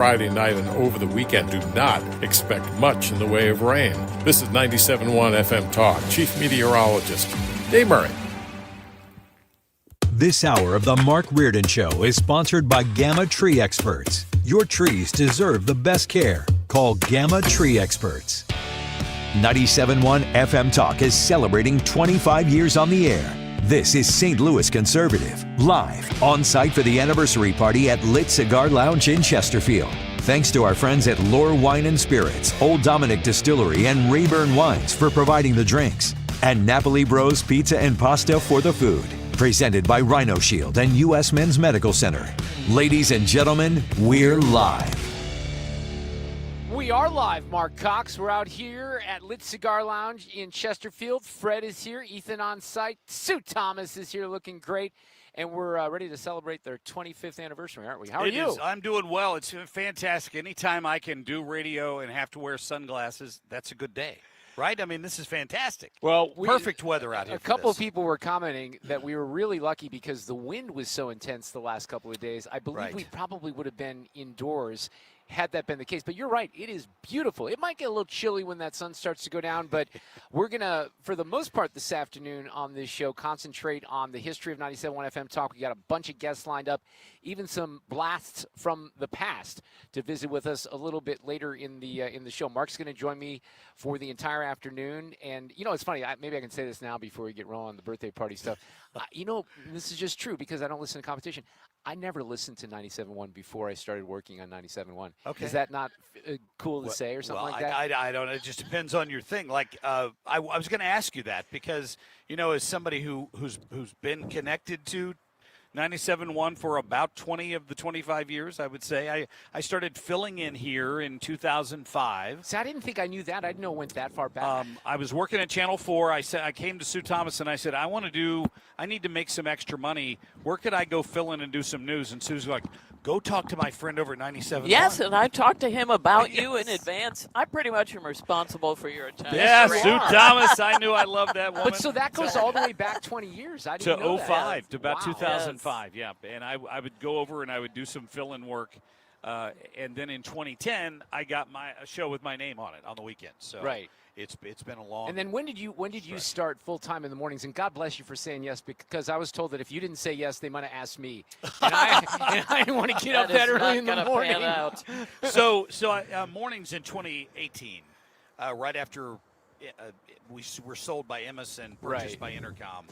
Friday night and over the weekend, do not expect much in the way of rain. This is 97.1 FM Talk. Chief Meteorologist Dave Murray. This hour of the Mark Reardon Show is sponsored by Gamma Tree Experts. Your trees deserve the best care. Call Gamma Tree Experts. 97.1 FM Talk is celebrating 25 years on the air. This is St. Louis Conservative, live on site for the anniversary party at Lit Cigar Lounge in Chesterfield. Thanks to our friends at Lore Wine and Spirits, Old Dominic Distillery, and Rayburn Wines for providing the drinks. And Napoli Bros Pizza and Pasta for the food. Presented by Rhino Shield and U.S. Men's Medical Center. Ladies and gentlemen, we're live. We are live, Marc Cox. We're out here at Lit Cigar Lounge in Chesterfield. Fred is here, Ethan on site, Sue Thomas is here looking great, and we're ready to celebrate their 25th anniversary, aren't we? How are you? I'm doing well. It's fantastic. Anytime I can do radio and have to wear sunglasses, that's a good day. Right? I mean, this is fantastic. Well, perfect weather out here. A couple of people were commenting that we were really lucky because the wind was so intense the last couple of days. I believe we probably would have been indoors had that been the case. But you're right, it is beautiful. It might get a little chilly when that sun starts to go down, but we're going to, for the most part this afternoon on this show, concentrate on the history of 97.1 FM Talk. We got a bunch of guests lined up, even some blasts from the past to visit with us a little bit later in the show. Mark's going to join me for the entire afternoon. And, you know, it's funny, maybe I can say this now before we get rolling on the birthday party stuff. You know, this is just true because I don't listen to competition. I never listened to 97.1 before I started working on 97.1. Okay. Is that not cool to say or something like that? I don't know. It just depends on your thing. Like, I was going to ask you that because, you know, as somebody who's been connected to 97.1 for about 20 of the 25 years, I would say. I started filling in here in 2005. See, I didn't think I knew that. I didn't know it went that far back. I was working at Channel 4. I came to Sue Thomas and I said, I need to make some extra money. Where could I go fill in and do some news? And Sue's like, go talk to my friend over at 97.1. Yes, and I talked to him about you in advance. I pretty much am responsible for your attendance. Yeah, Sue Thomas. I knew I loved that woman. But so that goes all the way back 20 years. I didn't know that. To 05, to about Wow. 2005, yeah. And I would go over and I would do some fill-in work. And then in 2010, I got a show with my name on it on the weekend. So it's been a long. And then when did you start full time in the mornings? And God bless you for saying yes, because I was told that if you didn't say yes, they might have asked me, and I didn't want to get up that early in the morning. So mornings in 2018, right after we were sold by Emmis and purchased by Intercom.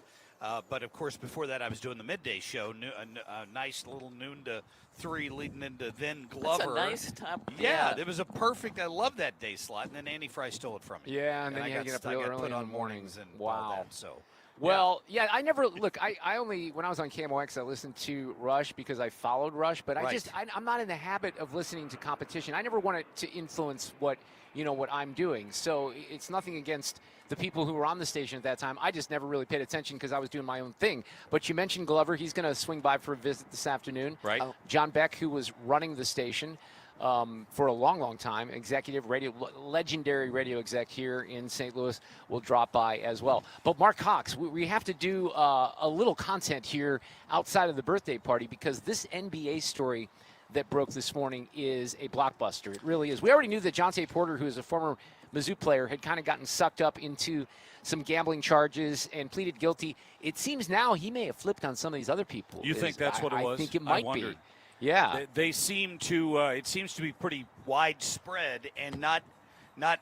But, of course, before that, I was doing the midday show, a nice little noon to 3 leading into then Glover. That's a nice time. Yeah, it was a perfect – I love that day slot. And then Andy Fry stole it from me. Yeah, and then you had to get up real early put in on the mornings and wow. all that. So, well, I never – look, I only – when I was on KMOX, I listened to Rush because I followed Rush. But I'm not in the habit of listening to competition. I never wanted to influence what I'm doing. So it's nothing against – the people who were on the station at that time. I just never really paid attention because I was doing my own thing. But you mentioned Glover. He's going to swing by for a visit this afternoon. Right. John Beck, who was running the station for a long, long time, legendary radio exec here in St. Louis, will drop by as well. But Marc Cox, we have to do a little content here outside of the birthday party because this NBA story that broke this morning is a blockbuster. It really is. We already knew that Jonte Porter, who is a former Mizzou player, had kind of gotten sucked up into some gambling charges and pleaded guilty. It seems now he may have flipped on some of these other people. You think that's what it was? I think it might be. Yeah. They seem to, it seems to be pretty widespread, and not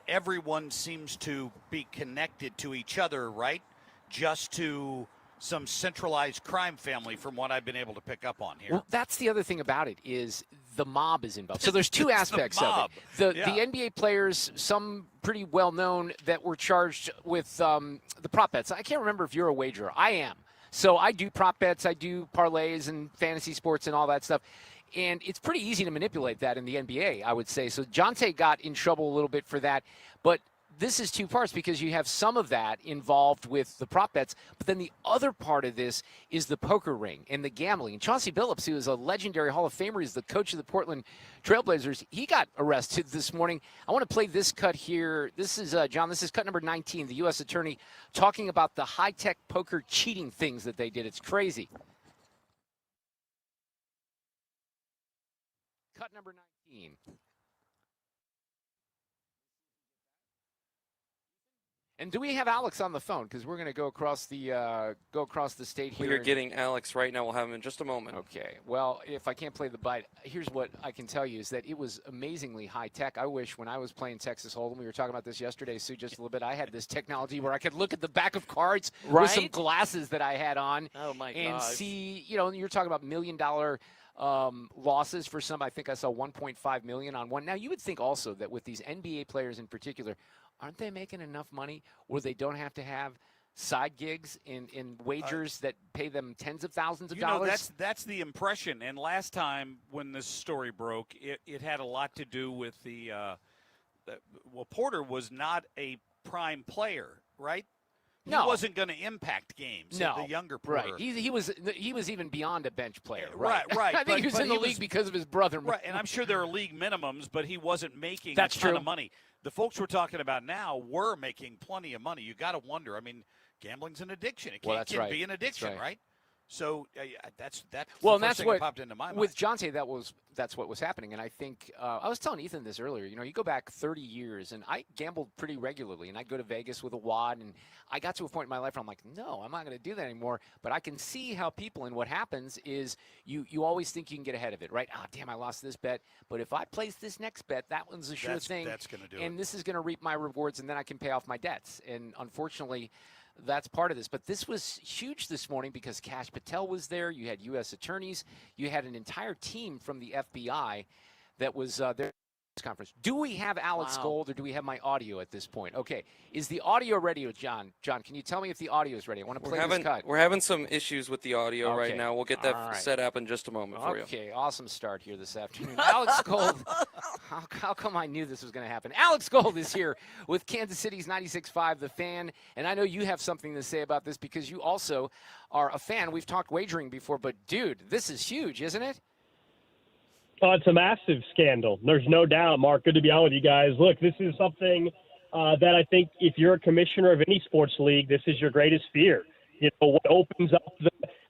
everyone seems to be connected to each other, right? Just to some centralized crime family from what I've been able to pick up on here. Well, that's the other thing about it is the mob is involved. So there's two aspects of it. The NBA players, some pretty well known that were charged with the prop bets. I can't remember if you're a wagerer. I am. So I do prop bets, I do parlays and fantasy sports and all that stuff. And it's pretty easy to manipulate that in the NBA, I would say. So Jonte got in trouble a little bit for that. But this is two parts because you have some of that involved with the prop bets, but then the other part of this is the poker ring and the gambling. And Chauncey Billups, who is a legendary Hall of Famer, is the coach of the Portland Trailblazers. He got arrested this morning. I want to play this cut here. This is, John, this is cut number 19, the U.S. attorney talking about the high-tech poker cheating things that they did. It's crazy. Cut number 19. And do we have Alex on the phone? Because we're going to go across the state here. We are getting Alex right now. We'll have him in just a moment. Okay. Well, if I can't play the bite, here's what I can tell you is that it was amazingly high tech. I wish when I was playing Texas Hold'em, we were talking about this yesterday, Sue, just a little bit. I had this technology where I could look at the back of cards with some glasses that I had on, and see. You're talking about $1 million losses for some. I think I saw 1.5 million on one. Now you would think also that with these NBA players in particular, aren't they making enough money where they don't have to have side gigs in wagers that pay them tens of thousands of dollars? That's the impression. And last time when this story broke, it had a lot to do with Porter was not a prime player, right? He wasn't going to impact games. No, the younger Porter. Right. He was even beyond a bench player. Right. I think he was in the league because of his brother. Right, and I'm sure there are league minimums, but he wasn't making a ton of money. The folks we're talking about now were making plenty of money. You got to wonder. I mean, gambling's an addiction. It can be an addiction, right? So that's the first thing that popped into my mind. With Jonte, that's what was happening. And I think I was telling Ethan this earlier. You go back 30 years, and I gambled pretty regularly. And I'd go to Vegas with a wad, and I got to a point in my life where I'm like, no, I'm not going to do that anymore. But I can see how people, and what happens is you always think you can get ahead of it, right? Oh, damn, I lost this bet. But if I place this next bet, that one's a sure thing. That's going to do it. And this is going to reap my rewards, and then I can pay off my debts. And unfortunately, that's part of this. But this was huge this morning because Kash Patel was there. You had U.S. attorneys. You had an entire team from the FBI that was there at this conference. Do we have Alex Gold, or do we have my audio at this point? Okay. Is the audio ready, John? John, can you tell me if the audio is ready? I want to play this cut. We're having some issues with the audio right now. We'll get that set up in just a moment for you. Okay. Awesome start here this afternoon. Alex Gold. How come I knew this was going to happen? Alex Gold is here with Kansas City's 96.5 The Fan, and I know you have something to say about this because you also are a fan. We've talked wagering before, but, dude, this is huge, isn't it? Oh, it's a massive scandal. There's no doubt, Mark. Good to be on with you guys. Look, this is something that I think if you're a commissioner of any sports league, this is your greatest fear. What opens up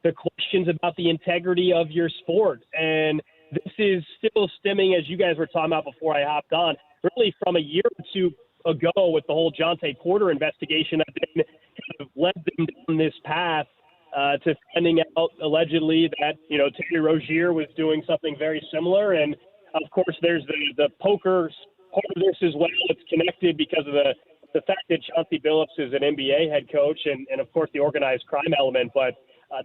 the questions about the integrity of your sport. And this is still stemming, as you guys were talking about before I hopped on, really from a year or two ago with the whole Jonte Porter investigation that then kind of led them down this path to finding out allegedly that, Terry Rozier was doing something very similar. And, of course, there's the poker part of this as well. It's connected because of the fact that Chauncey Billups is an NBA head coach and of course, the organized crime element. But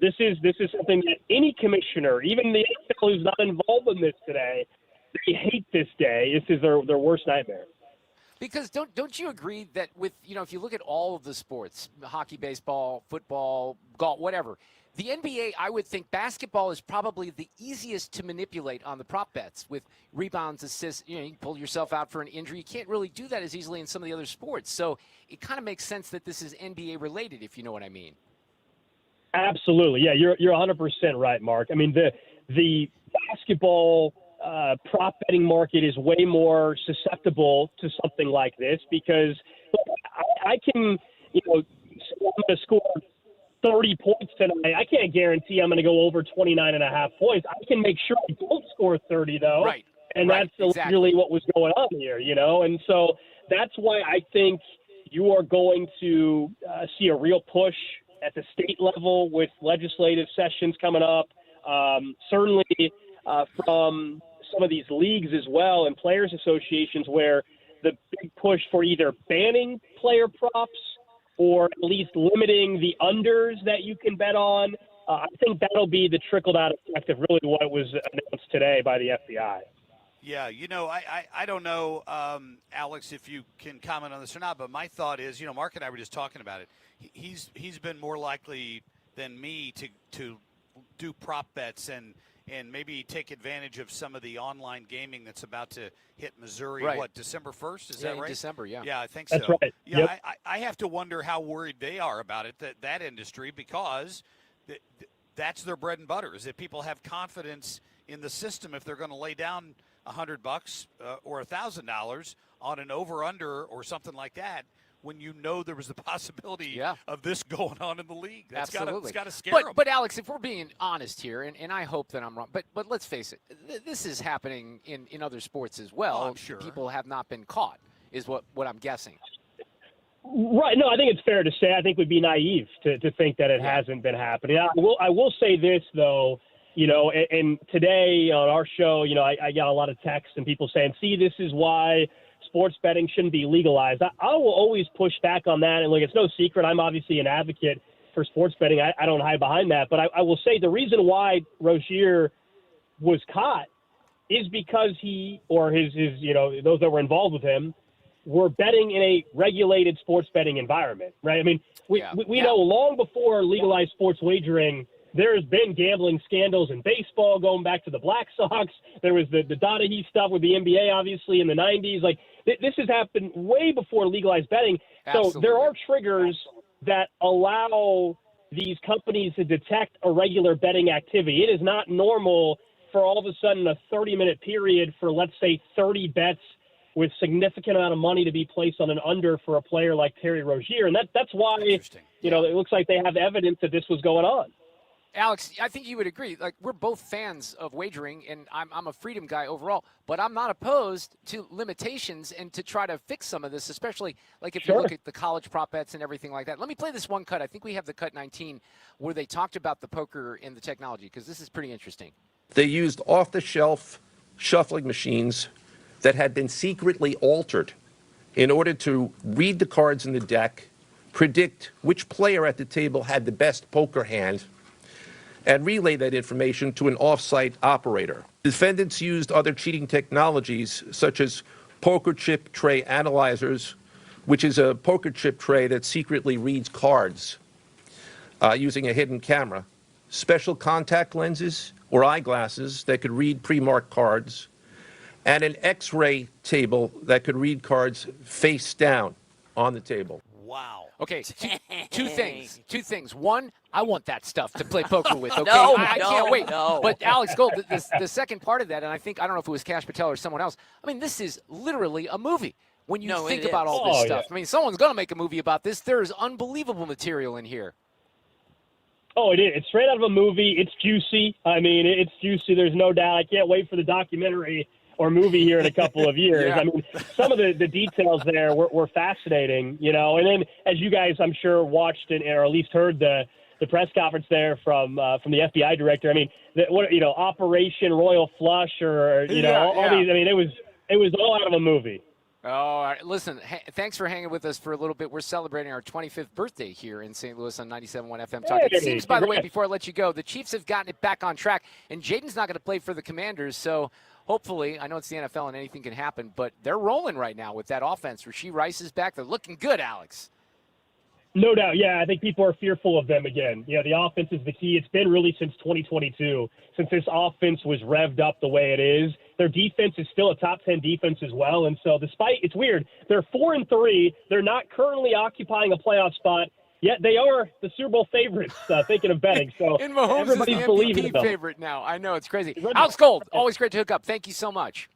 this is something that any commissioner, even the NFL who's not involved in this today, they hate this day. This is their worst nightmare. Because don't you agree that with, if you look at all of the sports, hockey, baseball, football, golf, whatever, the NBA, I would think basketball is probably the easiest to manipulate on the prop bets with rebounds, assists. You can pull yourself out for an injury. You can't really do that as easily in some of the other sports. So it kind of makes sense that this is NBA related, if you know what I mean. Absolutely. Yeah, you're 100% right, Mark. I mean, the basketball prop betting market is way more susceptible to something like this because I can, I'm going to score 30 points tonight. I can't guarantee I'm going to go over 29.5 points. I can make sure I don't score 30, though. Right. And that's really what was going on here, And so that's why I think you are going to see a real push at the state level with legislative sessions coming up. Certainly from some of these leagues as well and players associations where the big push for either banning player props or at least limiting the unders that you can bet on. I think that'll be the trickle-down effect of really what was announced today by the FBI. Yeah, I don't know, Alex, if you can comment on this or not, but my thought is, Mark and I were just talking about it. He's been more likely than me to do prop bets and maybe take advantage of some of the online gaming that's about to hit Missouri. Right. What, December 1st? Is that right? December, yeah. Yeah, I think that's so. Right. Yeah, yep. I have to wonder how worried they are about it, that industry, because that's their bread and butter, is that people have confidence in the system if they're going to lay down $100 or $1,000 on an over-under or something like that. when you know there was the possibility of this going on in the league. That's Absolutely. Got to scare them. But Alex, if we're being honest here, and I hope that I'm wrong, but let's face it, this is happening in other sports as well. Oh, I'm sure. People have not been caught, is what I'm guessing. Right. No, I think it's fair to say. I think we'd be naive to think that it hasn't been happening. I will say this, though, and today on our show, I got a lot of texts and people saying, see, this is why sports betting shouldn't be legalized. I will always push back on that. And look, it's no secret. I'm obviously an advocate for sports betting. I don't hide behind that. But I will say the reason why Rozier was caught is because he or his those that were involved with him were betting in a regulated sports betting environment, right? I mean, we know long before legalized sports wagering, there's been gambling scandals in baseball going back to the Black Sox. There was the Donaghy stuff with the NBA, obviously, in the 90s. Like, this has happened way before legalized betting. Absolutely. So there are triggers that allow these companies to detect irregular betting activity. It is not normal for all of a sudden a 30-minute period for, let's say, 30 bets with significant amount of money to be placed on an under for a player like Terry Rozier. And that's why, it looks like they have evidence that this was going on. Alex, I think you would agree. Like, we're both fans of wagering, and I'm a freedom guy overall, but I'm not opposed to limitations and to try to fix some of this, especially like if you look at the college prop bets and everything like that. Let me play this one cut. I think we have the cut 19 where they talked about the poker and the technology, because this is pretty interesting. They used off-the-shelf shuffling machines that had been secretly altered in order to read the cards in the deck, predict which player at the table had the best poker hand, and relay that information to an off-site operator. Defendants used other cheating technologies, such as poker chip tray analyzers, which is a poker chip tray that secretly reads cards using a hidden camera, special contact lenses or eyeglasses that could read pre-marked cards, and an X-ray table that could read cards face down on the table. Wow. Okay, two things. One, I want that stuff to play poker with, okay? No, I can't wait. No. But Alex Gold, the second part of that, and I don't know if it was Cash Patel or someone else, I mean, this is literally a movie when you think about all this stuff. I mean, someone's going to make a movie about this. There is unbelievable material in here. Oh, it is. It's straight out of a movie. It's juicy. I mean, it's juicy. There's no doubt. I can't wait for the documentary or movie here in a couple of years. I mean, some of the details there were fascinating, And then, as you guys, I'm sure, watched or at least heard the press conference there from the FBI director. I mean, Operation Royal Flush all these. I mean, it was all out of a movie. All right. Listen, thanks for hanging with us for a little bit. We're celebrating our 25th birthday here in St. Louis on 97.1 FM Talk. It seems, by the way, before I let you go, the Chiefs have gotten it back on track, and Jaden's not going to play for the Commanders, so hopefully, I know it's the NFL and anything can happen, but they're rolling right now with that offense. Rasheed Rice is back. They're looking good, Alex. No doubt. Yeah, I think people are fearful of them again. The offense is the key. It's been really since 2022, since this offense was revved up the way it is. Their defense is still a top 10 defense as well. And so it's weird. They're 4-3. They're not currently occupying a playoff spot, yet they are the Super Bowl favorites, thinking of betting. So and Mahomes everybody's is the believing MVP them. favorite now. I know, it's crazy. Alex Gold, always great to hook up. Thank you so much.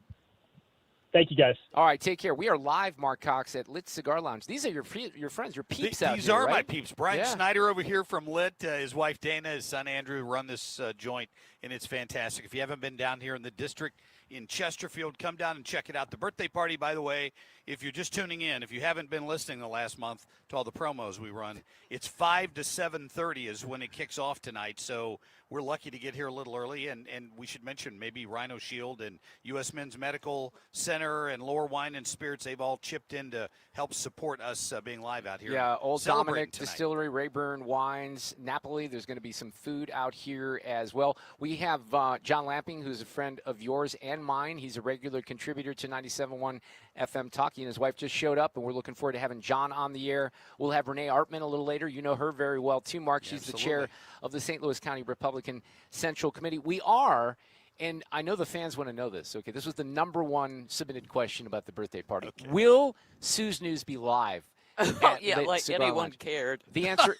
Thank you, guys. All right, take care. We are live, Marc Cox, at Lit Cigar Lounge. These are your friends, your peeps out here, These are right? my peeps. Bryan Snyder over here from Lit, his wife Dana, his son Andrew run this joint, and it's fantastic. If you haven't been down here in the district in Chesterfield, come down and check it out. The birthday party, by the way, if you're just tuning in, if you haven't been listening the last month to all the promos we run, it's 5 to 7:30 is when it kicks off tonight. So we're lucky to get here a little early, and we should mention maybe Rhino Shield and U.S. Men's Medical Center and Lower Wine and Spirits. They've all chipped in to help support us being live out here. Yeah, Old Dominic tonight. Distillery, Rayburn Wines, Napoli. There's going to be some food out here as well. We have John Lamping, who's a friend of yours and mine. He's a regular contributor to 97.1 FM Talk. He and his wife just showed up, and we're looking forward to having John on the air. We'll have Rene Artman a little later. You know her very well, too, Mark. She's the chair of the St. Louis County Republican Central Committee. We are, and I know the fans want to know this, okay? This was the number one submitted question about the birthday party. Okay. Will Sue's News be live? Like anyone Lounge? cared. The answer,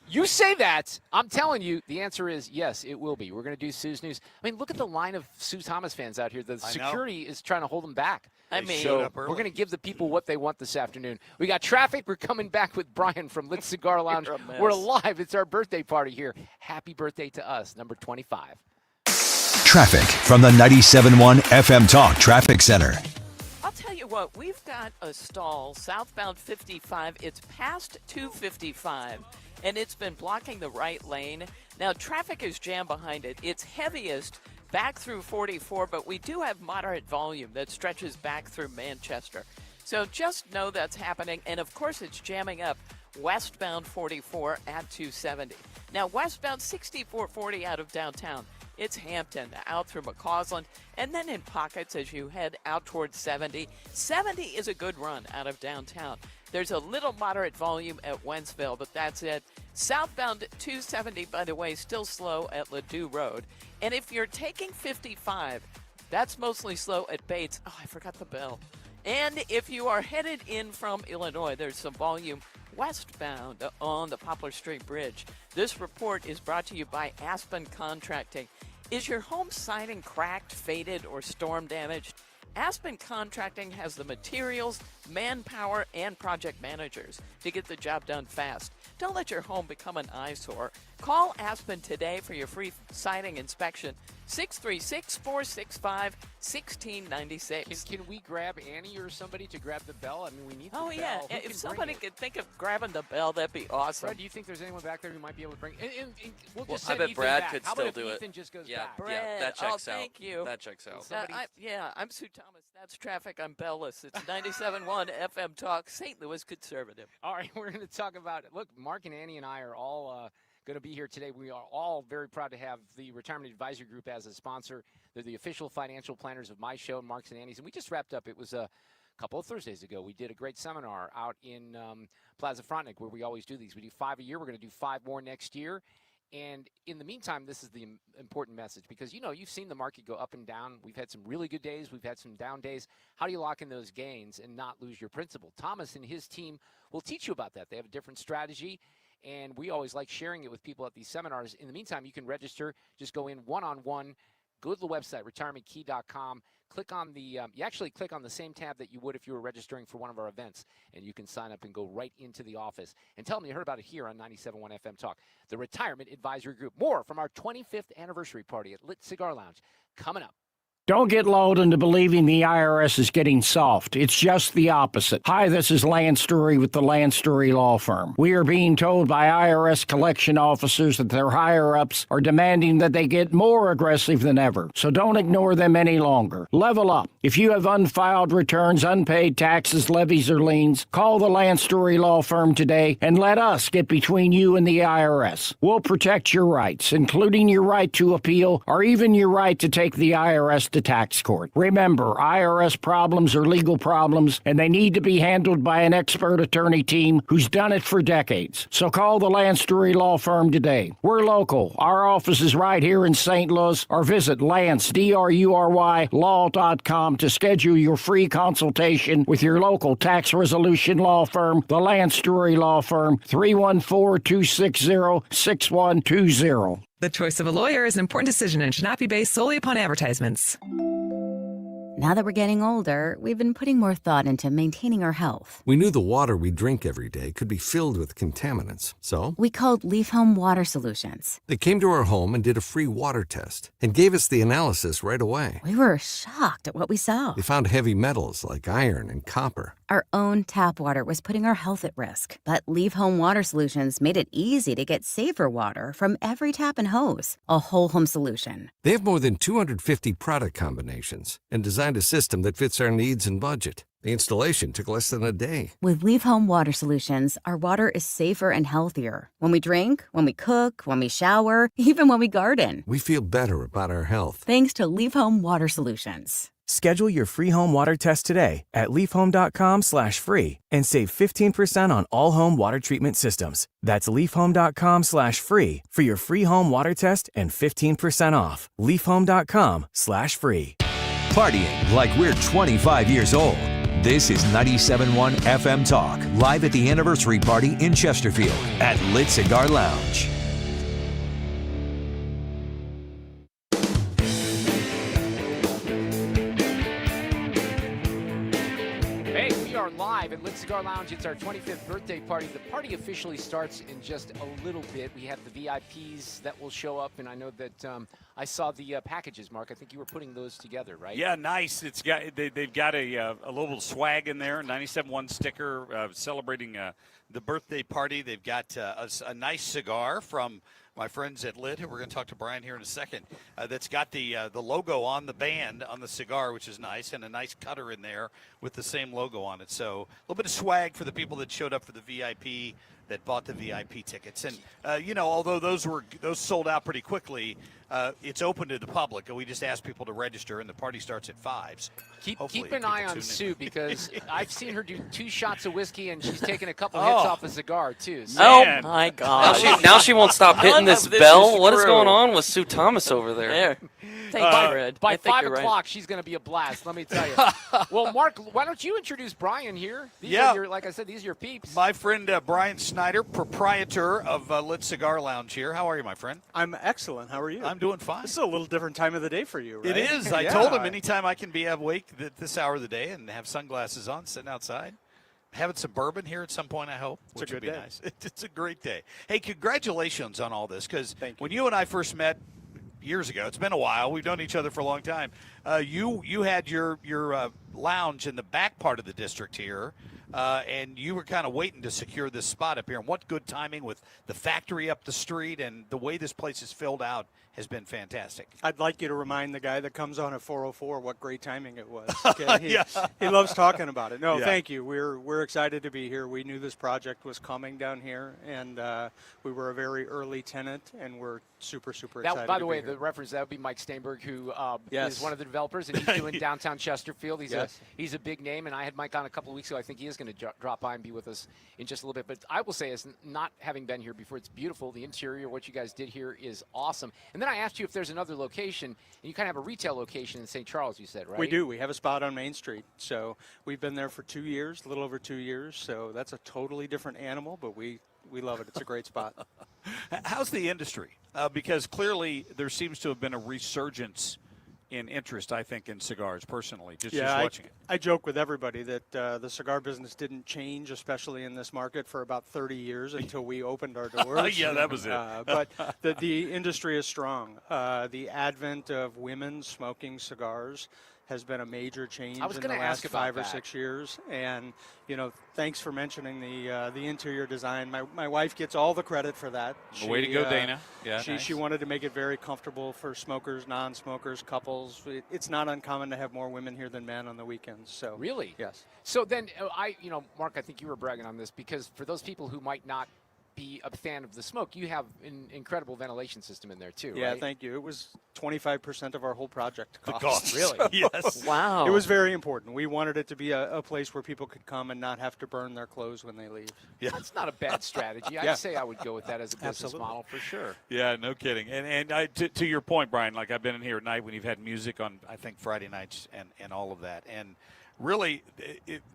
you say that. I'm telling you, the answer is yes, it will be. We're going to do Sue's News. I mean, look at the line of Sue Thomas fans out here. The security is trying to hold them back. I mean, so we're going to give the people what they want this afternoon. We got traffic. We're coming back with Bryan from Lit Cigar Lounge. We're live. It's our birthday party here. Happy birthday to us, number 25. Traffic from the 97.1 FM Talk Traffic Center. I'll tell you what, we've got a stall southbound 55. It's past 255, and it's been blocking the right lane. Now, traffic is jammed behind it. It's heaviest back through 44, but we do have moderate volume that stretches back through Manchester. So just know that's happening. And, of course, it's jamming up westbound 44 at 270. Now, westbound 6440 out of downtown. It's Hampton out through McCausland, and then in pockets as you head out towards 70. 70 is a good run out of downtown. There's a little moderate volume at Wentzville, but that's it. Southbound 270, by the way, still slow at Ladue Road. And if you're taking 55, that's mostly slow at Bates. Oh, I forgot the bell. And if you are headed in from Illinois, there's some volume westbound on the Poplar Street Bridge. This report is brought to you by Aspen Contracting. Is your home siding cracked, faded, or storm damaged? Aspen Contracting has the materials, manpower, and project managers to get the job done fast. Don't let your home become an eyesore. Call Aspen today for your free siding inspection. 636-465-1696. Can we grab Annie or somebody to grab the bell? I mean, we need the Oh, yeah. bell. If somebody could think of grabbing the bell, that'd be awesome. Fred, do you think there's anyone back there who might be able to bring and we'll just I send bet Ethan Brad back. could How still about do if it. Ethan just goes Yeah, back? Brad, that checks out. Thank you. That checks out. I'm Sue Thomas. That's traffic. I'm Bellis. It's 97.1 FM Talk, St. Louis Conservative. All right, we're going to talk about it. Look, Mark and Annie and I are all going to be here today. We are all very proud to have the Retirement Advisory Group as a sponsor. They're the official financial planners of my show, Mark's and Annie's. And we just wrapped up. It was a couple of Thursdays ago. We did a great seminar out in Plaza Frontenac where we always do these. We do 5 a year. We're going to do 5 more next year. And in the meantime, this is the important message because, you know, you've seen the market go up and down. We've had some really good days. We've had some down days. How do you lock in those gains and not lose your principal? Thomas and his team will teach you about that. They have a different strategy, and we always like sharing it with people at these seminars. In the meantime, you can register. Just go in one-on-one. Go to the website, retirementkey.com. Click on the you actually click on the same tab that you would if you were registering for one of our events, and you can sign up and go right into the office and tell them you heard about it here on 97.1 FM Talk. The Retirement Advisory Group. More from our 25th anniversary party at Lit Cigar Lounge coming up. Don't get lulled into believing the IRS is getting soft. It's just the opposite. Hi, this is Lance Story with the Lance Story Law Firm. We are being told by IRS collection officers that their higher-ups are demanding that they get more aggressive than ever. So don't ignore them any longer. Level up. If you have unfiled returns, unpaid taxes, levies, or liens, call the Lance Story Law Firm today and let us get between you and the IRS. We'll protect your rights, including your right to appeal or even your right to take the IRS to tax court. Remember, IRS problems are legal problems, and they need to be handled by an expert attorney team who's done it for decades. So call the Lance Story Law Firm today. We're local. Our office is right here in St. Louis, or visit LanceDruryLaw.com to schedule your free consultation with your local tax resolution law firm, the Lance Story Law Firm, 314-260-6120. The choice of a lawyer is an important decision and should not be based solely upon advertisements. Now that we're getting older, we've been putting more thought into maintaining our health. We knew the water we drink every day could be filled with contaminants, so we called Leaf Home Water Solutions. They came to our home and did a free water test and gave us the analysis right away. We were shocked at what we saw. They found heavy metals like iron and copper. Our own tap water was putting our health at risk, but Leaf Home Water Solutions made it easy to get safer water from every tap and hose. A whole home solution. They have more than 250 product combinations and designed a system that fits our needs and budget. The installation took less than a day. With Leaf Home Water Solutions, our water is safer and healthier. When we drink, when we cook, when we shower, even when we garden. We feel better about our health. Thanks to Leaf Home Water Solutions. Schedule your free home water test today at leafhome.com/free and save 15% on all home water treatment systems. That's leafhome.com/free for your free home water test and 15% off. leafhome.com/free. Partying like we're 25 years old. This is 97.1 FM Talk, live at the anniversary party in Chesterfield at Lit Cigar Lounge. are live at Lit Cigar Lounge. It's our 25th birthday party. The party officially starts in just a little bit. We have the VIPs that will show up, and I know that I saw the packages, Mark. I think you were putting those together, right? Yeah, nice. They've got a little swag in there, 97.1 sticker celebrating the birthday party. They've got a nice cigar from my friends at Lit, who we're going to talk to Bryan here in a second, that's got the logo on the band on the cigar, which is nice, and a nice cutter in there with the same logo on it. So a little bit of swag for the people that showed up for the VIP, that bought the VIP tickets. And, although those sold out pretty quickly, it's open to the public. And we just asked people to register, and the party starts at 5. So keep an eye on Sue, because I've seen her do 2 shots of whiskey, and she's taken a couple hits off a cigar, too. So. Oh, my God. Now she won't stop hitting this bell. What is going on with Sue Thomas over there? Thanks, Fred. By 5 o'clock, she's going to be a blast, let me tell you. Well, Mark, why don't you introduce Bryan here? Like I said, these are your peeps. My friend Bryan Snyder, proprietor of Lit Cigar Lounge here. How are you, my friend? I'm excellent. How are you? I'm doing fine. This is a little different time of the day for you, right? It is. I told him anytime I can be awake at this hour of the day and have sunglasses on, sitting outside, having some bourbon here at some point, I hope. It's a good day. Nice. It's a great day. Hey, congratulations on all this, because when you and I first met years ago, it's been a while. We've known each other for a long time. You had your lounge in the back part of the district here, and you were kind of waiting to secure this spot up here. And what good timing with the factory up the street, and the way this place is filled out has been fantastic. I'd like you to remind the guy that comes on at 4:04 what great timing it was. Okay? He loves talking about it. No, thank you. We're excited to be here. We knew this project was coming down here, and we were a very early tenant, and we're super excited. By the way, the reference, that would be Mike Staenberg, who is one of the developers, and he's doing downtown Chesterfield. He's a big name, and I had Mike on a couple of weeks ago. I think he is going to drop by and be with us in just a little bit. But I will say, as not having been here before, it's beautiful. The interior, what you guys did here is awesome. And then I asked you if there's another location, and you kind of have a retail location in St. Charles, you said, right? We do. We have a spot on Main Street. So we've been there for 2 years, a little over 2 years. So that's a totally different animal, but we love it. It's a great spot. How's the industry? Because clearly there seems to have been a resurgence in interest, I think, in cigars personally, just watching it. I joke with everybody that the cigar business didn't change, especially in this market, for about 30 years until we opened our doors. Yeah, that was it. But the industry is strong. The advent of women smoking cigars has been a major change in the last 5 or 6 years. And, thanks for mentioning the interior design. My wife gets all the credit for that. Way to go, Dana. Yeah, she wanted to make it very comfortable for smokers, non-smokers, couples. It's not uncommon to have more women here than men on the weekends. So really? Yes. So then, Mark, I think you were bragging on this, because for those people who might not be a fan of the smoke, you have an incredible ventilation system in there too, yeah, right? Thank you. It was 25% of our whole project cost. The cost. Really? Yes. Wow. It was very important. We wanted it to be a place where people could come and not have to burn their clothes when they leave. Yeah. That's not a bad strategy. I'd say I would go with that as a business model for sure. Yeah, no kidding. And to your point, Bryan, like I've been in here at night when you've had music on, I think, Friday nights and all of that. And really,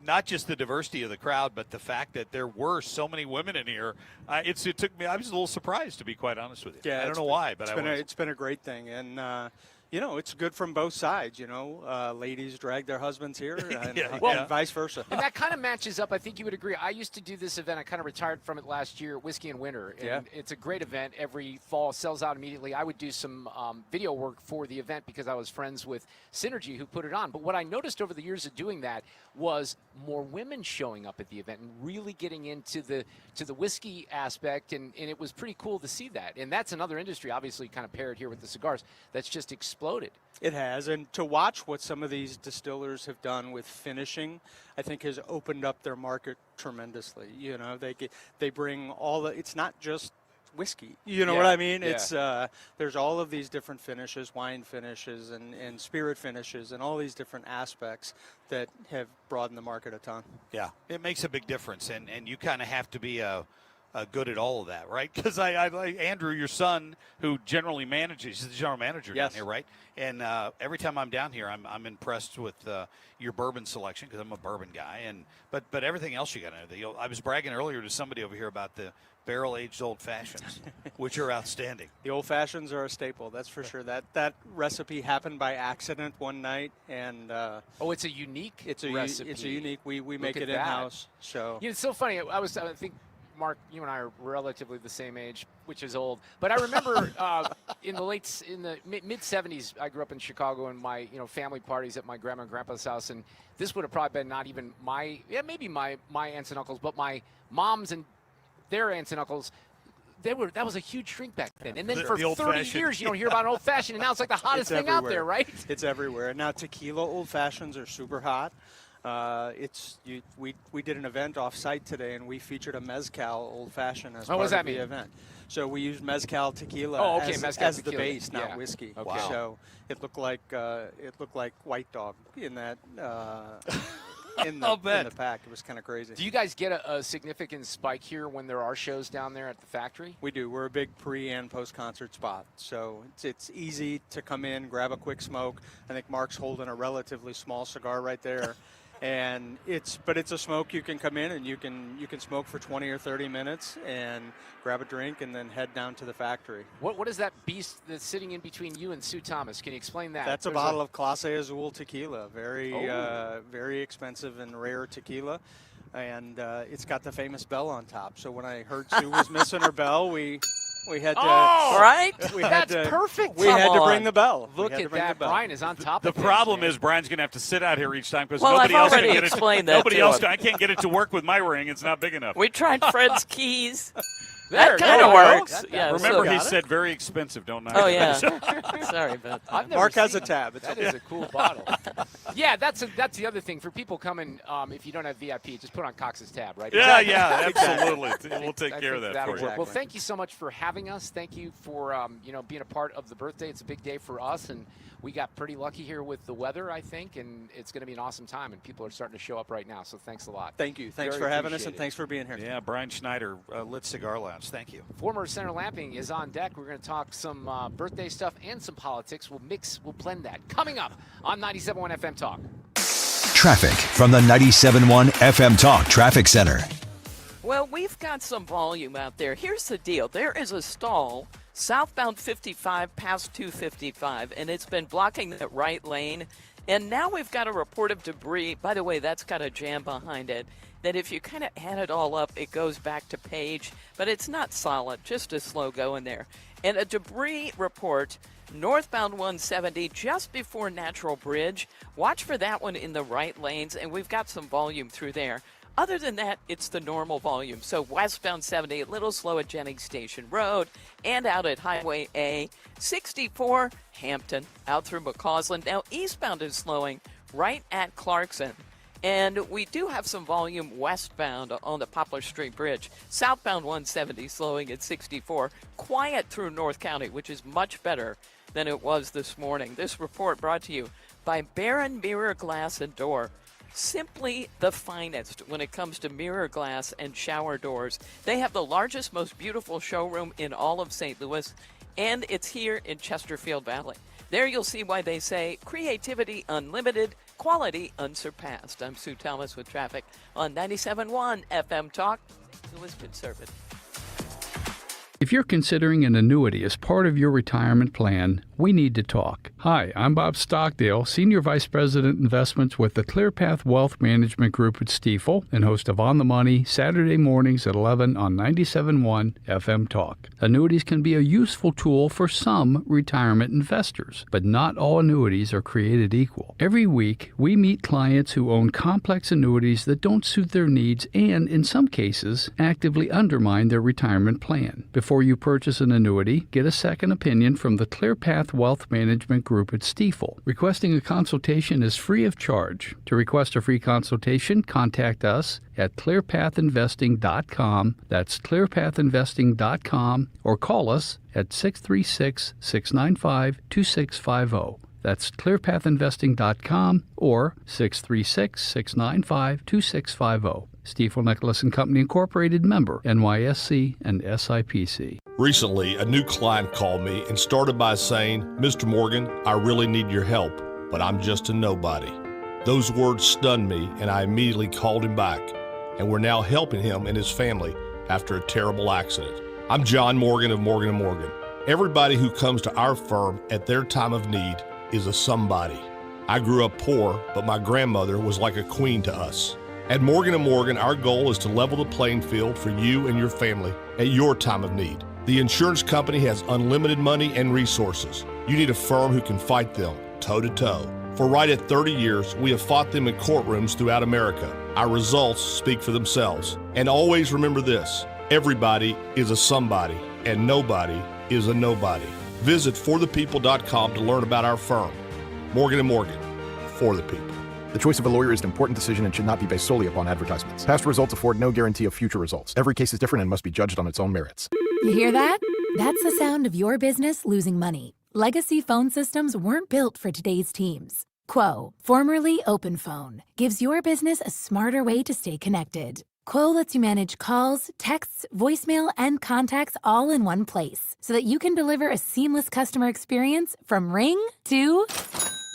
not just the diversity of the crowd, but the fact that there were so many women in here. It took me. I was a little surprised, to be quite honest with you. Yeah, I don't know why, but it's been a great thing, and it's good from both sides. Ladies drag their husbands here, and vice versa. And that kind of matches up. I think you would agree. I used to do this event. I kind of retired from it last year, Whiskey in Winter. And it's a great event. Every fall, sells out immediately. I would do some video work for the event because I was friends with Synergy, who put it on. But what I noticed over the years of doing that was more women showing up at the event and really getting into the whiskey aspect, and it was pretty cool to see that. And that's another industry, obviously kind of paired here with the cigars, that's just exploded. It has, and to watch what some of these distillers have done with finishing, I think has opened up their market tremendously. They bring it's not just whiskey, what I mean? It's there's all of these different finishes, wine finishes and spirit finishes, and all these different aspects that have broadened the market a ton. Yeah, it makes a big difference, and you kind of have to be a good at all of that, right? Because I like Andrew, your son, who generally manages, he's the general manager down here, right? And every time I'm down here, I'm impressed with your bourbon selection because I'm a bourbon guy, but everything else you got to know. I was bragging earlier to somebody over here about the barrel-aged old fashions, which are outstanding. The old fashions are a staple, that's for sure. That recipe happened by accident one night, and it's a unique recipe. It's a unique. We make it in house. So it's so funny. I think, Mark, you and I are relatively the same age, which is old. But I remember in the mid '70s, I grew up in Chicago, and my family parties at my grandma and grandpa's house, and this would have probably been not even maybe my aunts and uncles, but my mom's and their aunts and uncles. That was a huge drink back then. And then for 30 years, you don't hear about an old fashioned, and now it's like the hottest thing out there, right? It's everywhere. Now tequila old fashions are super hot. We did an event off-site today, and we featured a mezcal old-fashioned as part of the event. So we used mezcal tequila as the base, not whiskey. Okay. Wow. So it looked like White Dog in that in the pack. It was kind of crazy. Do you guys get a significant spike here when there are shows down there at the factory? We do. We're a big pre- and post-concert spot, so it's easy to come in, grab a quick smoke. I think Mark's holding a relatively small cigar right there. And it's a smoke you can come in and you can smoke for 20 or 30 minutes and grab a drink and then head down to the factory. What is that beast that's sitting in between you and Sue Thomas? Can you explain that? That's a bottle of Clase Azul tequila, very expensive and rare tequila, and it's got the famous bell on top. So when I heard Sue was missing her bell, we had to. Oh, right? That's perfect. We had to bring the bell. Look at that. Brian is on top of it. The problem is Brian's going to have to sit out here each time because nobody else can get it. Nobody else. I can't get it to work with my ring. It's not big enough. We tried Fred's keys. That kind of works. Yeah, remember, he said very expensive, don't I? Oh, yeah. Sorry about that. Mark has a tab. That is a cool bottle. Yeah, that's the other thing. For people coming, if you don't have VIP, just put on Cox's tab, right? Yeah, absolutely. We'll take care of that for you. Well, thank you so much for having us. Thank you for being a part of the birthday. It's a big day for us, and we got pretty lucky here with the weather, I think, and it's going to be an awesome time, and people are starting to show up right now, so thanks a lot. Thank you. Thanks for having us, and thanks for being here. Yeah, Bryan Snyder, Lit Cigar Lounge. Thank you. Former Senator Lamping is on deck. We're going to talk some birthday stuff and some politics. We'll blend that. Coming up on 97.1 FM Talk. Traffic from the 97.1 FM Talk Traffic Center. Well, we've got some volume out there. Here's the deal. There is a stall southbound 55 past 255, and it's been blocking that right lane. And now we've got a report of debris. By the way, that's got a jam behind it, that if you kind of add it all up, it goes back to Page. But it's not solid, just a slow going there. And a debris report northbound 170 just before Natural Bridge. Watch for that one in the right lanes, and we've got some volume through there. Other than that, it's the normal volume. So westbound 70, a little slow at Jennings Station Road and out at Highway A. 64, Hampton, out through McCausland. Now eastbound is slowing right at Clarkson. And we do have some volume westbound on the Poplar Street Bridge. Southbound 170 slowing at 64. Quiet through North County, which is much better than it was this morning. This report brought to you by Barron Mirror Glass and Door. Simply the finest when it comes to mirror glass and shower doors. They have the largest, most beautiful showroom in all of St. Louis, and it's here in Chesterfield Valley. There you'll see why they say creativity unlimited, quality unsurpassed. I'm Sue Thomas with traffic on 97.1 FM Talk. Louis Conservative. If you're considering an annuity as part of your retirement plan, we need to talk. Hi, I'm Bob Stockdale, Senior Vice President Investments with the ClearPath Wealth Management Group at Stifel and host of On the Money, Saturday mornings at 11 on 97.1 FM Talk. Annuities can be a useful tool for some retirement investors, but not all annuities are created equal. Every week, we meet clients who own complex annuities that don't suit their needs and, in some cases, actively undermine their retirement plan. Before you purchase an annuity, get a second opinion from the ClearPath Wealth Management Group at Stifel. Requesting a consultation is free of charge. To request a free consultation, contact us at clearpathinvesting.com. That's clearpathinvesting.com, or call us at 636-695-2650. That's clearpathinvesting.com or 636-695-2650. Stifel Nicholas and Company Incorporated, member NYSE and SIPC. Recently, a new client called me and started by saying, "Mr. Morgan, I really need your help, but I'm just a nobody." Those words stunned me, and I immediately called him back, and we're now helping him and his family after a terrible accident. I'm John Morgan of Morgan & Morgan. Everybody who comes to our firm at their time of need is a somebody. I grew up poor, but my grandmother was like a queen to us. At Morgan & Morgan, our goal is to level the playing field for you and your family at your time of need. The insurance company has unlimited money and resources. You need a firm who can fight them toe-to-toe. For right at 30 years, we have fought them in courtrooms throughout America. Our results speak for themselves. And always remember this, everybody is a somebody, and nobody is a nobody. Visit forthepeople.com to learn about our firm. Morgan & Morgan, for the people. The choice of a lawyer is an important decision and should not be based solely upon advertisements. Past results afford no guarantee of future results. Every case is different and must be judged on its own merits. You hear that? That's the sound of your business losing money. Legacy phone systems weren't built for today's teams. Quo, formerly OpenPhone, gives your business a smarter way to stay connected. Quo lets you manage calls, texts, voicemail, and contacts all in one place so that you can deliver a seamless customer experience from ring to...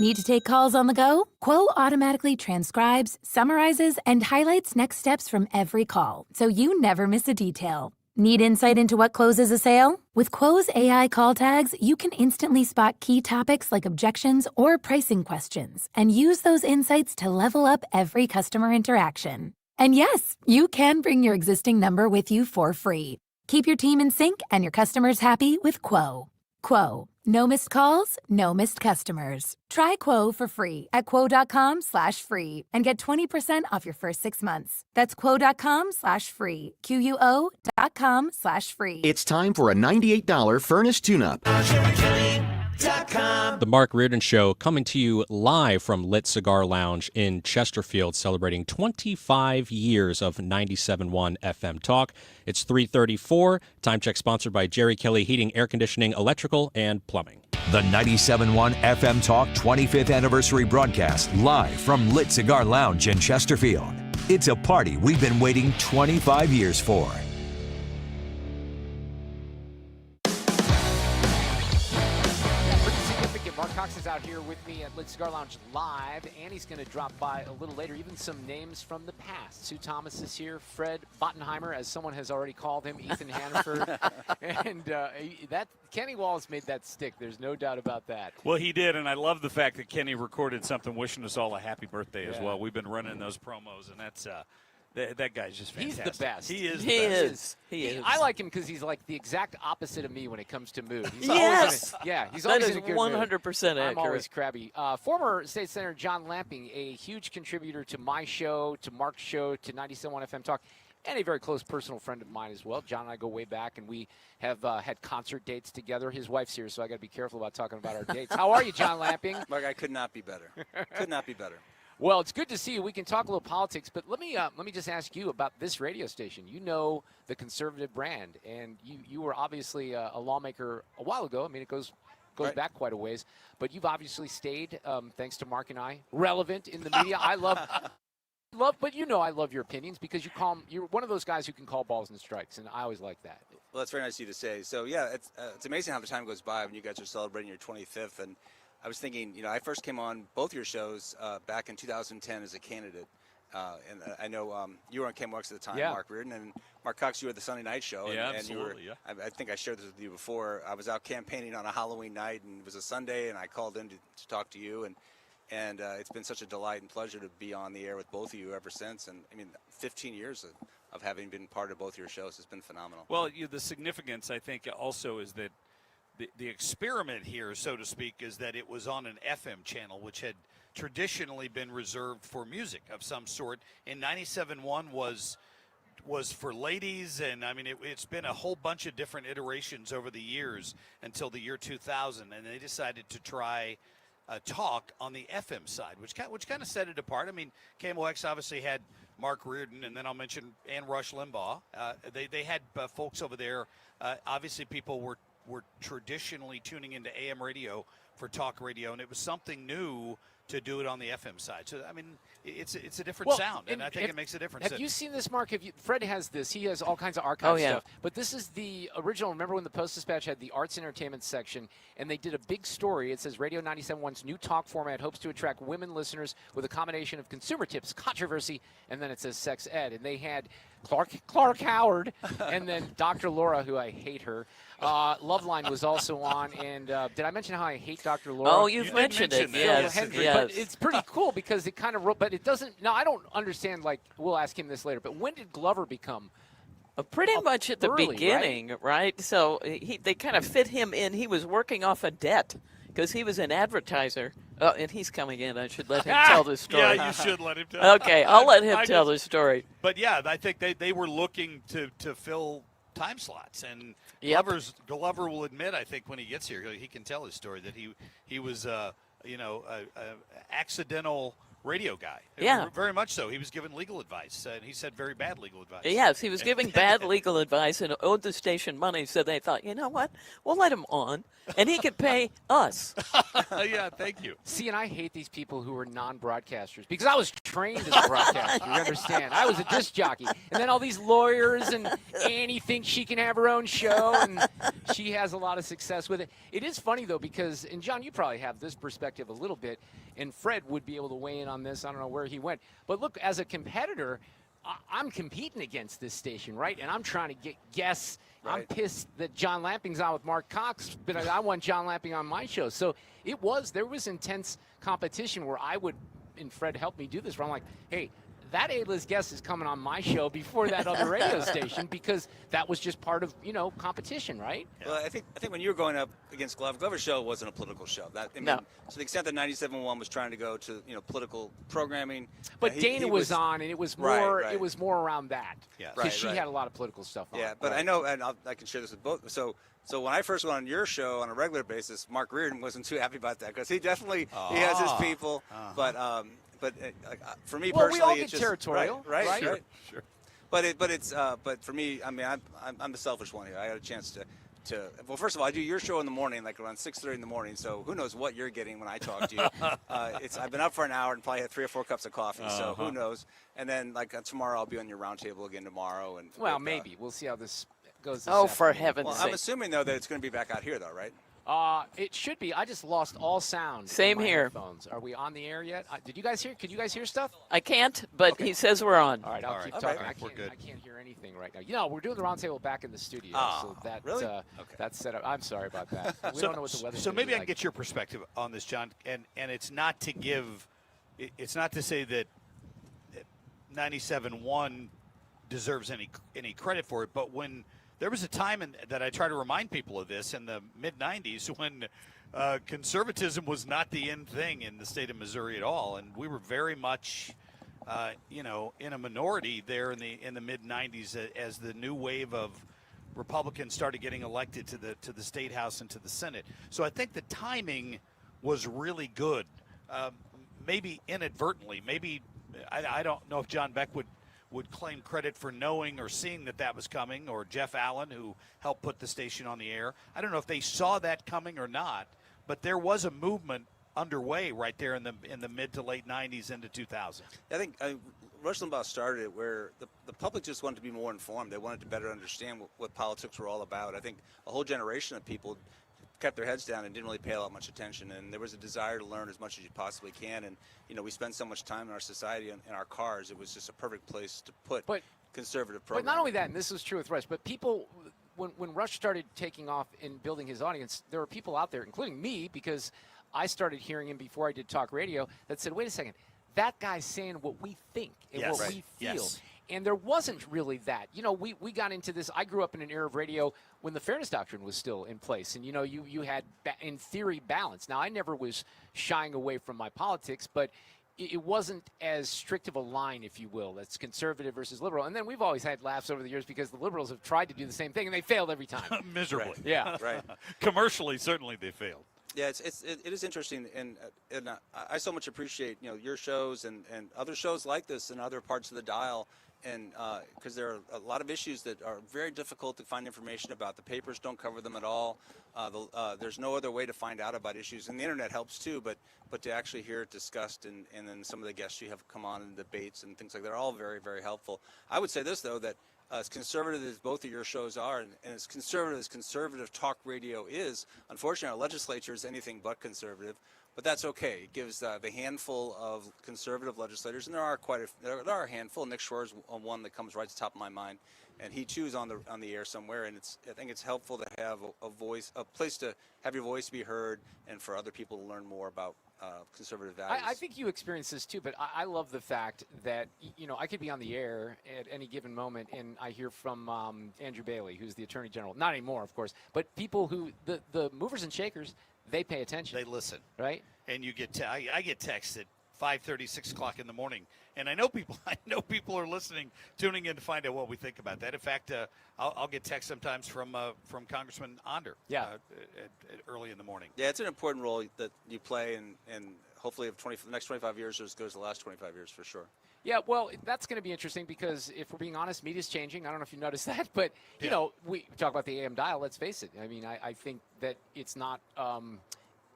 Need to take calls on the go? Quo automatically transcribes, summarizes, and highlights next steps from every call, so you never miss a detail. Need insight into what closes a sale? With Quo's AI call tags, you can instantly spot key topics like objections or pricing questions, and use those insights to level up every customer interaction. And yes, you can bring your existing number with you for free. Keep your team in sync and your customers happy with Quo. Quo. No missed calls, no missed customers. Try Quo for free at quo.com/free and get 20% off your first 6 months. That's quo.com/free. QUO.com/free. It's time for a $98 furnace tune-up. The Marc Reardon Show coming to you live from Lit Cigar Lounge in Chesterfield, celebrating 25 years of 97.1 FM Talk. It's 3:34. Time check sponsored by Jerry Kelly Heating, Air Conditioning, Electrical, and Plumbing. The 97.1 FM Talk 25th anniversary broadcast live from Lit Cigar Lounge in Chesterfield. It's a party we've been waiting 25 years for. Marc Cox is out here with me at Lit Cigar Lounge live. Annie's going to drop by a little later. Even some names from the past. Sue Thomas is here. Fred Bottenheimer, as someone has already called him. Ethan Hannaford. And that Kenny Wallace made that stick. There's no doubt about that. Well, he did, and I love the fact that Kenny recorded something wishing us all a happy birthday as well. We've been running those promos, and that's that guy's just fantastic. He's the best. He is. He is. I like him because he's like the exact opposite of me when it comes to mood. He's yes. He's always in a good 100% mood. accurate. I'm always crabby. Former State Senator John Lamping, a huge contributor to my show, to Mark's show, to 97.1 FM Talk, and a very close personal friend of mine as well. John and I go way back, and we have had concert dates together. His wife's here, so I got to be careful about talking about our dates. How are you, John Lamping? Mark, I could not be better. Could not be better. Well, it's good to see you. We can talk a little politics, but let me just ask you about this radio station. You know the conservative brand, and you were obviously a lawmaker a while ago. I mean, it goes right back quite a ways, but you've obviously stayed, thanks to Mark and I, relevant in the media. I love, but I love your opinions because you're one of those guys who can call balls and strikes, and I always like that. Well, that's very nice of you to say. So, yeah, it's amazing how the time goes by when you guys are celebrating your 25th, and I was thinking, I first came on both your shows back in 2010 as a candidate. And I know you were on KMOX at the time, Marc Reardon, and Marc Cox, you were at the Sunday night show. Yeah, and absolutely. I think I shared this with you before. I was out campaigning on a Halloween night, and it was a Sunday, and I called in to talk to you. And it's been such a delight and pleasure to be on the air with both of you ever since. And, 15 years of having been part of both your shows has been phenomenal. Well, the significance, I think, also is that the experiment here, so to speak, is that it was on an FM channel, which had traditionally been reserved for music of some sort. And 97.1 was for ladies, and it's been a whole bunch of different iterations over the years until the year 2000, and they decided to try talk on the FM side, which kind of set it apart. KMOX obviously had Marc Reardon, and then I'll mention Ann Rush Limbaugh. They had folks over there. Obviously, people were traditionally tuning into AM radio talk radio, and it was something new to do it on the FM side. So, I mean, it's a different sound, and I think it makes a difference. Have you seen this, Mark? Fred has this. He has all kinds of archive stuff. But this is the original. Remember when the Post-Dispatch had the arts and entertainment section, and they did a big story. It says Radio 97.1's new talk format hopes to attract women listeners with a combination of consumer tips, controversy, and then it says sex ed. And they had Clark Howard, and then Dr. Laura, who I hate her. Loveline was also on, and did I mention how I hate Dr. Laura? Oh, you've mentioned it. Yes, But it's pretty cool because it kind of, but it doesn't. Now I don't understand. Like we'll ask him this later. But when did Glover become? Pretty much at the early, beginning, right? So they kind of fit him in. He was working off a debt because he was an advertiser. Oh, and he's coming in. I should let him tell the story. Yeah, you should let him tell. Okay, I'll let him tell the story. But yeah, I think they were looking to fill time slots, and Glover will admit, I think when he gets here, he can tell his story that he was a accidental radio guy. Yeah, very much so. He was given legal advice, and he said very bad legal advice. Yes, he was giving bad legal advice and owed the station money, so they thought, you know what, we'll let him on, and he could pay us. Yeah, thank you. See, and I hate these people who are non-broadcasters because I was trained as a broadcaster. You understand? I was a disc jockey, and then all these lawyers, and Annie thinks she can have her own show, and she has a lot of success with it. It is funny though because, and John, you probably have this perspective a little bit, and Fred would be able to weigh in on this. I don't know where he went, but look, as a competitor, I'm competing against this station, right? And I'm trying to guess. Right. I'm pissed that John Lamping's on with Marc Cox, but I want John Lamping on my show. So there was intense competition where I would, and Fred helped me do this, where I'm like, hey, that A-list guest is coming on my show before that other radio station because that was just part of, competition, right? Well, I think when you were going up against Glover's show wasn't a political show. No. To the extent that 97.1 was trying to go to, political programming. But Dana was on, and it was more it was more around that. Yeah. Because she had a lot of political stuff on. Yeah, but I know, and I can share this with both. So when I first went on your show on a regular basis, Mark Reardon wasn't too happy about that because he definitely he has his people, But for me personally, we all get it's just territorial, right? Sure. But for me, I mean, I'm the selfish one here. I got a chance to. Well, first of all, I do your show in the morning, like around 6:30 in the morning. So who knows what you're getting when I talk to you? I've been up for an hour and probably had 3 or 4 cups of coffee. So who knows? And then tomorrow I'll be on your roundtable again tomorrow. And maybe we'll see how this goes. For heaven's sake! I'm assuming though that it's going to be back out here though, right? It should be. I just lost all sound. Same here. Headphones. Are we on the air yet? Did you guys hear? Could you guys hear stuff? I can't, but he says we're on. All right, I'll keep talking. I can't hear anything right now. We're doing the roundtable back in the studio, so that really? That's set up. I'm sorry about that. We don't know what the weather's So maybe I can get your perspective on this, John, and it's not to say that 97.1 deserves any credit for it, but when there was a time that I try to remind people of this in the mid-'90s when conservatism was not the in thing in the state of Missouri at all, and we were very much, in a minority there in the mid-'90s as the new wave of Republicans started getting elected to the state house and to the Senate. So I think the timing was really good. Maybe inadvertently, I don't know if John Beck would claim credit for knowing or seeing that was coming, or Jeff Allen, who helped put the station on the air. I don't know if they saw that coming or not, but there was a movement underway right there in the mid to late 90s into 2000. I think Rush Limbaugh started it where the public just wanted to be more informed. They wanted to better understand what politics were all about. I think a whole generation of people kept their heads down and didn't really pay a lot much attention, and there was a desire to learn as much as you possibly can. And we spend so much time in our society in our cars, it was just a perfect place to put conservative programming. But not only that, and this was true with Rush, but people, when Rush started taking off and building his audience, there were people out there, including me, because I started hearing him before I did talk radio, that said, wait a second, that guy's saying what we think and what we feel. Yes. And there wasn't really that. We got into this. I grew up in an era of radio when the Fairness Doctrine was still in place. And, you had, in theory, balance. Now, I never was shying away from my politics, but it wasn't as strict of a line, if you will, that's conservative versus liberal. And then we've always had laughs over the years because the liberals have tried to do the same thing, and they failed every time. Miserably. Right. Yeah. Right. Commercially, certainly they failed. Yeah, it is interesting, and I so much appreciate your shows and other shows like this and other parts of the dial. and because there are a lot of issues that are very difficult to find information about. The papers don't cover them at all. There's no other way to find out about issues, and the internet helps too. But to actually hear it discussed, and then some of the guests you have come on in debates and things like that are all very, very helpful. I would say this though, that as conservative as both of your shows are, and as conservative talk radio is, unfortunately, our legislature is anything but conservative. But that's okay. It gives the handful of conservative legislators, and there are a handful. Nick Schroer's one that comes right to the top of my mind, and he too is on the air somewhere. And I think it's helpful to have a voice, a place to have your voice be heard, and for other people to learn more about conservative values. I think you experience this too, but I love the fact that I could be on the air at any given moment, and I hear from Andrew Bailey, who's the Attorney General. Not anymore, of course, but people who the movers and shakers. They pay attention. They listen. Right? And you get I get texts at 5:30, 6 o'clock in the morning, and I know people are listening, tuning in to find out what we think about that. In fact, I'll get texts sometimes from Congressman Onder. Yeah. Early in the morning. Yeah, it's an important role that you play, and hopefully, for the next 25 years, as goes the last 25 years for sure. Yeah, well, that's going to be interesting because if we're being honest, media's changing. I don't know if you noticed that, but, we talk about the AM dial, let's face it. I mean, I think that it's not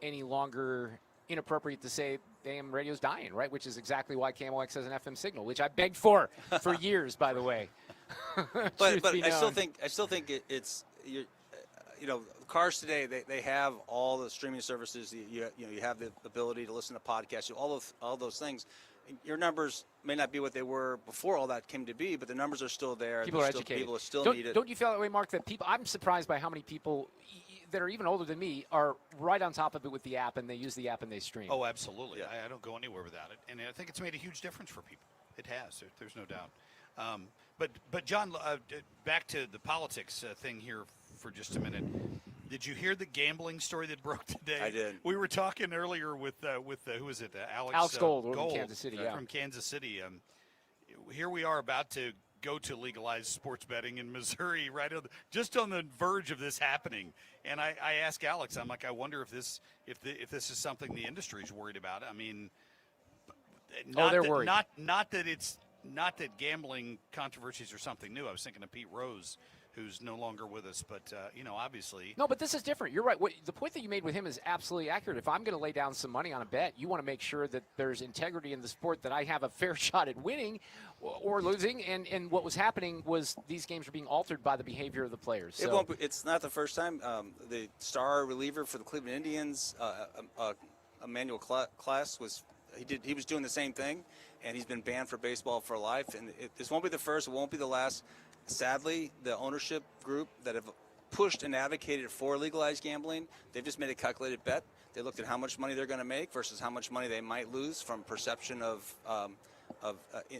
any longer inappropriate to say AM radio's dying, right, which is exactly why KMOX has an FM signal, which I begged for years, by the way. but I still think it's cars today, they have all the streaming services. You have the ability to listen to podcasts, all those things. Your numbers may not be what they were before all that came to be, but the numbers are still there. People are educated. People still need it. Don't you feel that way, Mark? That I'm surprised by how many people that are even older than me are right on top of it with the app, and they use the app and they stream. Oh, absolutely. Yeah. I don't go anywhere without it, and I think it's made a huge difference for people. It has. There's no doubt. But John, back to the politics thing here for just a minute. Did you hear the gambling story that broke today? I did. We were talking earlier with who is it? Alex Gold from Kansas City. Yeah. From Kansas City. Here we are about to go to legalized sports betting in Missouri, right? Just on the verge of this happening. And I asked Alex, I'm like, I wonder if this is something the industry's worried about. I mean, they're worried. Not that gambling controversies are something new. I was thinking of Pete Rose, who's no longer with us, but obviously. No, but this is different. You're right. The point that you made with him is absolutely accurate. If I'm going to lay down some money on a bet, you want to make sure that there's integrity in the sport, that I have a fair shot at winning or losing. And what was happening was these games were being altered by the behavior of the players. So. It's not the first time. The star reliever for the Cleveland Indians, Emmanuel Class, he was doing the same thing, and he's been banned for baseball for life. And this won't be the first. It won't be the last. Sadly, the ownership group that have pushed and advocated for legalized gambling, they've just made a calculated bet. They looked at how much money they're going to make versus how much money they might lose from perception of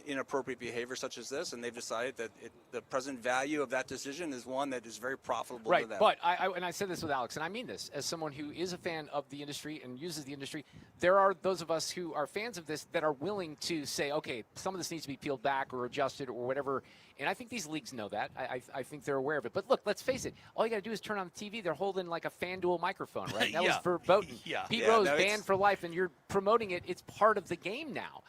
inappropriate behavior such as this, and they've decided that the present value of that decision is one that is very profitable right, to them. But I said this with Alex, and I mean this as someone who is a fan of the industry and uses the industry. There are those of us who are fans of this that are willing to say, okay, some of this needs to be peeled back or adjusted or whatever. And I think these leagues know that. I think they're aware of it. But look, let's face it. All you got to do is turn on the TV. They're holding like a FanDuel microphone, right? That was verboten. Pete Rose banned for life, and you're promoting it. It's part of the game now.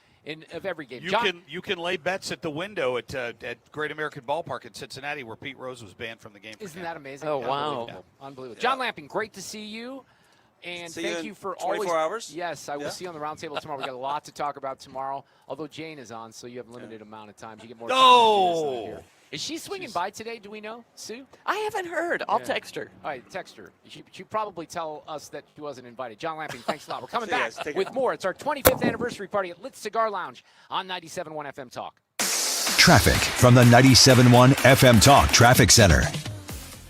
Of every game. You can lay bets at the window at Great American Ballpark in Cincinnati, where Pete Rose was banned from the game. Isn't that amazing? Oh, wow. Unbelievable. John Lamping, great to see you. And thank you for 24 hours? Yes, I will see you on the roundtable tomorrow. We got a lot to talk about tomorrow. Although Jane is on, so you have a limited amount of time. You get more time. No! Is she swinging by today? Do we know, Sue? I haven't heard. I'll text her. All right, text her. She probably tell us that she wasn't invited. John Lamping, thanks a lot. We're coming back with more. It's our 25th anniversary party at Lit Cigar Lounge on 97.1 FM Talk. Traffic from the 97.1 FM Talk Traffic Center.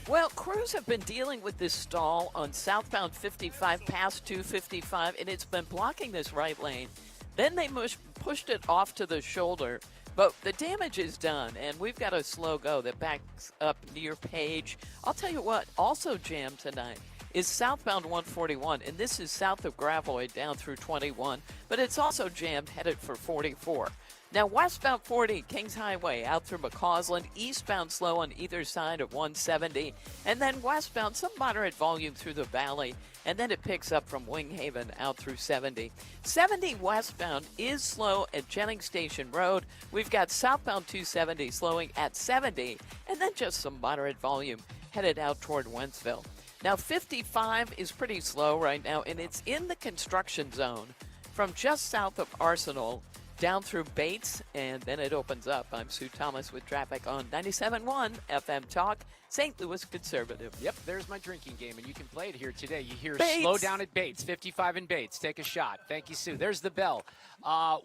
Well, crews have been dealing with this stall on southbound 55 past 255, and it's been blocking this right lane. Then they pushed it off to the shoulder. But the damage is done, and we've got a slow go that backs up near Page. I'll tell you what, also jammed tonight is southbound 141, and this is south of Gravois down through 21, but it's also jammed headed for 44. Now, westbound 40, Kings Highway out through McCausland, eastbound slow on either side of 170, and then westbound some moderate volume through the valley, and then it picks up from Winghaven out through 70. 70 westbound is slow at Jennings Station Road. We've got southbound 270 slowing at 70, and then just some moderate volume headed out toward Wentzville. Now, 55 is pretty slow right now, and it's in the construction zone from just south of Arsenal down through Bates, and then it opens up. I'm Sue Thomas with traffic on 97.1 FM Talk, St. Louis Conservative. Yep, there's my drinking game, and you can play it here today. You hear Bates. Slow down at Bates, 55 in Bates. Take a shot. Thank you, Sue. There's the bell.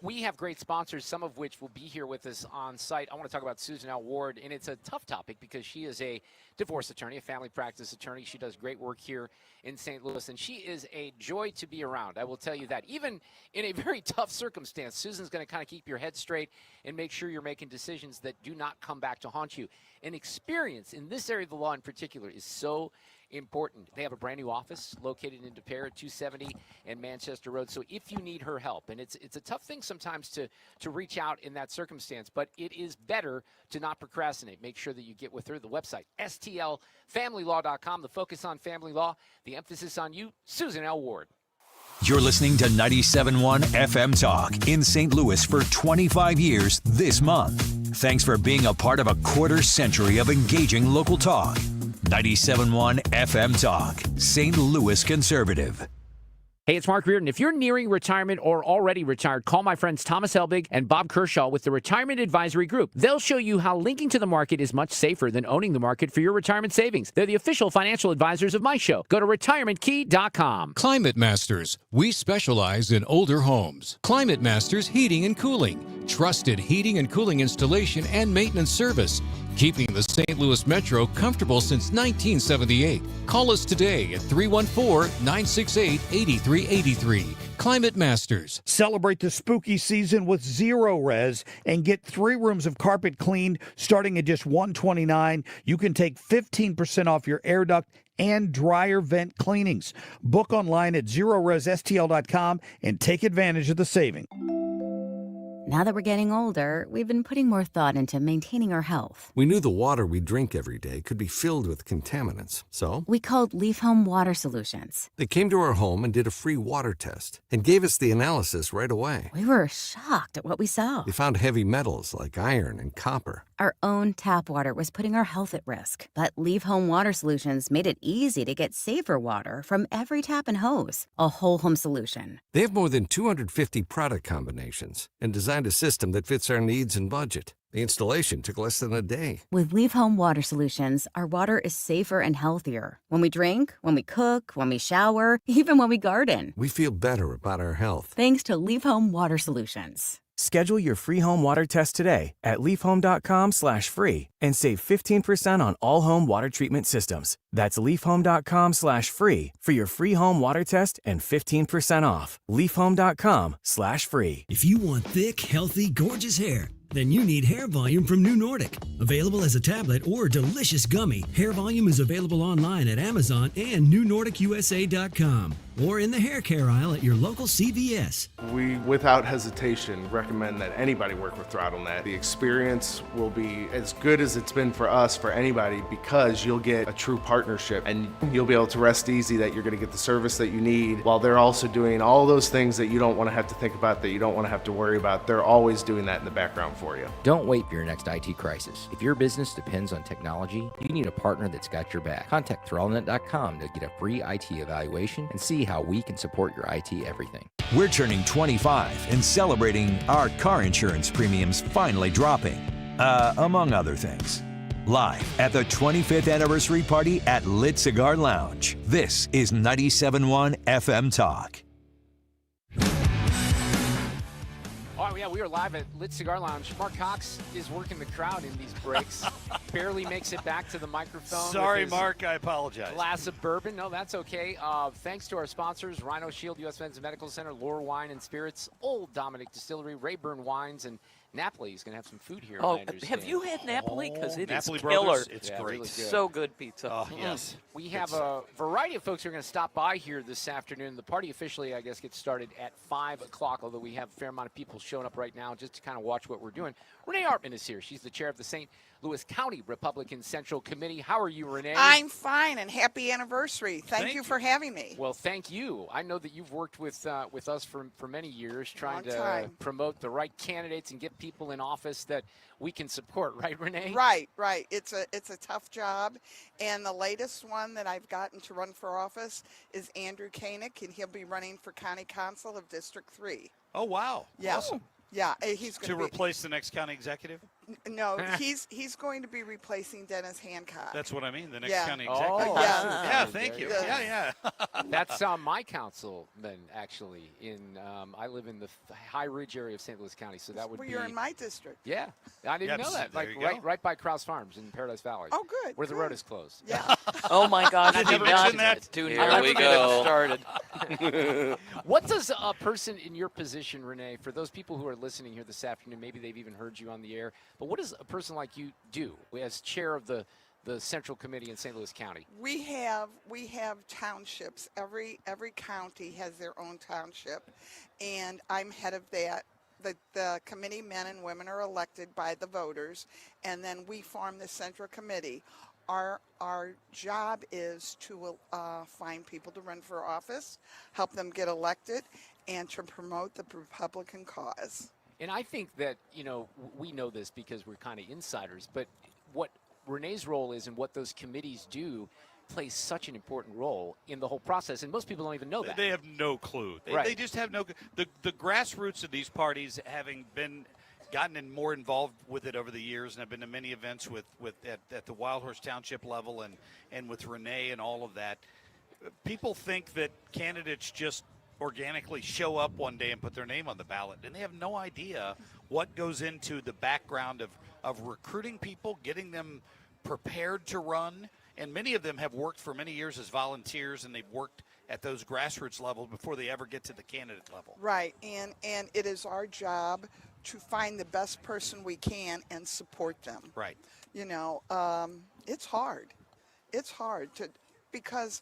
We have great sponsors, some of which will be here with us on site. I want to talk about Susan L. Ward, and it's a tough topic because she is a divorce attorney, a family practice attorney. She does great work here in St. Louis, and she is a joy to be around. I will tell you that. Even in a very tough circumstance, Susan's going to kind of keep your head straight and make sure you're making decisions that do not come back to haunt you. And experience in this area of the law in particular is so important. They have a brand new office located in De Pere at 270 and Manchester Road. So if you need her help, and it's a tough thing sometimes to reach out in that circumstance, but it is better to not procrastinate. Make sure that you get with her. The website, stlfamilylaw.com. The focus on family law, the emphasis on you, Susan L. Ward. You're listening to 97.1 FM Talk in St. Louis for 25 years this month. Thanks for being a part of a quarter century of engaging local talk. 97.1 FM Talk, St. Louis Conservative. Hey, it's Mark Reardon. If you're nearing retirement or already retired, call my friends Thomas Helbig and Bob Kershaw with the Retirement Advisory Group. They'll show you how linking to the market is much safer than owning the market for your retirement savings. They're the official financial advisors of my show. Go to retirementkey.com. Climate Masters. We specialize in older homes. Climate Masters Heating and Cooling. Trusted heating and cooling installation and maintenance service. Keeping the St. Louis Metro comfortable since 1978. Call us today at 314-968-8383. Climate Masters. Celebrate the spooky season with Zero Res and get 3 rooms of carpet cleaned starting at just $129. You can take 15% off your air duct and dryer vent cleanings. Book online at ZeroResSTL.com and take advantage of the saving. Now that we're getting older, we've been putting more thought into maintaining our health. We knew the water we drink every day could be filled with contaminants, so we called Leaf Home Water Solutions. they came to our home and did a free water test and gave us the analysis right away. We were shocked at what we saw. They found heavy metals like iron and copper. Our own tap water was putting our health at risk, but Leaf Home Water Solutions made it easy to get safer water from every tap and hose. A whole home solution. They have more than 250 product combinations and designed a system that fits our needs and budget. The installation took less than a day. With Leaf Home Water Solutions, our water is safer and healthier. When we drink, when we cook, when we shower, even when we garden. We feel better about our health. Thanks to Leaf Home Water Solutions. Schedule your free home water test today at leafhome.com/free and save 15% on all home water treatment systems. That's leafhome.com/free for your free home water test and 15% off. leafhome.com/free. If you want thick, healthy, gorgeous hair, then you need Hair Volume from New Nordic. Available as a tablet or delicious gummy, Hair Volume is available online at Amazon and NewNordicUSA.com or in the hair care aisle at your local CVS. We, without hesitation, recommend that anybody work with ThrottleNet. The experience will be as good as it's been for us, for anybody, because you'll get a true partnership and you'll be able to rest easy that you're going to get the service that you need while they're also doing all those things that you don't want to have to think about, that you don't want to have to worry about. They're always doing that in the background for you. Don't wait for your next IT crisis. If your business depends on technology, you need a partner that's got your back. Contact ThrottleNet.com to get a free IT evaluation and see how we can support your IT everything. We're turning 25 and celebrating our car insurance premiums finally dropping, among other things. Live at the 25th anniversary party at Lit Cigar Lounge. This is 97.1 FM Talk. Oh, yeah, we are live at Lit Cigar Lounge. Marc Cox is working the crowd in these breaks. Barely makes it back to the microphone. Sorry, Mark, I apologize. Glass of bourbon. No, that's okay. Thanks to our sponsors, Rhino Shield, U.S. Men's Medical Center, Lore Wine and Spirits, Old Dominic Distillery, Rayburn Wines, and Napoli is going to have some food here. Oh, I understand. have you had Napoli? Because it is Napoli killer. Brothers, it's Yeah, great. really good. So good pizza. Oh, yes. We have a variety of folks who are going to stop by here this afternoon. The party officially, I guess, gets started at 5 o'clock, although we have a fair amount of people showing up right now just to kind of watch what we're doing. Rene Artman is here. She's the chair of the St. Louis County Republican Central Committee. How are you, Rene? I'm fine, and happy anniversary. Thank you for having me. Well, thank you. I know that you've worked with us for many years trying Long to time. promote the right candidates and get people in office that we can support, right, Rene? Right. It's a tough job, and the latest one that I've gotten to run for office is Andrew Koenig, and he'll be running for County Council of District 3. Oh, wow. Yeah. Awesome. Yeah, he's going To replace the next county executive? No, he's going to be replacing Dennis Hancock. That's what I mean, the next Yeah. county Oh, executive. yeah. Yeah, thank you. Yeah. Yeah. That's my councilman, actually. I live in the High Ridge area of St. Louis County, so that would Well, be. you're in my district. Yeah, I didn't know that. there Like you go. right by Krause Farms in Paradise Valley. Oh, good. Where the road is closed. Yeah. Oh my gosh, Did do he mention not that? do Here not we get go. started. What does a person in your position, Rene, for those people who are listening here this afternoon, maybe they've even heard you on the air, but what does a person like you do as chair of the Central Committee in St. Louis County? We have townships. Every county has their own township, and I'm head of that. The committee men and women are elected by the voters, and then we form the Central Committee. Our job is to find people to run for office, help them get elected, and to promote the Republican cause. And I think that, we know this because we're kind of insiders, but what Rene's role is and what those committees do plays such an important role in the whole process, and most people don't even know that. They have no clue. They just have no. The grassroots of these parties, having gotten more involved with it over the years, and have been to many events at the Wild Horse Township level and with Rene and all of that. People think that candidates just organically show up one day and put their name on the ballot, and they have no idea what goes into the background of recruiting people, getting them prepared to run. And many of them have worked for many years as volunteers, and they've worked at those grassroots levels before they ever get to the candidate level. Right, and it is our job to find the best person we can and support them. Right. It's hard. It's hard because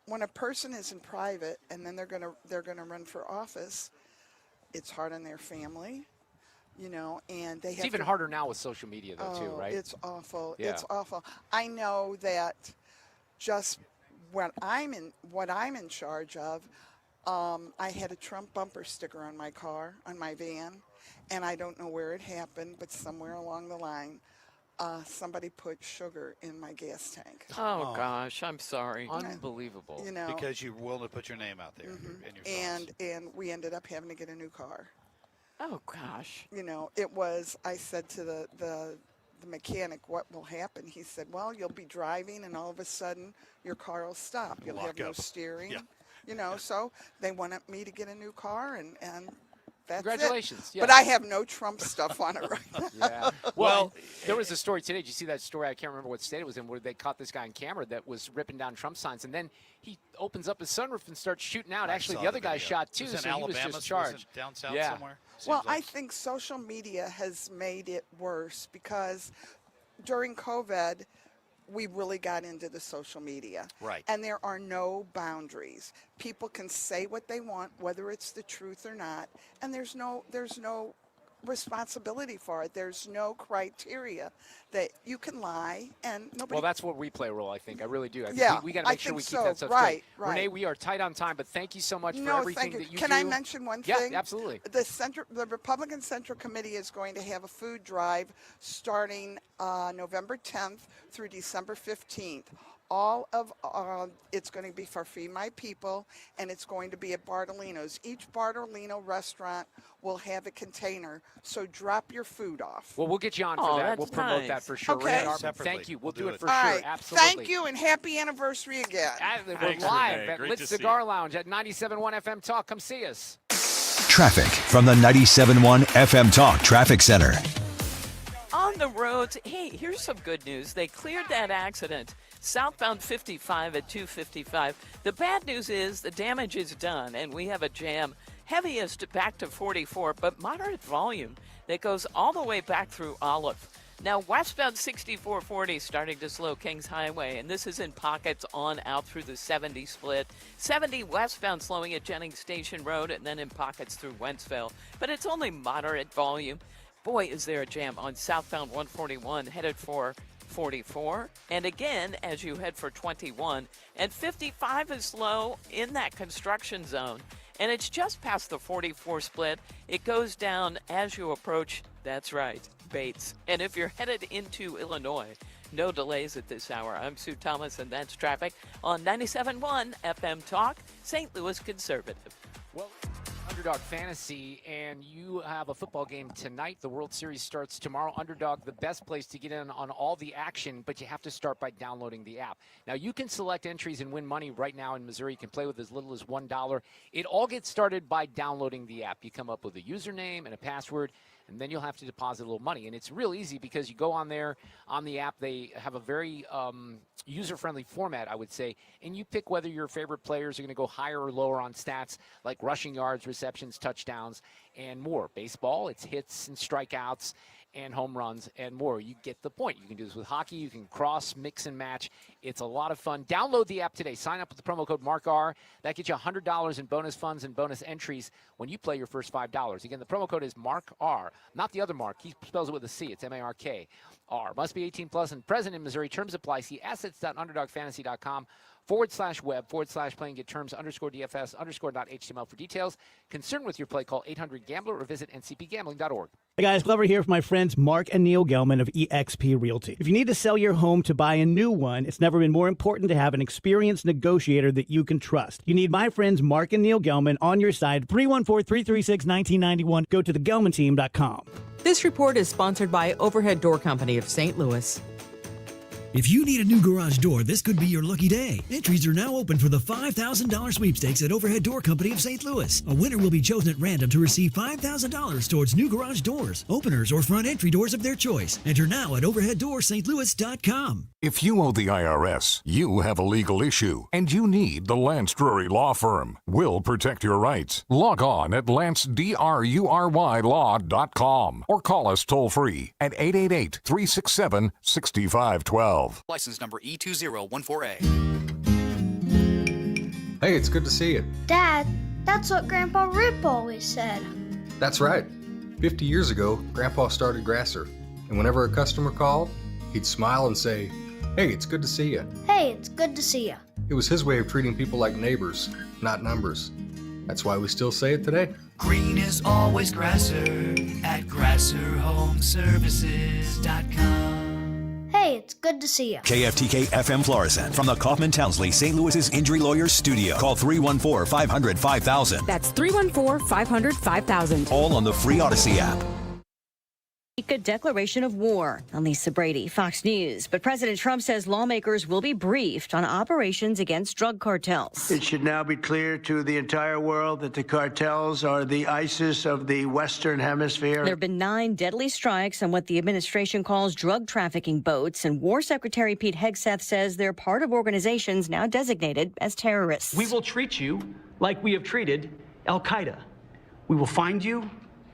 when a person is in private and then they're gonna run for office, it's hard on their family. And they have. It's even harder now with social media, though, too, right? It's awful. Yeah. It's awful. I know that just what I'm in charge of, I had a Trump bumper sticker on my car, on my van, and I don't know where it happened, but somewhere along the line, somebody put sugar in my gas tank. Oh gosh, I'm sorry. Unbelievable. Because you're willing to put your name out there and your thoughts. And we ended up having to get a new car. Oh gosh. It was. I said to the mechanic, "What will happen?" He said, "Well, you'll be driving, and all of a sudden, your car will stop. You'll have no steering." Yeah. So they wanted me to get a new car, and that's Congratulations. it. Yeah. But I have no Trump stuff on it right now. Yeah. Well, there was a story today. Did you see that story? I can't remember what state it was in, where they caught this guy on camera that was ripping down Trump signs, and then he opens up his sunroof and starts shooting out. Actually, the other guy shot too, so he was just charged. Down south Yeah. somewhere. Well, I think social media has made it worse because during COVID, we really got into the social media. Right. And there are no boundaries. People can say what they want, whether it's the truth or not, and there's no responsibility for it. There's no criteria that you can lie and nobody. Well, that's what we play a role, I think. I really do. I think Yeah, we got to I make sure we think keep so. that stuff Right, straight. right. Renee, we are tight on time, but thank you so much for No, everything thank you. that you Can do. I mention one thing? Yeah, absolutely. The Republican Central Committee is going to have a food drive starting November 10th through December 15th. All of it's going to be for Feed My People, and it's going to be at Bartolino's. Each Bartolino restaurant will have a container, so drop your food off. Well, we'll get you on for that. that's We'll promote nice. that for sure. Okay. Renee Artman, Separately. thank you. We'll We'll do do it for it. All sure. right. Absolutely. Thank you, and happy anniversary again. We're Thanks, live Renee. at Great Lit to see Cigar you. Lounge at 97.1 FM Talk. Come see us. Traffic from the 97.1 FM Talk Traffic Center. On the roads, hey, here's some good news. They cleared that accident southbound 55 at 255. The bad news is the damage is done, and we have a jam Heaviest back to 44, but moderate volume that goes all the way back through Olive. Now, westbound 6440 starting to slow Kings Highway, and this is in pockets on out through the 70 split. 70 westbound slowing at Jennings Station Road, and then in pockets through Wentzville. But it's only moderate volume. Boy, is there a jam on southbound 141 headed for 44. And again, as you head for 21. And 55 is slow in that construction zone. And it's just past the 44 split. It goes down as you approach, that's right, Bates. And if you're headed into Illinois, no delays at this hour. I'm Sue Thomas, and that's traffic on 97.1 FM Talk, St. Louis Conservative. Well, Underdog Fantasy, and you have a football game tonight. The World Series starts tomorrow. Underdog, the best place to get in on all the action, but you have to start by downloading the app. Now, you can select entries and win money right now in Missouri. You can play with as little as $1. It all gets started by downloading the app. You come up with a username and a password, and then you'll have to deposit a little money. And it's real easy because you go on there on the app. They have a very user-friendly format, I would say, and you pick whether your favorite players are going to go higher or lower on stats like rushing yards, receptions, touchdowns, and more. Baseball, it's hits and strikeouts and home runs and more. You get the point. You can do this with hockey. You can cross, mix, and match. It's a lot of fun. Download the app today. Sign up with the promo code MarkR. That gets you $100 in bonus funds and bonus entries when you play your first $5. Again, the promo code is MarkR, not the other Mark. He spells it with a C. It's M-A-R-K-R. Must be 18 plus and present in Missouri. Terms apply. See assets.underdogfantasy.com/web/playing. Get terms _DFS_.html for details. Concerned with your play, call 800-GAMBLER or visit ncpgambling.org. Hey guys, Glover here with my friends Mark and Neil Gelman of eXp Realty. If you need to sell your home to buy a new one, it's never been more important to have an experienced negotiator that you can trust. You need my friends Mark and Neil Gelman on your side. 314-336-1991. Go to thegelmanteam.com. This report is sponsored by Overhead Door Company of St. Louis. If you need a new garage door, this could be your lucky day. Entries are now open for the $5,000 sweepstakes at Overhead Door Company of St. Louis. A winner will be chosen at random to receive $5,000 towards new garage doors, openers, or front entry doors of their choice. Enter now at overheaddoorsstlouis.com. If you owe the IRS, you have a legal issue, and you need the Lance Drury Law Firm. We'll protect your rights. Log on at lancedrurylaw.com or call us toll-free at 888-367-6512. License number E2014A. Hey, it's good to see you. Dad, that's what Grandpa Rip always said. That's right. 50 years ago, Grandpa started Grasser, and whenever a customer called, he'd smile and say, "Hey, it's good to see you." Hey, it's good to see you. It was his way of treating people like neighbors, not numbers. That's why we still say it today. Green is always Grasser at GrasserHomeServices.com. Hey, it's good to see you. KFTK FM Florissant from the Kaufman Townsley St. Louis's Injury Lawyers Studio. Call 314-500-5000. That's 314-500-5000. All on the free Odyssey app. A declaration of war. I'm Lisa Brady, Fox News. But President Trump says lawmakers will be briefed on operations against drug cartels. It should now be clear to the entire world that the cartels are the ISIS of the Western Hemisphere. There have been 9 deadly strikes on what the administration calls drug trafficking boats, and War Secretary Pete Hegseth says they're part of organizations now designated as terrorists. We will treat you like we have treated al-Qaeda. We will find you,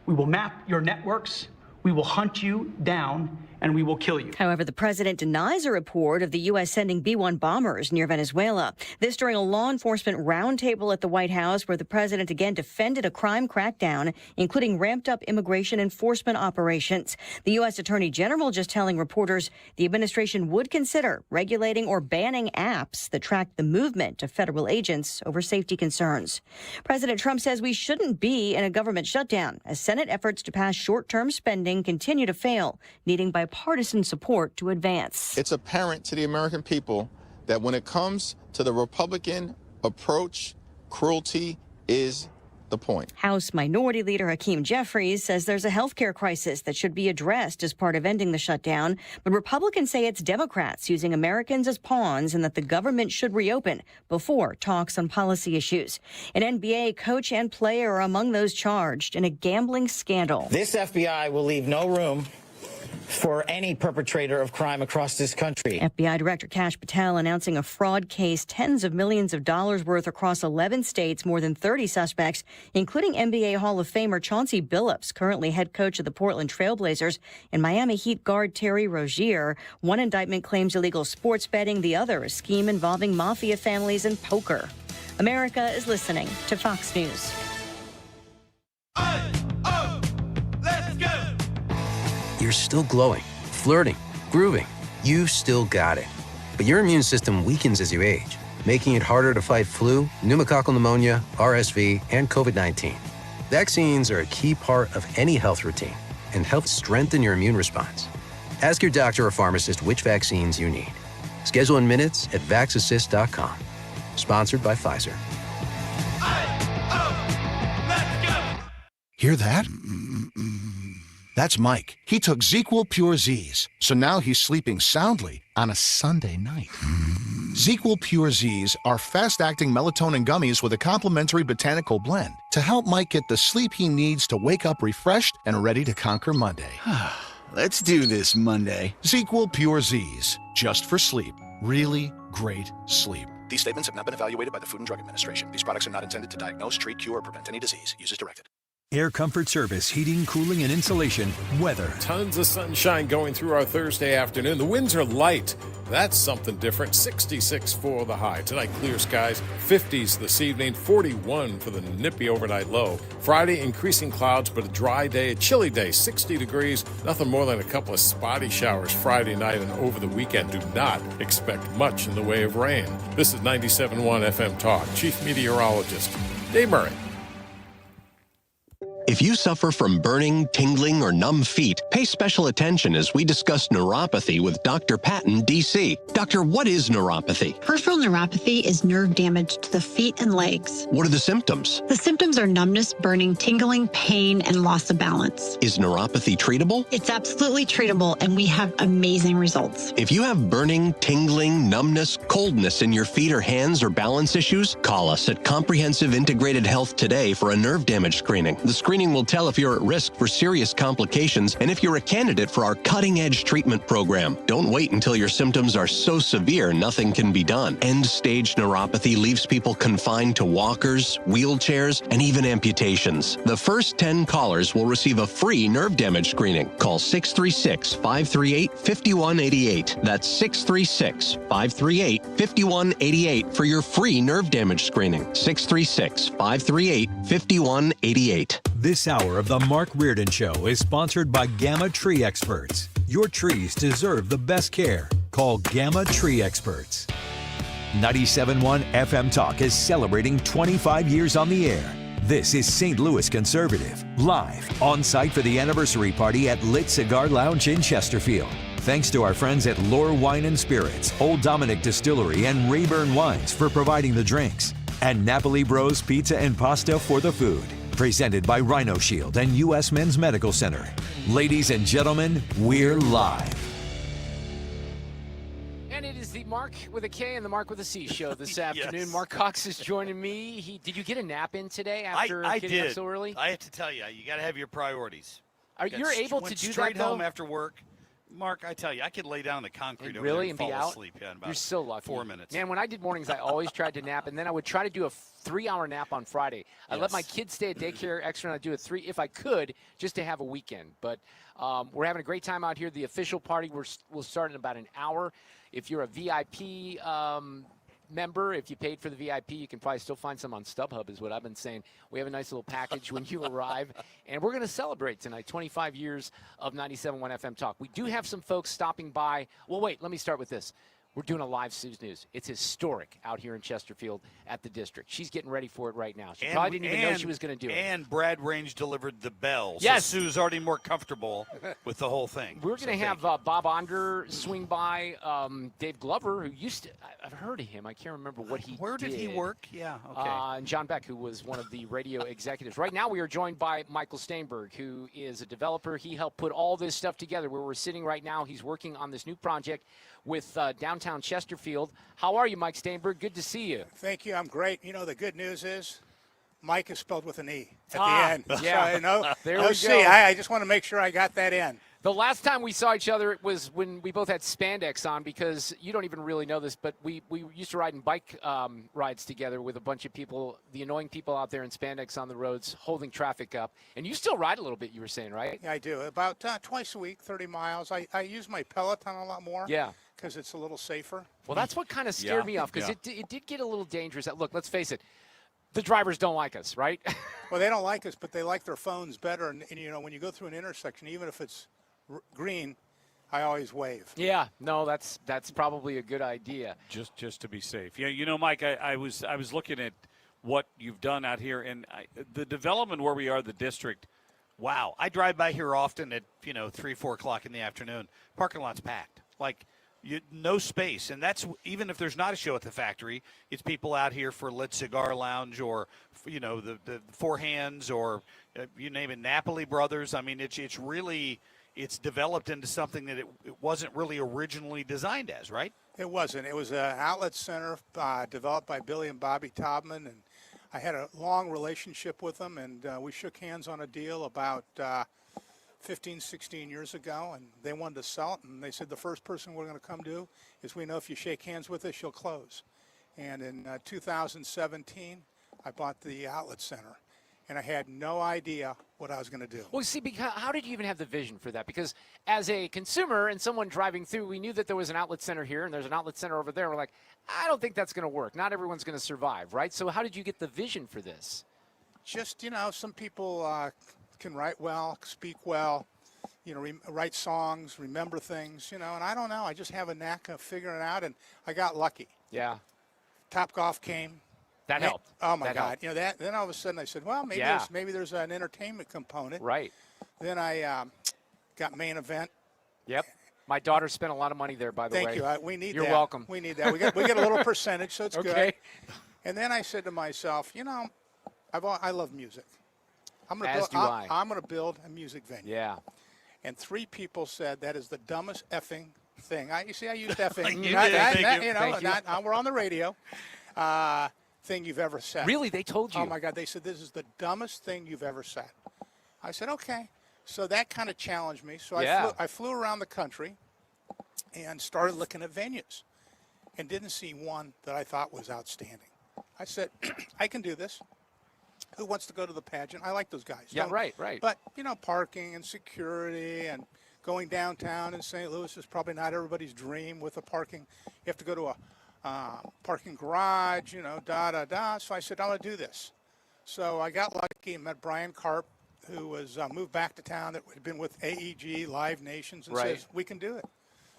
we will map your networks, we will hunt you down, and we will kill you. However, the president denies a report of the U.S. sending B-1 bombers near Venezuela. This during a law enforcement roundtable at the White House, where the president again defended a crime crackdown, including ramped-up immigration enforcement operations. The U.S. Attorney General just telling reporters the administration would consider regulating or banning apps that track the movement of federal agents over safety concerns. President Trump says we shouldn't be in a government shutdown as Senate efforts to pass short-term spending continue to fail, needing bipartisan support to advance. It's apparent to the American people that when it comes to the Republican approach, cruelty is the point. House Minority Leader Hakeem Jeffries says there's a health care crisis that should be addressed as part of ending the shutdown, but Republicans say it's Democrats using Americans as pawns and that the government should reopen before talks on policy issues. An NBA coach and player are among those charged in a gambling scandal. This FBI will leave no room for any perpetrator of crime across this country. FBI Director Kash Patel announcing a fraud case, tens of millions of dollars worth across 11 states, more than 30 suspects, including NBA Hall of Famer Chauncey Billups, currently head coach of the Portland Trail Blazers, and Miami Heat guard Terry Rozier. One indictment claims illegal sports betting, the other a scheme involving mafia families and poker. America is listening to Fox News. Let's go! You're still glowing, flirting, grooving. You still got it. But your immune system weakens as you age, making it harder to fight flu, pneumococcal pneumonia, RSV, and COVID-19. Vaccines are a key part of any health routine and help strengthen your immune response. Ask your doctor or pharmacist which vaccines you need. Schedule in minutes at vaxassist.com. Sponsored by Pfizer. Hear that? That's Mike. He took ZzzQuil Pure Z's, so now he's sleeping soundly on a Sunday night. ZzzQuil Pure Z's are fast-acting melatonin gummies with a complementary botanical blend to help Mike get the sleep he needs to wake up refreshed and ready to conquer Monday. Let's do this Monday. ZzzQuil Pure Z's, just for sleep. Really great sleep. These statements have not been evaluated by the Food and Drug Administration. These products are not intended to diagnose, treat, cure, or prevent any disease. Use as directed. Air Comfort Service, heating, cooling, and insulation. Weather. Tons of sunshine going through our Thursday afternoon. The winds are light. That's something different. 66 for the high. Tonight, clear skies. 50s this evening. 41 for the nippy overnight low. Friday, increasing clouds, but a dry day. A chilly day. 60 degrees. Nothing more than a couple of spotty showers Friday night and over the weekend. Do not expect much in the way of rain. This is 97.1 FM Talk. Chief Meteorologist Dave Murray. If you suffer from burning, tingling, or numb feet, pay special attention as we discuss neuropathy with Dr. Patton, D.C. Doctor, what is neuropathy? Peripheral neuropathy is nerve damage to the feet and legs. What are the symptoms? The symptoms are numbness, burning, tingling, pain, and loss of balance. Is neuropathy treatable? It's absolutely treatable, and we have amazing results. If you have burning, tingling, numbness, coldness in your feet or hands or balance issues, call us at Comprehensive Integrated Health today for a nerve damage screening. The screening will tell if you're at risk for serious complications and if you're a candidate for our cutting-edge treatment program. Don't wait until your symptoms are so severe nothing can be done. End-stage neuropathy leaves people confined to walkers, wheelchairs, and even amputations. The first 10 callers will receive a free nerve damage screening. Call 636-538-5188. That's 636-538-5188 for your free nerve damage screening. 636-538-5188. This hour of the Mark Reardon Show is sponsored by Gamma Tree Experts. Your trees deserve the best care. Call Gamma Tree Experts. 97.1 FM Talk is celebrating 25 years on the air. This is St. Louis Conservative, live on site for the anniversary party at Lit Cigar Lounge in Chesterfield. Thanks to our friends at Lore Wine and Spirits, Old Dominic Distillery, and Rayburn Wines for providing the drinks. And Napoli Bros Pizza and Pasta for the food. Presented by Rhino Shield and U.S. Men's Medical Center. Ladies and gentlemen, we're live. And it is the Mark with a K and the Mark with a C show this afternoon. Marc Cox is joining me. Did you get a nap in today after getting up so early? I have to tell you, you got to have your priorities. You're able to do that, straight home after work. Mark, I tell you, I could lay down on the concrete over there and fall asleep in about You're so lucky. 4 minutes. Man, when I did mornings, I always tried to nap, and then I would try to do a 3-hour nap on Friday. I let my kids stay at daycare extra, and I'd do a 3 if I could, just to have a weekend. But we're having a great time out here. The official party will start in about an hour. If you're a VIP member, if you paid for the VIP, you can probably still find some on StubHub, is what I've been saying. We have a nice little package when you arrive, and we're going to celebrate tonight, 25 years of 97.1 FM Talk. We do have some folks stopping by. Well, wait, let me start with this. We're doing a live Sue's News. It's historic out here in Chesterfield at the district. She's getting ready for it right now. She probably didn't even know she was going to do it. And Brad Range delivered the bell. Yes. So Sue's already more comfortable with the whole thing. We're going to have Bob Onder swing by, Dave Glover, who used to, I've heard of him. I can't remember what he did. Where did he work? Yeah, okay. And John Beck, who was one of the radio executives. Right now we are joined by Michael Staenberg, who is a developer. He helped put all this stuff together. Where we're sitting right now, he's working on this new project with downtown Chesterfield. How are you, Mike Staenberg? Good to see you. Thank you. I'm great. You know, the good news is Mike is spelled with an E at the end. Yeah. So, no there we C. go. I just want to make sure I got that in. The last time we saw each other was when we both had spandex on, because you don't even really know this, but we used to ride in bike rides together with a bunch of people, the annoying people out there in spandex on the roads, holding traffic up. And you still ride a little bit, you were saying, right? Yeah, I do. About twice a week, 30 miles. I use my Peloton a lot more. Yeah. Because it's a little safer. Well, that's what kind of scared me off, because it did get a little dangerous. Look, let's face it. The drivers don't like us, right? Well, they don't like us, but they like their phones better. And when you go through an intersection, even if it's green, I always wave. Yeah, no, that's probably a good idea. Just to be safe. Yeah, Mike, I was looking at what you've done out here, and the development where we are, the district. Wow, I drive by here often at 3-4 o'clock in the afternoon. Parking lot's packed, no space, and that's even if there's not a show at the factory. It's people out here for Lit Cigar Lounge, or the Four Hands, or you name it, Napoli Brothers. I mean, it's really. It's developed into something that it wasn't really originally designed as, right? It wasn't. It was an outlet center developed by Billy and Bobby Taubman, and I had a long relationship with them, and we shook hands on a deal about 15, 16 years ago, and they wanted to sell it, and they said the first person we're going to come to is, we know if you shake hands with us, you'll close. And in 2017, I bought the outlet center. And I had no idea what I was going to do. Well, see, how did you even have the vision for that? Because as a consumer and someone driving through, we knew that there was an outlet center here and there's an outlet center over there. We're like, I don't think that's going to work. Not everyone's going to survive, right? So how did you get the vision for this? Just, some people can write well, speak well, write songs, remember things, and I don't know. I just have a knack of figuring it out, and I got lucky. Yeah. Topgolf came. That helped. Oh my that God! Helped. Then all of a sudden I said, well, maybe there's an entertainment component. Right. Then I got Main Event. Yep. My daughter spent a lot of money there, by the way. Thank you. We need You're that. welcome. We need that. We get a little percentage, so it's okay. good. And then I said to myself, I love music. I'm going to build a music venue. Yeah. And 3 people said that is the dumbest effing thing. You see, I used effing. Thank you. We're on the radio. Thing you've ever said. Really? They told you? Oh, my God. They said, this is the dumbest thing you've ever said. I said, okay. So that kind of challenged me. So I flew around the country and started looking at venues and didn't see one that I thought was outstanding. I said, I can do this. Who wants to go to the pageant? I like those guys. Yeah, right. But, parking and security and going downtown in St. Louis is probably not everybody's dream with the parking. You have to go to a parking garage, So I said, I'm going to do this. So I got lucky and met Brian Karp, who was moved back to town, that had been with AEG, Live Nations, and says, we can do it.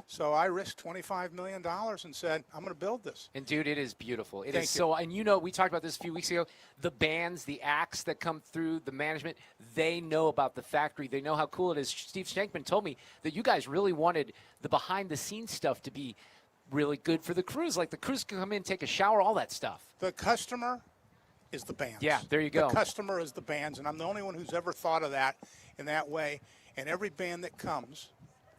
So I risked $25 million and said, I'm going to build this. And, dude, it is beautiful. It Thank is you. so, and we talked about this a few weeks ago, the bands, the acts that come through, the management, they know about the factory. They know how cool it is. Steve Shankman told me that you guys really wanted the behind-the-scenes stuff to be really good for the crews. Like the crews can come in, take a shower, all that stuff. The customer is the bands. Yeah, there you go. The customer is the bands, and I'm the only one who's ever thought of that in that way. And every band that comes,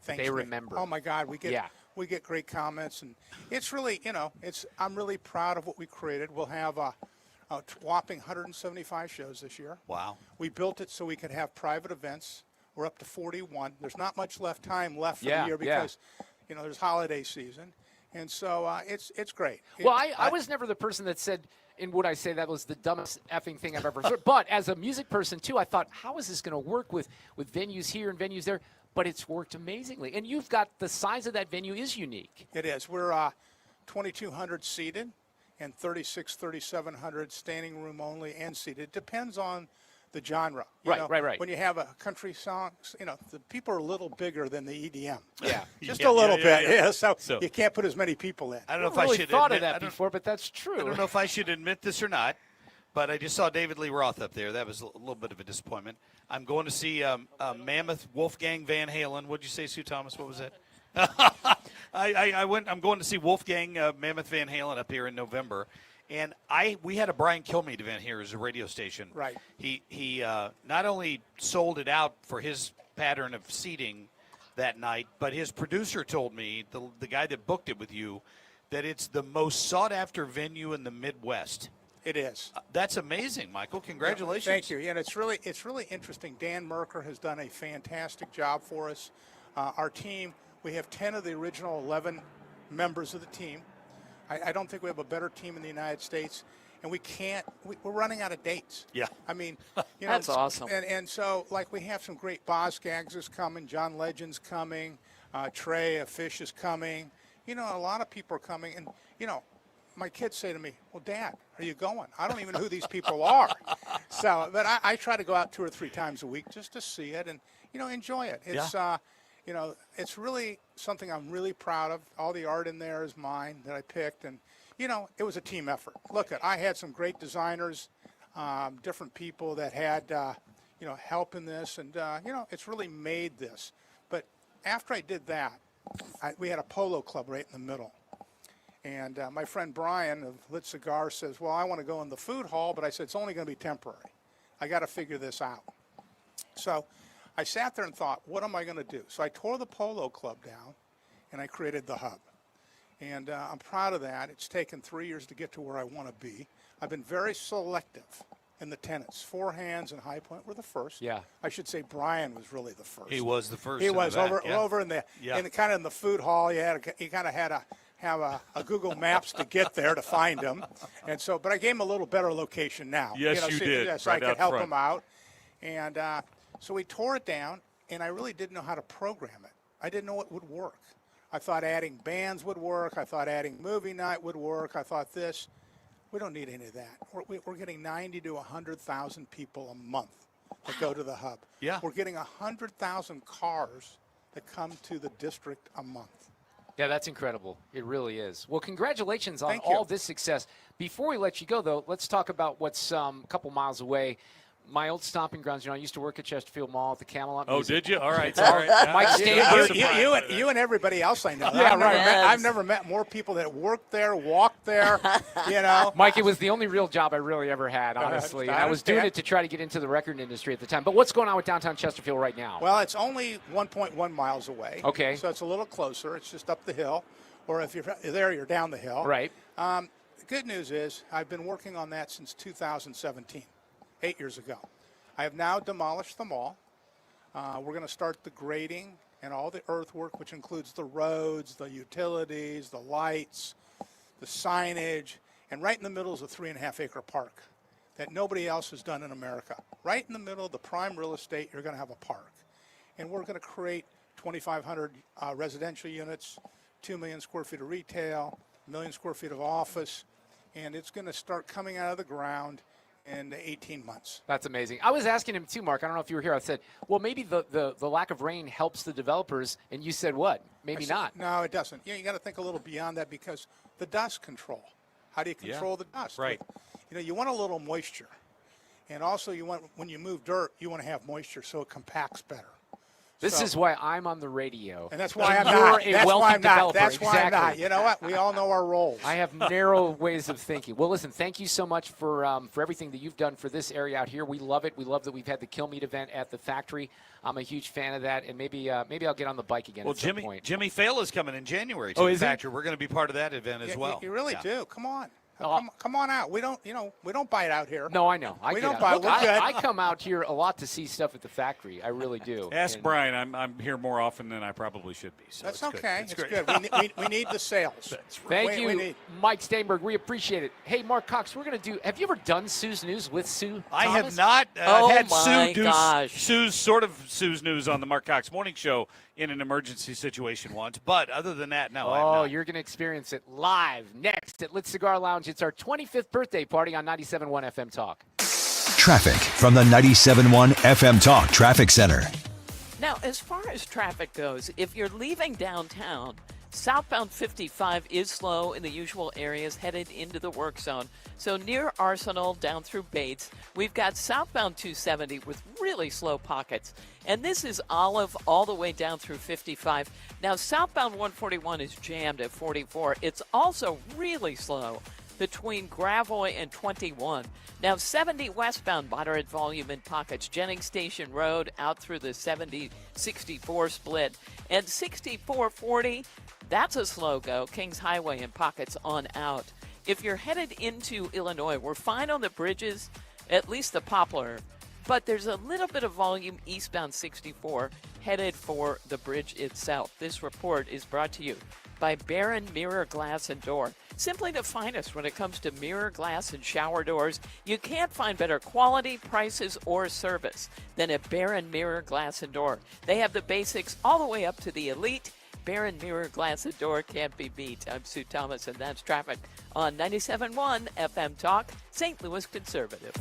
thanks they me. remember. Oh my God, we get great comments, and it's really, I'm really proud of what we created. We'll have a whopping 175 shows this year. Wow. We built it so we could have private events. We're up to 41. There's not much time left for the year because, there's holiday season. And so it's great. Well, I was never the person that said, and would I say that was the dumbest effing thing I've ever heard. But as a music person, too, I thought, how is this going to work with venues here and venues there? But it's worked amazingly. And you've got the size of that venue is unique. It is. We're 2,200 seated and 3,700 standing room only and seated. Depends on the genre. Right. When you have a country song, the people are a little bigger than the EDM. Yeah. Just a little bit. Yeah. So you can't put as many people in. I don't know if I should thought of that before, but that's true. I don't know if I should admit this or not, but I just saw David Lee Roth up there. That was a little bit of a disappointment. I'm going to see Mammoth Wolfgang Van Halen. What'd you say, Sue Thomas? What was that? I'm going to see Wolfgang Mammoth Van Halen up here in November. And we had a Brian Kilmeade event here as a radio station. Right. He not only sold it out for his pattern of seating that night, but his producer told me, the guy that booked it with you, that it's the most sought-after venue in the Midwest. It is. That's amazing, Michael. Congratulations. Thank you. And it's really interesting. Dan Merker has done a fantastic job for us. Our team, we have 10 of the original 11 members of the team. I don't think we have a better team in the United States. And we're running out of dates. Yeah. I mean, That's awesome. And so, like, we have some great Bosgags is coming, John Legend's coming, Trey, a Fish is coming. A lot of people are coming. And, my kids say to me, well, Dad, are you going? I don't even know who these people are. So, but I try to go out 2 or 3 times a week just to see it and, enjoy it. It's, it's really something I'm really proud of. All the art in there is mine that I picked. And, it was a team effort. Look, I had some great designers, different people that had, help in this. And, it's really made this. But after I did that, we had a polo club right in the middle. And my friend Bryan of Lit Cigar says, well, I want to go in the food hall, but I said, it's only going to be temporary. I got to figure this out. So I sat there and thought, what am I going to do? So I tore the polo club down, and I created the hub. And I'm proud of that. It's taken 3 years to get to where I want to be. I've been very selective in the tenants. Forehands and High Point were the first. Yeah. I should say Bryan was really the first. He was the first. He was over in the kind of in the food hall. You kind of had to have a Google Maps to get there to find him. And so, but I gave him a little better location now. Yes, you did. So right I could help front. him out. And so we tore it down, and I really didn't know how to program it. I didn't know it would work. I thought adding bands would work. I thought adding movie night would work. I thought this. We don't need any of that. We're getting 90 to 100,000 people a month that go to the hub. Yeah. We're getting 100,000 cars that come to the district a month. Yeah, that's incredible. It really is. Well, congratulations on Thank you. all this success. Before we let you go, though, let's talk about what's a couple miles away. My old stomping grounds. I used to work at Chesterfield Mall at the Camelot. Oh, Museum. did you? All right. All right. Mike Staenberg. You and everybody else I know. Yeah, I've never met more people that worked there, walked there, Mike, it was the only real job I really ever had, honestly. I was doing it to try to get into the record industry at the time. But what's going on with downtown Chesterfield right now? Well, it's only 1.1 miles away. Okay. So it's a little closer. It's just up the hill. Or if you're there, you're down the hill. Right. The good news is I've been working on that since 2017, 8 years ago. I have now demolished the mall. We're going to start the grading and all the earthwork, which includes the roads, the utilities, the lights, the signage, and right in the middle is a 3.5-acre park that nobody else has done in America. Right in the middle of the prime real estate, you're going to have a park. And we're going to create 2,500 residential units, 2 million square feet of retail, 1 million square feet of office, and it's going to start coming out of the ground in 18 months. That's amazing. I was asking him too, Mark. I don't know if you were here. I said, well, maybe the lack of rain helps the developers, and you said what? Maybe not. No, it doesn't. You got to think a little beyond that because the dust control. How do you control the dust? Right. You want a little moisture, and also you want when you move dirt, you want to have moisture so it compacts better. This is why I'm on the radio. And that's why I'm not. That's why I'm not. That's why I'm not. You know what? We all know our roles. I have narrow ways of thinking. Well, listen, thank you so much for everything that you've done for this area out here. We love it. We love that we've had the Kill Meat event at the factory. I'm a huge fan of that, and maybe I'll get on the bike again at some point. Jimmy Fallon's coming in January to the factory. We're going to be part of that event as well. You really do. Come on. Come on out. We don't bite out here. No, I know. We don't bite. Look, I come out here a lot to see stuff at the factory. I really do. Ask Brian. I'm here more often than I probably should be. So that's it's okay. Good. It's good. We need the sales. That's right. Thank you, Mike Staenberg. We appreciate it. Hey, Marc Cox, we're going to do. Have you ever done Sue's News with Sue? I Thomas? have not. Oh had my gosh. Sue's News on the Marc Cox Morning Show in an emergency situation once, but other than that, no. I have not. You're going to experience it live next at Lit Cigar Lounge. It's our 25th birthday party on 97.1 FM Talk. Traffic from the 97.1 FM Talk Traffic Center. Now, as far as traffic goes, if you're leaving downtown, southbound 55 is slow in the usual areas headed into the work zone. So near Arsenal down through Bates, we've got southbound 270 with really slow pockets. And this is Olive all the way down through 55. Now, southbound 141 is jammed at 44. It's also really slow between Gravois and 21. Now, 70 westbound, moderate volume in pockets. Jennings Station Road out through the 70-64 split. And 6440, that's a slow go. Kings Highway in pockets on out. If you're headed into Illinois, we're fine on the bridges, at least the Poplar. But there's a little bit of volume eastbound 64 headed for the bridge itself. This report is brought to you by Barron Mirror Glass and Door. Simply the finest when it comes to mirror glass and shower doors. You can't find better quality, prices, or service than at Barron Mirror Glass and Door. They have the basics all the way up to the elite. Barron Mirror Glass and Door can't be beat. I'm Sue Thomas, and that's traffic on 97.1 FM Talk, St. Louis Conservative.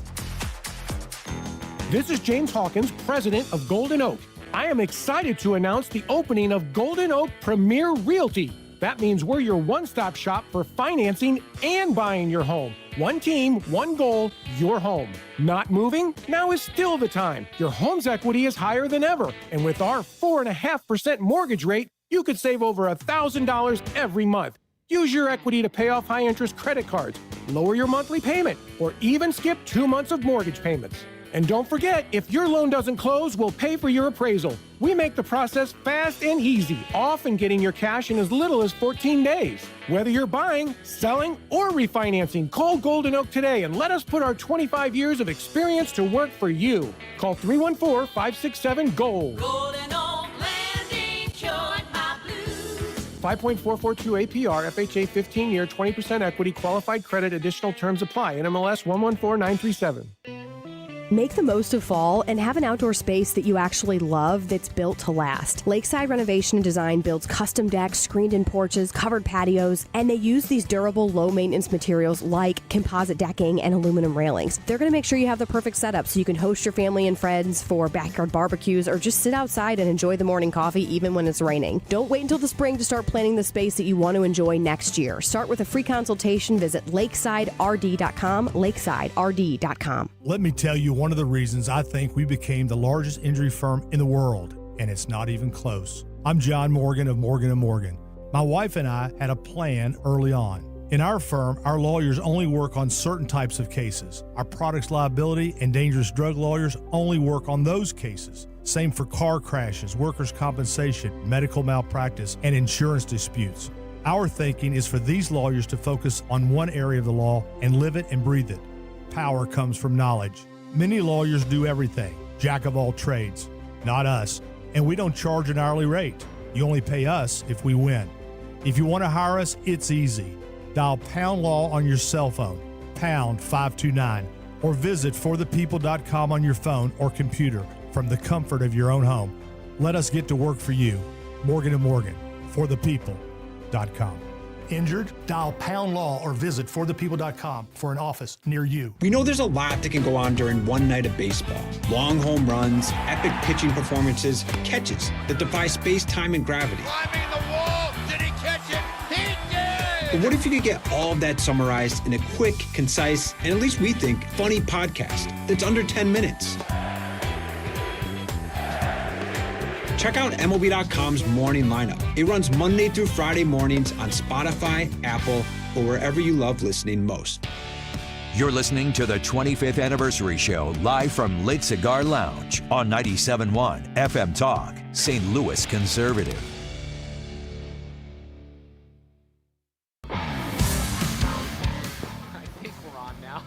This is James Hawkins, president of Golden Oak. I am excited to announce the opening of Golden Oak Premier Realty. That means we're your one-stop shop for financing and buying your home. One team, one goal, your home. Not moving? Now is still the time. Your home's equity is higher than ever. And with our 4.5% mortgage rate, you could save over $1,000 every month. Use your equity to pay off high-interest credit cards, lower your monthly payment, or even skip 2 months of mortgage payments. And don't forget, if your loan doesn't close, we'll pay for your appraisal. We make the process fast and easy, often getting your cash in as little as 14 days. Whether you're buying, selling, or refinancing, call Golden Oak today and let us put our 25 years of experience to work for you. Call 314-567-GOLD. Golden Oak Landing cured my blues. 5.442 APR, FHA 15-year, 20% equity, qualified credit, additional terms apply. NMLS 114937. Make the most of fall and have an outdoor space that you actually love that's built to last. Lakeside Renovation and Design builds custom decks, screened-in porches, covered patios, and they use these durable, low-maintenance materials like composite decking and aluminum railings. They're going to make sure you have the perfect setup so you can host your family and friends for backyard barbecues or just sit outside and enjoy the morning coffee even when it's raining. Don't wait until the spring to start planning the space that you want to enjoy next year. Start with a free consultation. Visit lakesiderd.com, lakesiderd.com. Let me tell you one of the reasons I think we became the largest injury firm in the world, and it's not even close. I'm John Morgan of Morgan & Morgan. My wife and I had a plan early on. In our firm, our lawyers only work on certain types of cases. Our products liability and dangerous drug lawyers only work on those cases. Same for car crashes, workers' compensation, medical malpractice, and insurance disputes. Our thinking is for these lawyers to focus on one area of the law and live it and breathe it. Power comes from knowledge. Many lawyers do everything, jack of all trades. Not us, and we don't charge an hourly rate. You only pay us if we win. If you want to hire us, it's easy. Dial Pound Law on your cell phone, pound 529, or visit forthepeople.com on your phone or computer from the comfort of your own home. Let us get to work for you. Morgan & Morgan, forthepeople.com. Injured? Dial Pound Law or visit forthepeople.com for an office near you. We know there's a lot that can go on during one night of baseball. Long home runs, epic pitching performances, catches that defy space, time, and gravity. Climbing the wall. Did he catch it? He did! But what if you could get all of that summarized in a quick, concise, and at least we think, funny podcast that's under 10 minutes? Check out MLB.com's morning lineup. It runs Monday through Friday mornings on Spotify, Apple, or wherever you love listening most. You're listening to the 25th anniversary show live from Lit Cigar Lounge on 97.1 FM Talk, St. Louis Conservative. I think we're on now.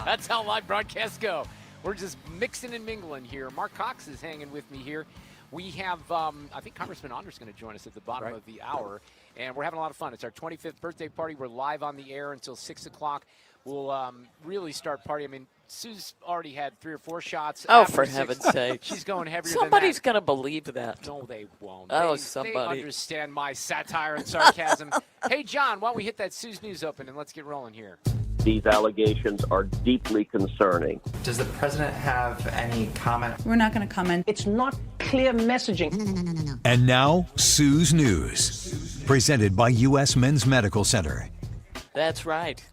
That's how live broadcasts go. We're just mixing and mingling here. Marc Cox is hanging with me here. We have, I think Congressman Onder's going to join us at the bottom of the hour, and we're having a lot of fun. It's our 25th birthday party. We're live on the air until 6 o'clock. We'll really start partying. I mean, Sue's already had 3 or 4 shots. Oh, for heaven's sake. She's going heavier Somebody's than that. going to believe that. No, they won't. Oh, they somebody. understand my satire and sarcasm. Hey, John, why don't we hit that Sue's News open, and let's get rolling here. These allegations are deeply concerning. Does the president have any comment? We're not going to comment. It's not clear messaging. No. And now, Sue's News, presented by U.S. Men's Medical Center. That's right.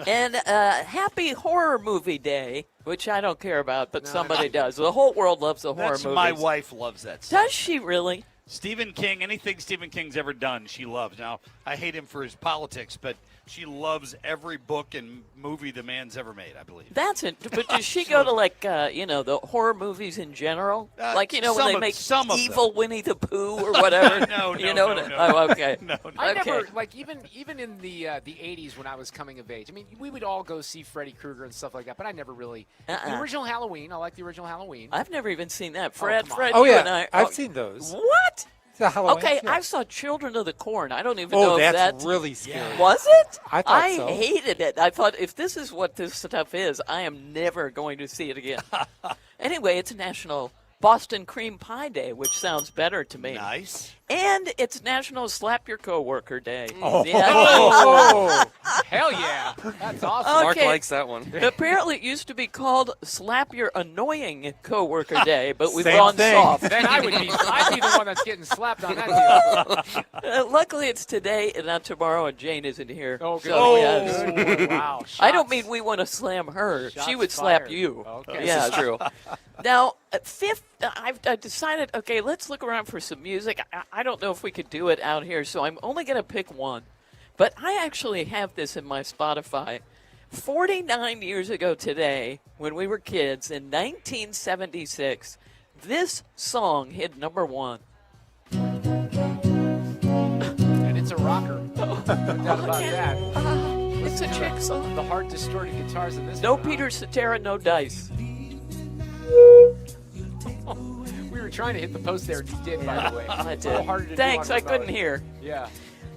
And happy horror movie day, which I don't care about, but somebody does. The whole world loves the horror movies. My wife loves that stuff. Does she really? Stephen King, anything Stephen King's ever done, she loves. Now, I hate him for his politics, but she loves every book and movie the man's ever made, I believe. That's it. But does she go to, like, the horror movies in general? Like, when they make evil Winnie the Pooh or whatever? No. Oh, okay. I never, like, even in the 80s when I was coming of age, I mean, we would all go see Freddy Krueger and stuff like that, but I never really. The original Halloween, I like the original Halloween. I've never even seen that. Fred, oh, you yeah. and I. I've seen those. What? The Halloween, okay, yeah. I saw Children of the Corn. I don't even know if that's really scary. Was it? I thought so. Hated it. I thought, if this is what this stuff is, I am never going to see it again. Anyway, it's National Boston Cream Pie Day, which sounds better to me. Nice. And it's National Slap Your Coworker Day. Oh, yeah. Hell yeah. That's awesome. Okay. Mark likes that one. Apparently, it used to be called Slap Your Annoying Coworker Day, but we've Same gone thing. soft. Then I'd be the one that's getting slapped on that deal. Luckily, it's today and not tomorrow, and Jane isn't here. Oh, good. So, yes. Good. Wow. I don't mean we want to slam her. Shots she would slap fired. you. Okay. Yeah, This is true. Now, fifth, I decided, okay, let's look around for some music. I don't know if we could do it out here, so I'm only going to pick one. But I actually have this in my Spotify. 49 years ago today, when we were kids, in 1976, this song hit number one. And it's a rocker. No doubt about that. It's a chick song. The hard distorted guitars in this No one, Peter Cetera, no dice. We were trying to hit the post there, and you did, by the way. I It's a little did. harder to do Thanks, on I the couldn't road. hear. Yeah.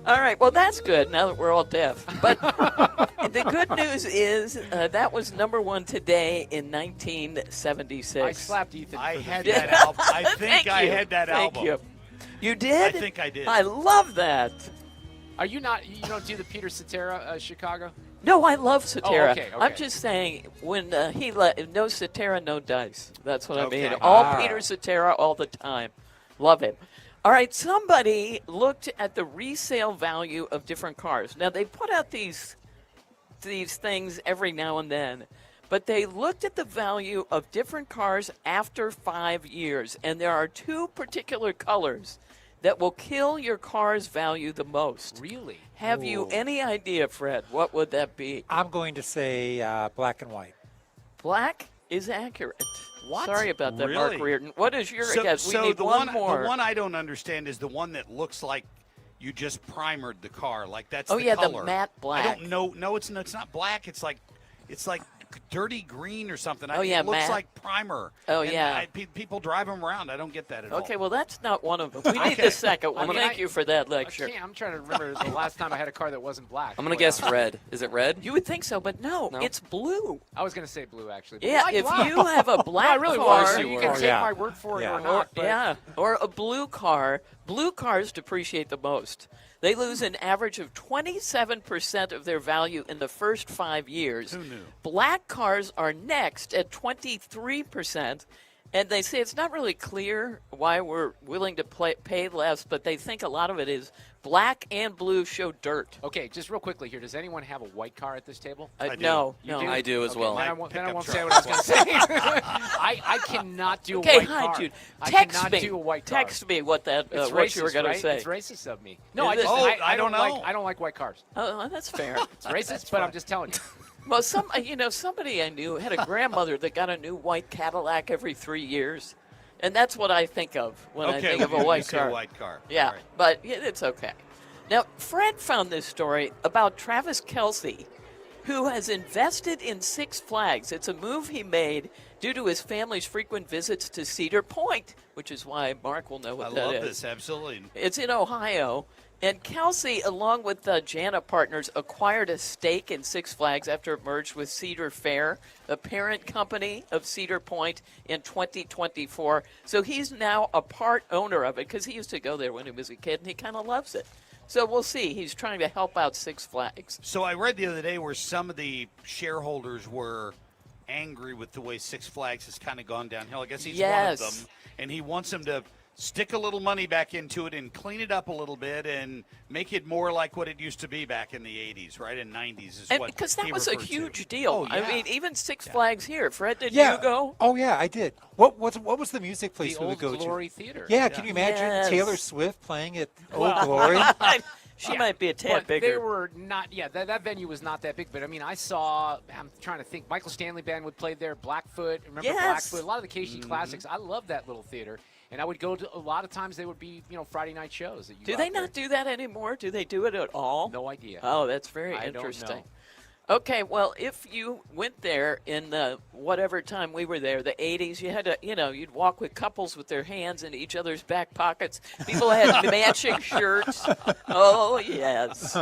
All right, well, that's good now that we're all deaf. But the good news is that was number one today in 1976. I slapped Ethan. I for had this. that album. I think Thank I you. had that Thank album. you. You did? I think I did. I love that. Are you not? You don't do the Peter Cetera Chicago? No, I love Cetera. Oh, okay. I'm just saying, when he no Cetera, no dice. That's what Okay. I mean. All Peter Cetera all the time. Love him. All right, somebody looked at the resale value of different cars. Now, they put out these things every now and then, but they looked at the value of different cars after 5 years, and there are two particular colors that will kill your car's value the most. Really? Have you any idea, Fred? What would that be? I'm going to say black and white. Black is accurate. What? Sorry about that, Mark Really? Reardon. What is your guess? We So need the one more. The one I don't understand is the one that looks like you just primered the car. Like that's Oh, the yeah, the color. matte black. I don't know. No, it's not black. It's like dirty green or something. Oh, yeah, it looks matte. like primer. Oh, And yeah. people drive them around. I don't get that at all. Okay, well, that's not one of them. We need the second one. Thank you for that lecture. I'm trying to remember the last time I had a car that wasn't black. I'm going to guess red. Is it red? You would think so, but no, it's blue. I was going to say blue, actually. But Yeah, why if black? you have a black No, I really car, was. You can take my word for it or not. But or a blue car. Blue cars depreciate the most. They lose an average of 27% of their value in the first 5 years. Who knew? Black cars are next at 23%. And they say it's not really clear why we're willing to pay less, but they think a lot of it is black and blue show dirt. Okay, just real quickly here. Does anyone have a white car at this table? No. You do? I do as Okay, well. Then I won't say what I was going to say. I cannot do a Okay, white hi, car. Jude. I Text cannot me. do a white car. Text me what that It's what racist, you were going right? to say. It's racist of me. No, Is it? I don't know. like. I don't like white cars. Oh, that's fair. It's racist, but I'm just telling you. Well, somebody I knew had a grandmother that got a new white Cadillac every 3 years. And that's what I think of when I think of a you white say car. white car. Yeah, All right. but it's okay. Now, Fred found this story about Travis Kelce, who has invested in Six Flags. It's a move he made due to his family's frequent visits to Cedar Point, which is why Mark will know what I that love is. this, absolutely. It's in Ohio. And Kelce, along with Jana Partners, acquired a stake in Six Flags after it merged with Cedar Fair, the parent company of Cedar Point, in 2024. So he's now a part owner of it because he used to go there when he was a kid, and he kind of loves it. So we'll see. He's trying to help out Six Flags. So I read the other day where some of the shareholders were angry with the way Six Flags has kind of gone downhill. I guess he's one of them, and he wants them to stick a little money back into it and clean it up a little bit and make it more like what it used to be back in the 80s, right? In 90s is what because that he was a referred to. huge deal. Oh, yeah. I mean, even Six Flags here. Fred, did Yeah. you go? Oh yeah, I did. What was the music place The we would Old go Glory to? Theater. Yeah, can you imagine Yes. Taylor Swift playing at Well, Old Glory? She might be a tad But bigger. they were not. Yeah, that venue was not that big. But I mean, I saw. I'm trying to think. Michael Stanley Band would play there. Blackfoot. Remember Yes. Blackfoot? A lot of the KC classics. I love that little theater. And I would go to a lot of times. They would be Friday night shows. That you Do go they out there. not do that anymore? Do they do it at all? No idea. Oh, that's very I don't interesting. know. Okay, well, if you went there in the whatever time we were there, the 80s, you had to, you'd walk with couples with their hands in each other's back pockets. People had matching shirts. Oh, yes.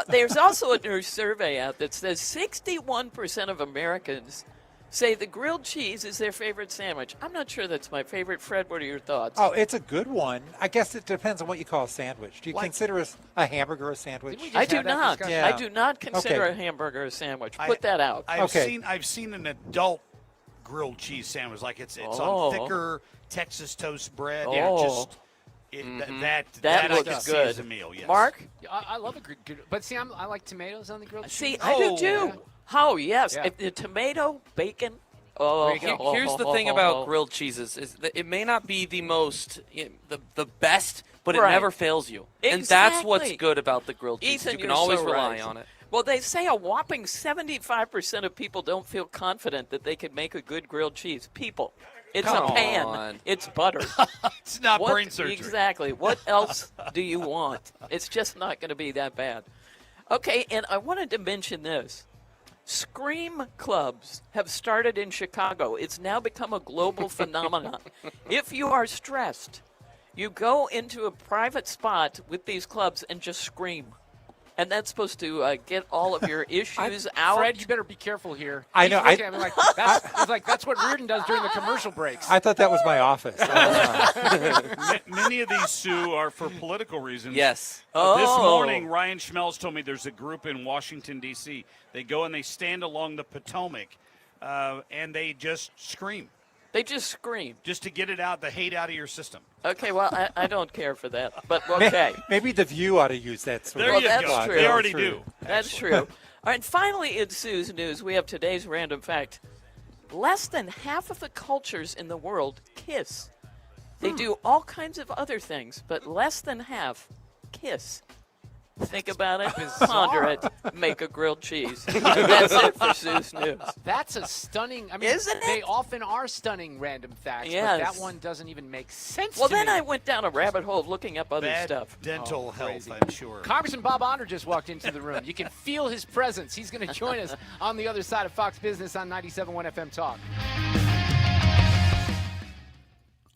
There's also a new survey out that says 61% of Americans say the grilled cheese is their favorite sandwich. I'm not sure that's my favorite. Fred, what are your thoughts? Oh, it's a good one. I guess it depends on what you call a sandwich. Do you consider a hamburger a sandwich? I do not. Yeah. I do not consider Okay. a hamburger a sandwich. Put that out. I've seen an adult grilled cheese sandwich, like it's on thicker Texas toast bread. Oh. Yeah, just that I looks can see good. as a meal. Yes. Mark? Yeah, I love a good. But see, I like tomatoes on the grilled cheese. See, I do too. Oh, yes. Yeah. If the tomato, bacon. Oh, Here's the thing about grilled cheeses is that it may not be the most, the best, but it Right. never fails you. And that's what's Exactly. good about the grilled cheese. Ethan, You can you're always so rely right. on it. Well, they say a whopping 75% of people don't feel confident that they could make a good grilled cheese. People. It's Come a pan. on. It's butter. It's not What- brain surgery. Exactly. What else do you want? It's just not going to be that bad. Okay, and I wanted to mention this. Scream clubs have started in Chicago. It's now become a global phenomenon. If you are stressed, you go into a private spot with these clubs and just scream. And that's supposed to get all of your issues out. Fred, you better be careful here. I know, He's looking at me like, that's what Reardon does during the commercial breaks. I thought that was my office. Many of these, Sue, are for political reasons. Yes. This Oh. morning, Ryan Schmelz told me there's a group in Washington, D.C. They go and they stand along the Potomac, and they just scream. They just scream. Just to get it out, the hate out of your system. Okay, well, I don't care for that. But okay. Maybe the View ought to use that sort There of you that's go. true. They already do. That's true. All right, finally in Sue's news, we have today's random fact. Less than half of the cultures in the world kiss. They do all kinds of other things, but less than half kiss. Think about it, ponder it, make a grilled cheese. And that's it for Sue's news. That's a stunning. I mean, Isn't they it? often are stunning random facts, Yes. but that one doesn't even make sense Well, to then me. I went down a rabbit hole of looking up other Bad stuff. dental health, crazy. I'm sure. Congressman Bob Onder just walked into the room. You can feel his presence. He's going to join us on the other side of Fox Business on 97.1 FM Talk.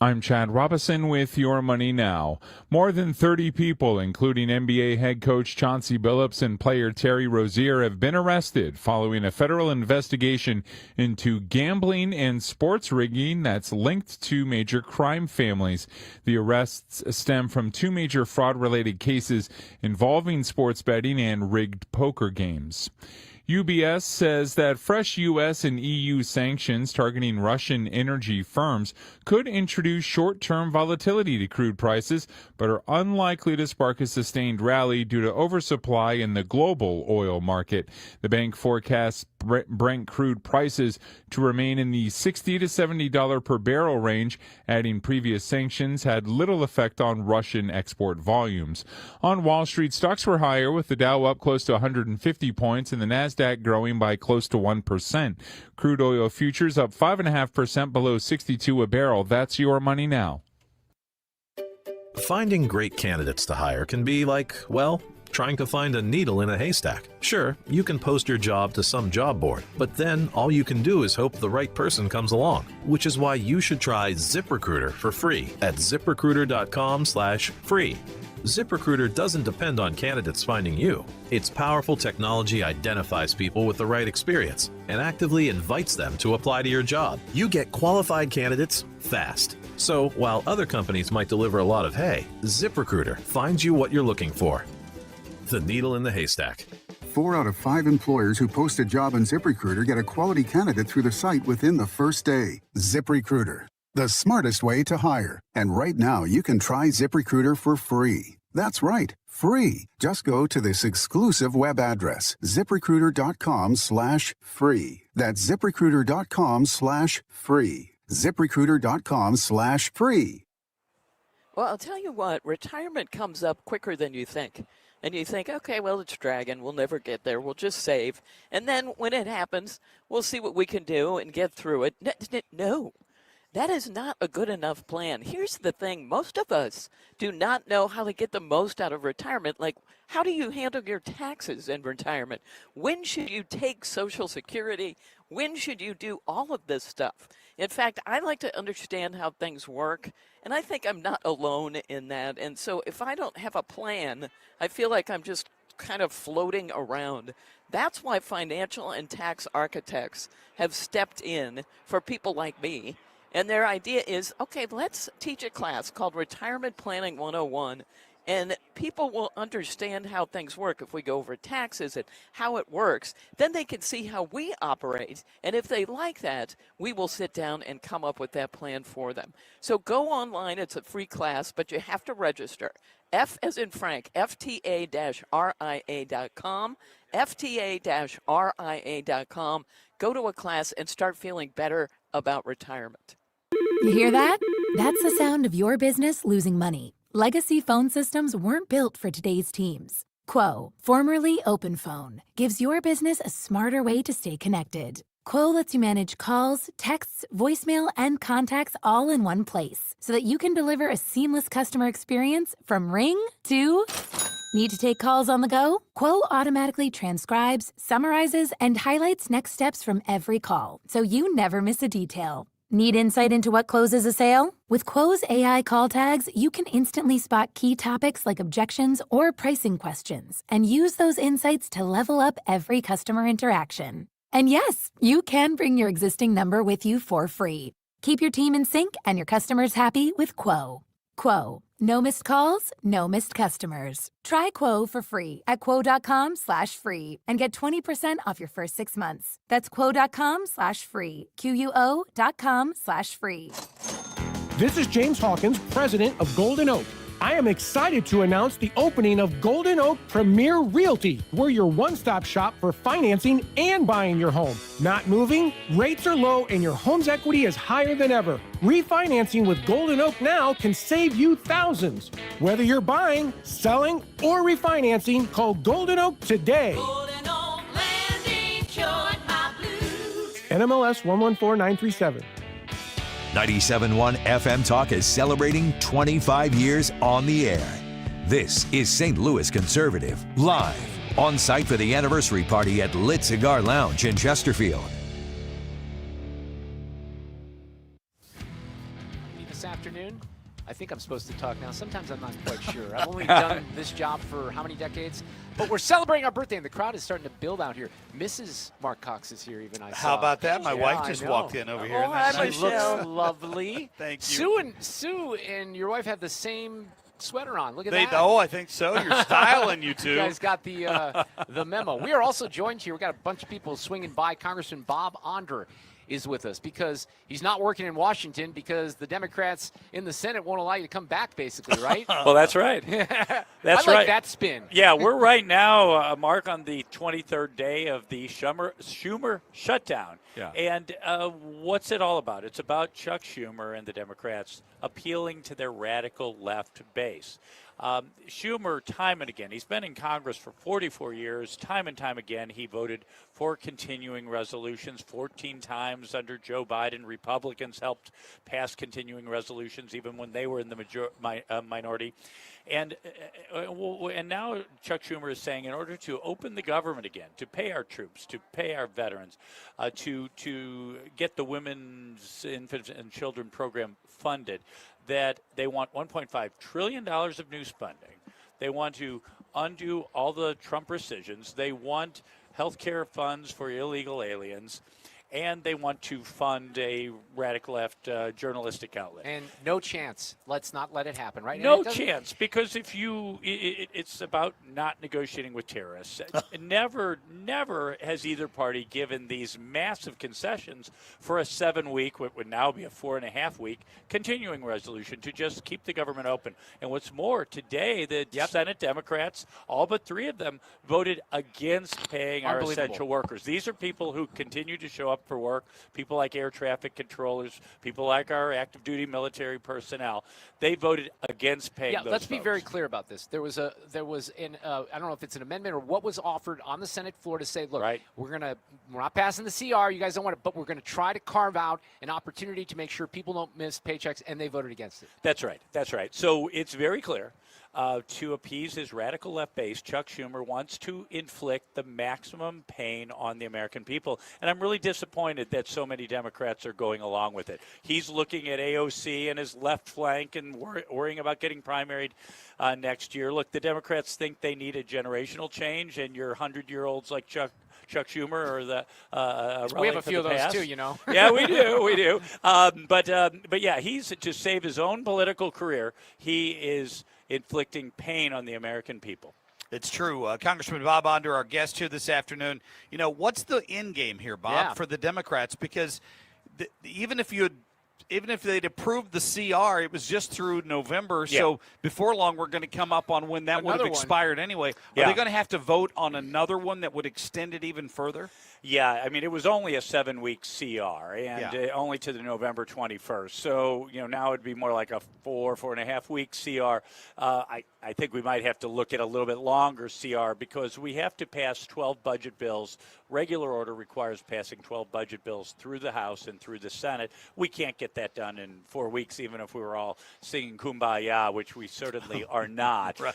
I'm Chad Robison with Your Money Now. More than 30 people, including NBA head coach Chauncey Billups and player Terry Rozier, have been arrested following a federal investigation into gambling and sports rigging that's linked to major crime families. The arrests stem from two major fraud-related cases involving sports betting and rigged poker games. UBS says that fresh U.S. and EU sanctions targeting Russian energy firms could introduce short-term volatility to crude prices, but are unlikely to spark a sustained rally due to oversupply in the global oil market. The bank forecasts Brent crude prices to remain in the $60 to $70 per barrel range, adding previous sanctions had little effect on Russian export volumes. On Wall Street, stocks were higher, with the Dow up close to 150 points and the Nasdaq growing by close to 1%. Crude oil futures up 5.5% below 62 a barrel. That's Your Money Now. Finding great candidates to hire can be like, well, trying to find a needle in a haystack. Sure, you can post your job to some job board, but then all you can do is hope the right person comes along, which is why you should try ZipRecruiter for free at ZipRecruiter.com/free. ZipRecruiter doesn't depend on candidates finding you. Its powerful technology identifies people with the right experience and actively invites them to apply to your job. You get qualified candidates fast. So while other companies might deliver a lot of hay, ZipRecruiter finds you what you're looking for. The needle in the haystack. 4 out of 5 employers who post a job on ZipRecruiter get a quality candidate through the site within the first day. ZipRecruiter. the smartest way to hire. And right now, you can try ZipRecruiter for free. That's right, free. Just go to this exclusive web address, ZipRecruiter.com/free. That's ZipRecruiter.com/free. ZipRecruiter.com/free. Well, I'll tell you what, retirement comes up quicker than you think. And you think, okay, well, it's dragging. We'll never get there. We'll just save. And then when it happens, we'll see what we can do and get through it. No, that is not a good enough plan. Here's the thing. Most of us do not know how to get the most out of retirement. Like, how do you handle your taxes in retirement? When should you take Social Security? When should you do all of this stuff? In fact, I like to understand how things work, and I think I'm not alone in that. And so if I don't have a plan, I feel like I'm just kind of floating around. That's why financial and tax architects have stepped in for people like me. And their idea is, okay, let's teach a class called Retirement Planning 101. And people will understand how things work if we go over taxes and how it works. Then they can see how we operate. And if they like that, we will sit down and come up with that plan for them. So go online. It's a free class, but you have to register. F as in Frank, FTA-RIA.com, FTA-RIA.com. Go to a class and start feeling better about retirement. You hear that? That's the sound of your business losing money. Legacy phone systems weren't built for today's teams. Quo, formerly OpenPhone, gives your business a smarter way to stay connected. Quo lets you manage calls, texts, voicemail, and contacts all in one place so that you can deliver a seamless customer experience from ring to... Need to take calls on the go? Quo automatically transcribes, summarizes, and highlights next steps from every call, so you never miss a detail. Need insight into what closes a sale? With Quo's AI call tags, you can instantly spot key topics like objections or pricing questions and use those insights to level up every customer interaction. And yes, you can bring your existing number with you for free. Keep your team in sync and your customers happy with Quo. Quo. No missed calls, no missed customers. Try Quo for free at quo.com/free and get 20% off your first 6 months. That's quo.com/free. QUO.com/free. This is James Hawkins, president of Golden Oak. I am excited to announce the opening of Golden Oak Premier Realty. We're your one-stop shop for financing and buying your home. Not moving? Rates are low and your home's equity is higher than ever. Refinancing with Golden Oak now can save you thousands. Whether you're buying, selling, or refinancing, call Golden Oak today. Golden Oak Landing cured my blues. NMLS 114937. 97.1 FM Talk is celebrating 25 years on the air. This is St. Louis Conservative, live on site for the anniversary party at Lit Cigar Lounge in Chesterfield. This afternoon, I think I'm supposed to talk now. Sometimes I'm not quite sure. I've only done this job for how many decades? But we're celebrating our birthday, and the crowd is starting to build out here. Mrs. Marc Cox is here, even I saw. How about that? My wife just walked in over here. Oh, hi, she looks lovely. Thank you. Sue and your wife have the same sweater on. Look at that. Oh, I think so. You're styling, you two. You guys got the memo. We are also joined here. We got a bunch of people swinging by. Congressman Bob Onder is with us because he's not working in Washington because the Democrats in the Senate won't allow you to come back, basically, right? Well, that's right. That's I like right. that spin. Yeah, we're right now, Mark, on the 23rd day of the Schumer shutdown. Yeah. And what's it all about? It's about Chuck Schumer and the Democrats appealing to their radical left base. Schumer, time and again, he's been in Congress for 44 years. Time and time again, he voted for continuing resolutions 14 times under Joe Biden. Republicans helped pass continuing resolutions even when they were in the minority. And now Chuck Schumer is saying in order to open the government again, to pay our troops, to pay our veterans, to get the Women's, Infants, and Children program funded, that they want $1.5 trillion of new spending. They want to undo all the Trump rescissions. They want health care funds for illegal aliens. and they want to fund a radical left journalistic outlet. And no chance. Let's not let it happen, right? No chance, because if it's about not negotiating with terrorists. Never has either party given these massive concessions for a 7-week, what would now be a 4.5-week continuing resolution to just keep the government open. And what's more, today the Senate Democrats, all but 3 of them, voted against paying our essential workers. These are people who continue to show up for work, people like air traffic controllers, people like our active duty military personnel. They voted against paying those let's be folks. very clear about this. There was I don't know if it's an amendment or what was offered on the Senate floor to say, look, we're not passing the CR, you guys don't want it, but we're going to try to carve out an opportunity to make sure people don't miss paychecks, and they voted against it. That's right. So it's very clear. To appease his radical left base, Chuck Schumer wants to inflict the maximum pain on the American people. And I'm really disappointed that so many Democrats are going along with it. He's looking at AOC and his left flank and worrying about getting primaried next year. Look, the Democrats think they need a generational change, and your 100-year-olds like Chuck Schumer or the we have a few of those too, you know. Yeah, we do. But yeah, he's to save his own political career. He is inflicting pain on the American people. It's true. Congressman Bob Onder, our guest here this afternoon. You know, what's the end game here, Bob, for the Democrats? Because even if they'd approved the CR, it was just through November. Yeah. So before long, we're going to come up on when that would have expired anyway. Are they going to have to vote on another one that would extend it even further? Yeah, I mean, it was only a 7-week CR, and only to the November 21st. So, now it'd be more like a 4.5 week CR. I think we might have to look at a little bit longer CR because we have to pass 12 budget bills. Regular order requires passing 12 budget bills through the House and through the Senate. We can't get that done in 4 weeks, even if we were all singing Kumbaya, which we certainly are not. Right.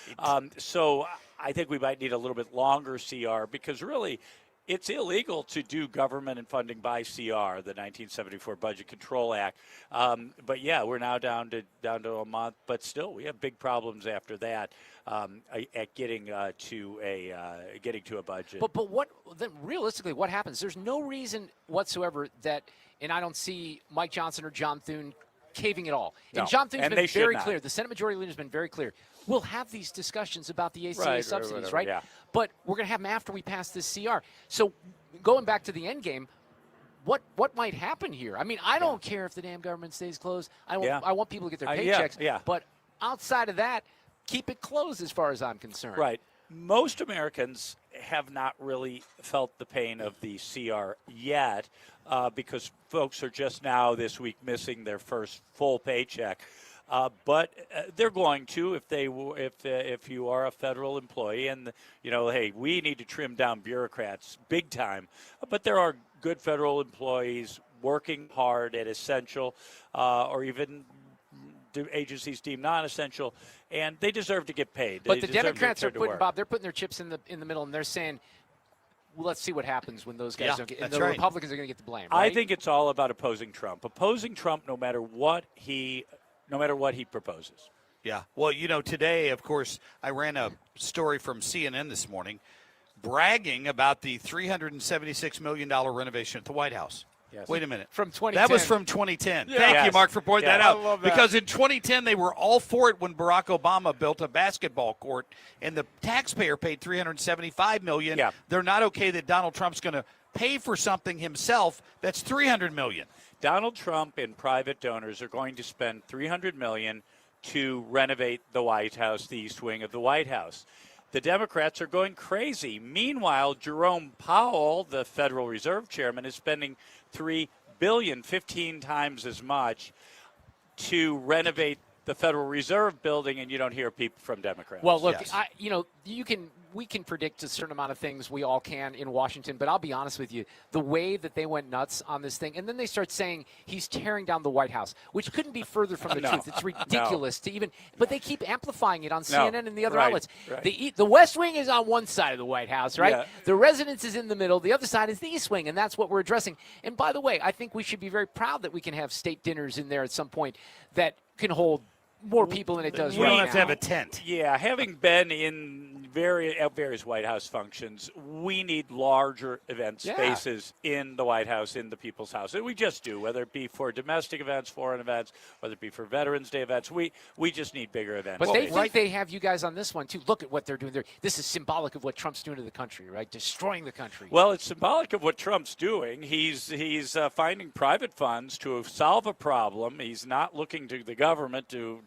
So I think we might need a little bit longer CR because really it's illegal to do government and funding by CR, the 1974 Budget Control Act. But yeah, we're now down to a month, but still we have big problems after that at getting to a budget. But what then realistically what happens? There's no reason whatsoever that, and I don't see Mike Johnson or John Thune caving at all. No. And John Thune's And been they should very not. clear. The Senate Majority Leader's been very clear. We'll have these discussions about the ACA subsidies, right? Yeah. But we're going to have them after we pass this CR. So going back to the end game, what might happen here? I mean, I don't care if the damn government stays closed. I want people to get their paychecks. But outside of that, keep it closed as far as I'm concerned. Right. Most Americans have not really felt the pain of the CR yet because folks are just now this week missing their first full paycheck. But they're going to if you are a federal employee and, hey, we need to trim down bureaucrats big time. But there are good federal employees working hard at essential or even agencies deemed non-essential, and they deserve to get paid. But the Democrats are putting, Bob, they're putting their chips in the middle, and they're saying, well, let's see what happens when those guys don't get, and the Republicans are going to get the blame, right? I think it's all about opposing Trump. Opposing Trump no matter what he proposes. Yeah. Well, today, of course, I ran a story from CNN this morning bragging about the $376 million renovation at the White House. Yes. Wait a minute. From 2010. That was from 2010. Yeah. Thank you, Mark, for pointing that out. I love that. Because in 2010, they were all for it when Barack Obama built a basketball court, and the taxpayer paid $375 million. Yeah. They're not okay that Donald Trump's going to pay for something himself that's $300 million. Donald Trump and private donors are going to spend $300 million to renovate the White House, the East Wing of the White House. The Democrats are going crazy. Meanwhile, Jerome Powell, the Federal Reserve Chairman, is spending $3 billion, 15 times as much, to renovate the Federal Reserve building, and you don't hear people from Democrats. Well, look, Yes. we can predict a certain amount of things. We all can in Washington, but I'll be honest with you. The way that they went nuts on this thing, and then they start saying he's tearing down the White House, which couldn't be further from the No. truth. It's ridiculous to even, but they keep amplifying it on CNN and the other Right. outlets. Right. The West Wing is on one side of the White House, right? Yeah. The residence is in the middle. The other side is the East Wing, and that's what we're addressing. And by the way, I think we should be very proud that we can have state dinners in there at some point that can hold more people than it does You right don't now. have to have a tent. Yeah, having been in various White House functions, we need larger event spaces in the White House, in the People's House. And we just do, whether it be for domestic events, foreign events, whether it be for Veterans Day events. We just need bigger events. But they think they have you guys on this one, too. Look at what they're doing there. This is symbolic of what Trump's doing to the country, right? Destroying the country. Well, it's symbolic of what Trump's doing. He's finding private funds to solve a problem. He's not looking to the government to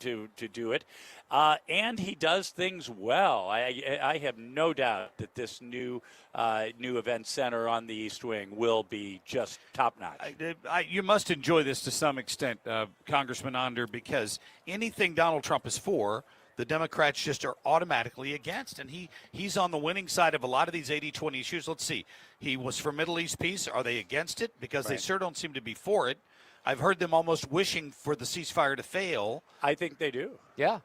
do it. And he does things well. I have no doubt that this new event center on the East Wing will be just top-notch. You must enjoy this to some extent, Congressman Onder, because anything Donald Trump is for, the Democrats just are automatically against. And he's on the winning side of a lot of these 80-20 issues. Let's see. He was for Middle East peace. Are they against it? Because they sure don't seem to be for it. I've heard them almost wishing for the ceasefire to fail. I think they do. Yeah.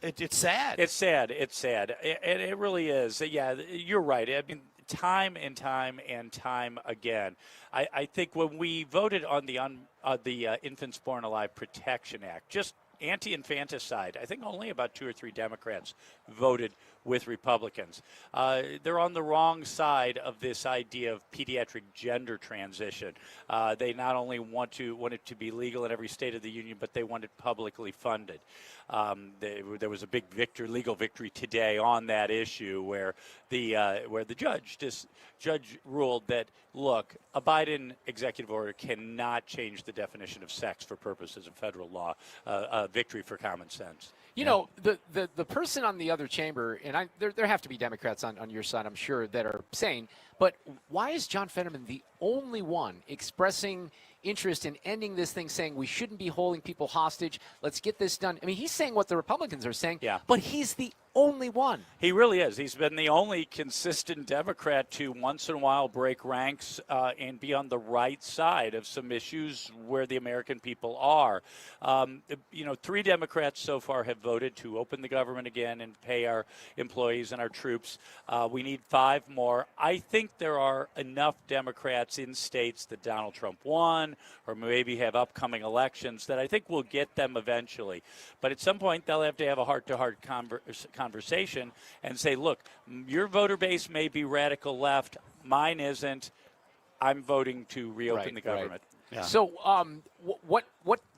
It's sad. It's sad. It really is. Yeah, you're right. I mean, time and time and time again. I think when we voted on the Infants Born Alive Protection Act, just anti-infanticide, I think only about 2 or 3 Democrats voted with Republicans. They're on the wrong side of this idea of pediatric gender transition. They not only want it to be legal in every state of the union, but they want it publicly funded. There was a big legal victory today on that issue, where the judge ruled that, look, a Biden executive order cannot change the definition of sex for purposes of federal law. A victory for common sense. You know, the person on the other chamber, and there have to be Democrats on your side, I'm sure, that are saying, but why is John Fetterman the only one expressing interest in ending this thing, saying we shouldn't be holding people hostage, let's get this done? I mean, he's saying what the Republicans are saying, but he's the only one. He really is. He's been the only consistent Democrat to once in a while break ranks and be on the right side of some issues where the American people are. 3 Democrats so far have voted to open the government again and pay our employees and our troops. We need 5 more. I think there are enough Democrats in states that Donald Trump won or maybe have upcoming elections that I think we'll get them eventually. But at some point, they'll have to have a heart-to-heart conversation and say, look, your voter base may be radical left, mine isn't. I'm voting to reopen the government. Right. Yeah. So what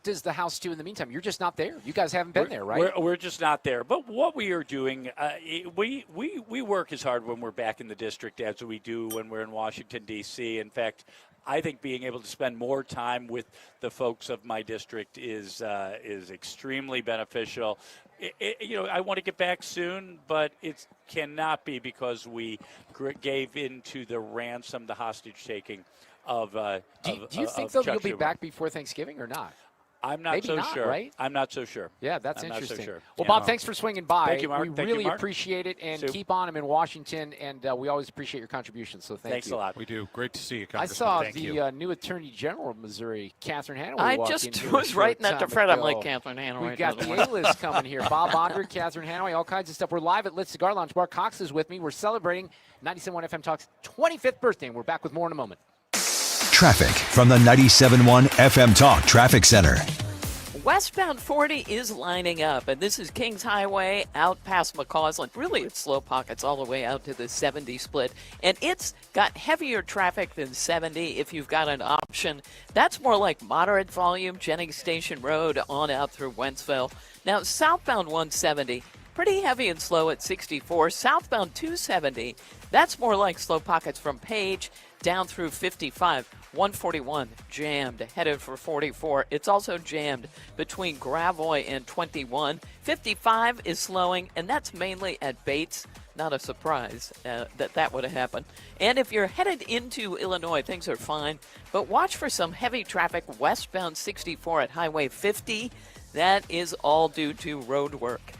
does the House do in the meantime? You're just not there. You guys haven't been there, right? We're just not there. But what we are doing, we work as hard when we're back in the district as we do when we're in Washington, D.C. In fact, I think being able to spend more time with the folks of my district is extremely beneficial. I want to get back soon, but it cannot be because we gave into the ransom, the hostage taking of. Do you think though you'll be back before Thanksgiving or not? I'm not Maybe so not, sure. Right? I'm not so sure. Yeah, that's I'm interesting. Not so sure. Well, Bob, thanks for swinging by. Thank you, Mark. We really appreciate it, and keep on them in Washington, and we always appreciate your contributions, so thanks a lot. We do. Great to see you, I Congressman. saw Thank the new Attorney General of Missouri, Catherine Hanaway, I walk just in here was a short writing that to time Fred. I'm ago. like, Catherine Hanaway. We've got the A-list coming here. Bob Onder, Catherine Hanaway, all kinds of stuff. We're live at Lit Cigar Lounge. Marc Cox is with me. We're celebrating 97.1 FM Talk's 25th birthday, and we're back with more in a moment. Traffic from the 97.1 FM Talk Traffic Center. Westbound 40 is lining up, and this is Kings Highway out past McCausland. Really, it's slow pockets all the way out to the 70 split, and it's got heavier traffic than 70 if you've got an option. That's more like moderate volume, Jennings Station Road on out through Wentzville. Now, southbound 170, pretty heavy and slow at 64. Southbound 270, that's more like slow pockets from Page down through 55. 141 jammed, headed for 44. It's also jammed between Gravois and 21. 55 is slowing, and that's mainly at Bates. Not a surprise that would have happened. And if you're headed into Illinois, things are fine, but watch for some heavy traffic westbound 64 at Highway 50. That is all due to road work.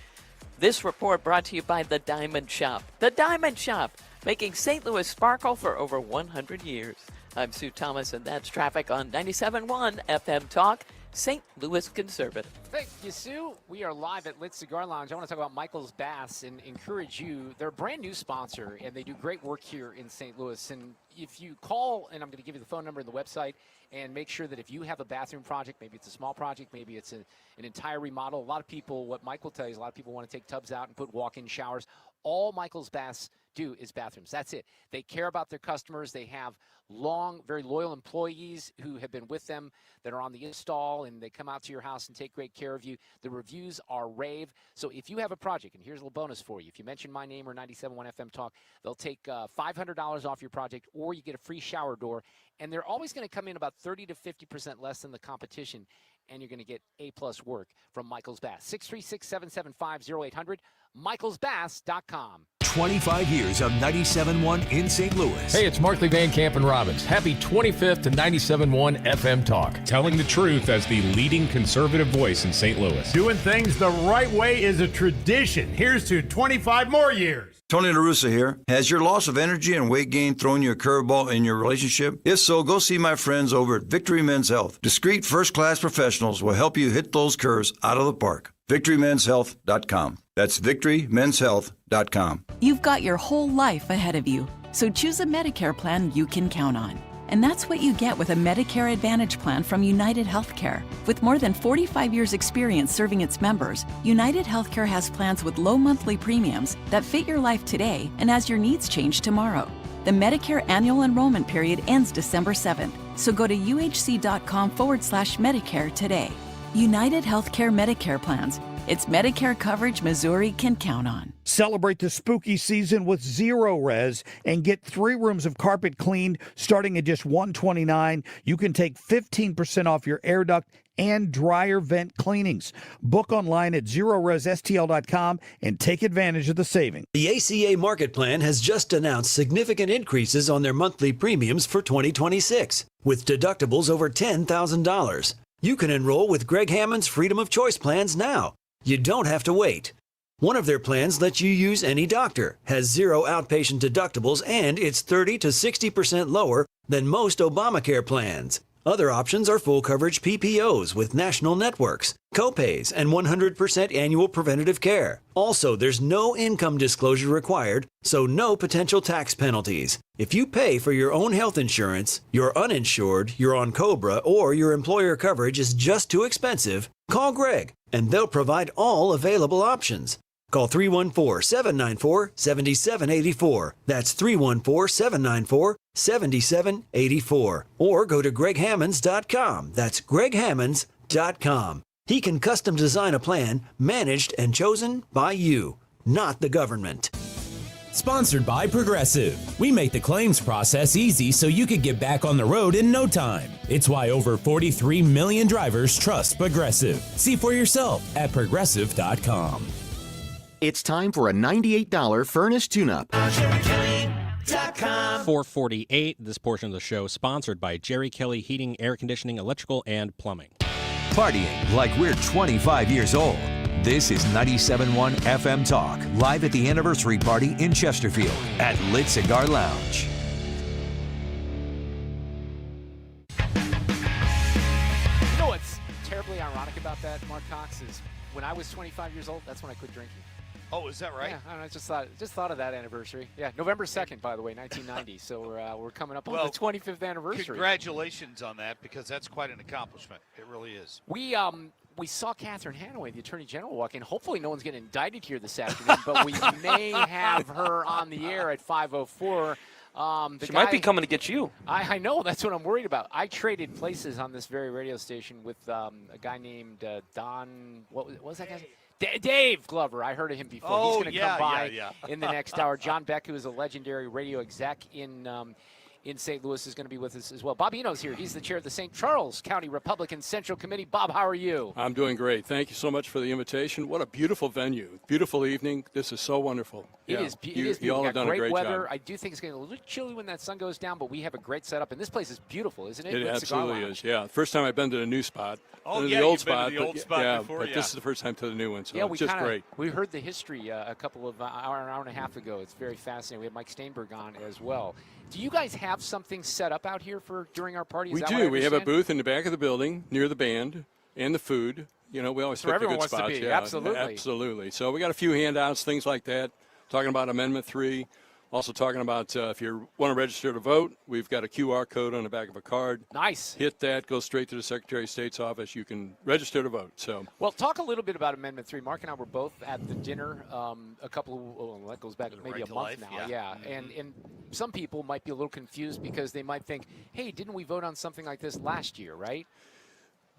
This report brought to you by The Diamond Shop. The Diamond Shop, making St. Louis sparkle for over 100 years. I'm Sue Thomas, and that's traffic on 97.1 FM Talk, St. Louis Conservative. Thank you, Sue. We are live at Lit Cigar Lounge. I want to talk about Michael's Bass and encourage you. They're a brand new sponsor, and they do great work here in St. Louis. And if you call, and I'm going to give you the phone number and the website, and make sure that if you have a bathroom project, maybe it's a small project, maybe it's an entire remodel. A lot of people, what Mike will tell you is a lot of people want to take tubs out and put walk-in showers. All Michael's Baths do is bathrooms. That's it. They care about their customers. They have long, very loyal employees who have been with them that are on the install, and they come out to your house and take great care of you. The reviews are rave. So if you have a project, and here's a little bonus for you. If you mention my name or 97.1 FM Talk, they'll take $500 off your project, or you get a free shower door. And they're always going to come in about 30 to 50% less than the competition, and you're going to get A-plus work from Michael's Baths. 636-775-0800, michaelsbaths.com. 25 years of 97.1 in St. Louis. Hey, it's Markley Van Camp and Robbins. Happy 25th to 97.1 FM Talk. Telling the truth as the leading conservative voice in St. Louis. Doing things the right way is a tradition. Here's to 25 more years. Tony La Russa here. Has your loss of energy and weight gain thrown you a curveball in your relationship? If so, go see my friends over at Victory Men's Health. Discreet first-class professionals will help you hit those curves out of the park. VictoryMen'sHealth.com. That's VictoryMen'sHealth.com. You've got your whole life ahead of you, so choose a Medicare plan you can count on. And that's what you get with a Medicare Advantage plan from United Healthcare. With more than 45 years' experience serving its members, United Healthcare has plans with low monthly premiums that fit your life today and as your needs change tomorrow. The Medicare annual enrollment period ends December 7th, so go to uhc.com/Medicare today. United Healthcare Medicare plans. It's Medicare coverage Missouri can count on. Celebrate the spooky season with Zero Res and get 3 rooms of carpet cleaned starting at just $129. You can take 15% off your air duct and dryer vent cleanings. Book online at ZeroResSTL.com and take advantage of the savings. The ACA Market Plan has just announced significant increases on their monthly premiums for 2026, with deductibles over $10,000. You can enroll with Greg Hammond's Freedom of Choice plans now. You don't have to wait. One of their plans lets you use any doctor, has 0 outpatient deductibles, and it's 30 to 60% lower than most Obamacare plans. Other options are full coverage PPOs with national networks, copays, and 100% annual preventative care. Also, there's no income disclosure required, so no potential tax penalties. If you pay for your own health insurance, you're uninsured, you're on COBRA, or your employer coverage is just too expensive, call Greg, and they'll provide all available options. Call 314-794-7784. That's 314-794-7784. Or go to greghammonds.com. That's greghammonds.com. He can custom design a plan managed and chosen by you, not the government. Sponsored by Progressive. We make the claims process easy so you could get back on the road in no time. It's why over 43 million drivers trust Progressive. See for yourself at progressive.com. It's time for a $98 furnace tune-up. $448. This portion of the show sponsored by Jerry Kelly Heating, Air Conditioning, Electrical, and Plumbing. Partying like we're 25 years old. This is 97.1 FM Talk, live at the anniversary party in Chesterfield at Lit Cigar Lounge. You know what's terribly ironic about that, Marc Cox, is when I was 25 years old, that's when I quit drinking. Oh, is that right? Yeah, I don't know, just thought of that anniversary. Yeah, November 2nd, by the way, 1990. So we're coming up on the 25th anniversary. Congratulations on that, because that's quite an accomplishment. It really is. We saw Catherine Hanaway, the Attorney General, walk in. Hopefully no one's getting indicted here this afternoon, but we may have her on the air at 5:04. She might be coming to get you. I know. That's what I'm worried about. I traded places on this very radio station with a guy named Don. What was that guy's name? Dave Glover. I heard of him before. Oh, he's going to come by in the next hour. John Beck, who is a legendary radio exec in St. Louis, is going to be with us as well. Bob Eno's here. He's the chair of the St. Charles County Republican Central Committee. Bob, how are you? I'm doing great. Thank you so much for the invitation. What a beautiful venue. Beautiful evening. This is so wonderful. It is beautiful. You all have done great a great weather. job. I do think it's going to be a little chilly when that sun goes down, but we have a great setup. And this place is beautiful, isn't it? It absolutely is, yeah. First time I've been to the new spot. Oh, been yeah, to the old you've spot, been to the old spot before, but this is the first time to the new one, so yeah, it's just great. We heard the history a couple of hour and a half ago. It's very fascinating. We had Mike Staenberg on as well. Do you guys have something set up out here for during our party? We do. We have a booth in the back of the building near the band and the food. You know, we always pick the good spots. To be. Yeah, absolutely. Absolutely. So we got a few handouts, things like that, talking about Amendment 3. Also talking about if you want to register to vote, we've got a QR code on the back of a card. Nice. Hit that, go straight to the Secretary of State's office. You can register to vote. So, well, talk a little bit about Amendment 3. Mark and I were both at the dinner that goes back maybe a month now. Yeah. And some people might be a little confused because they might think, hey, didn't we vote on something like this last year, right?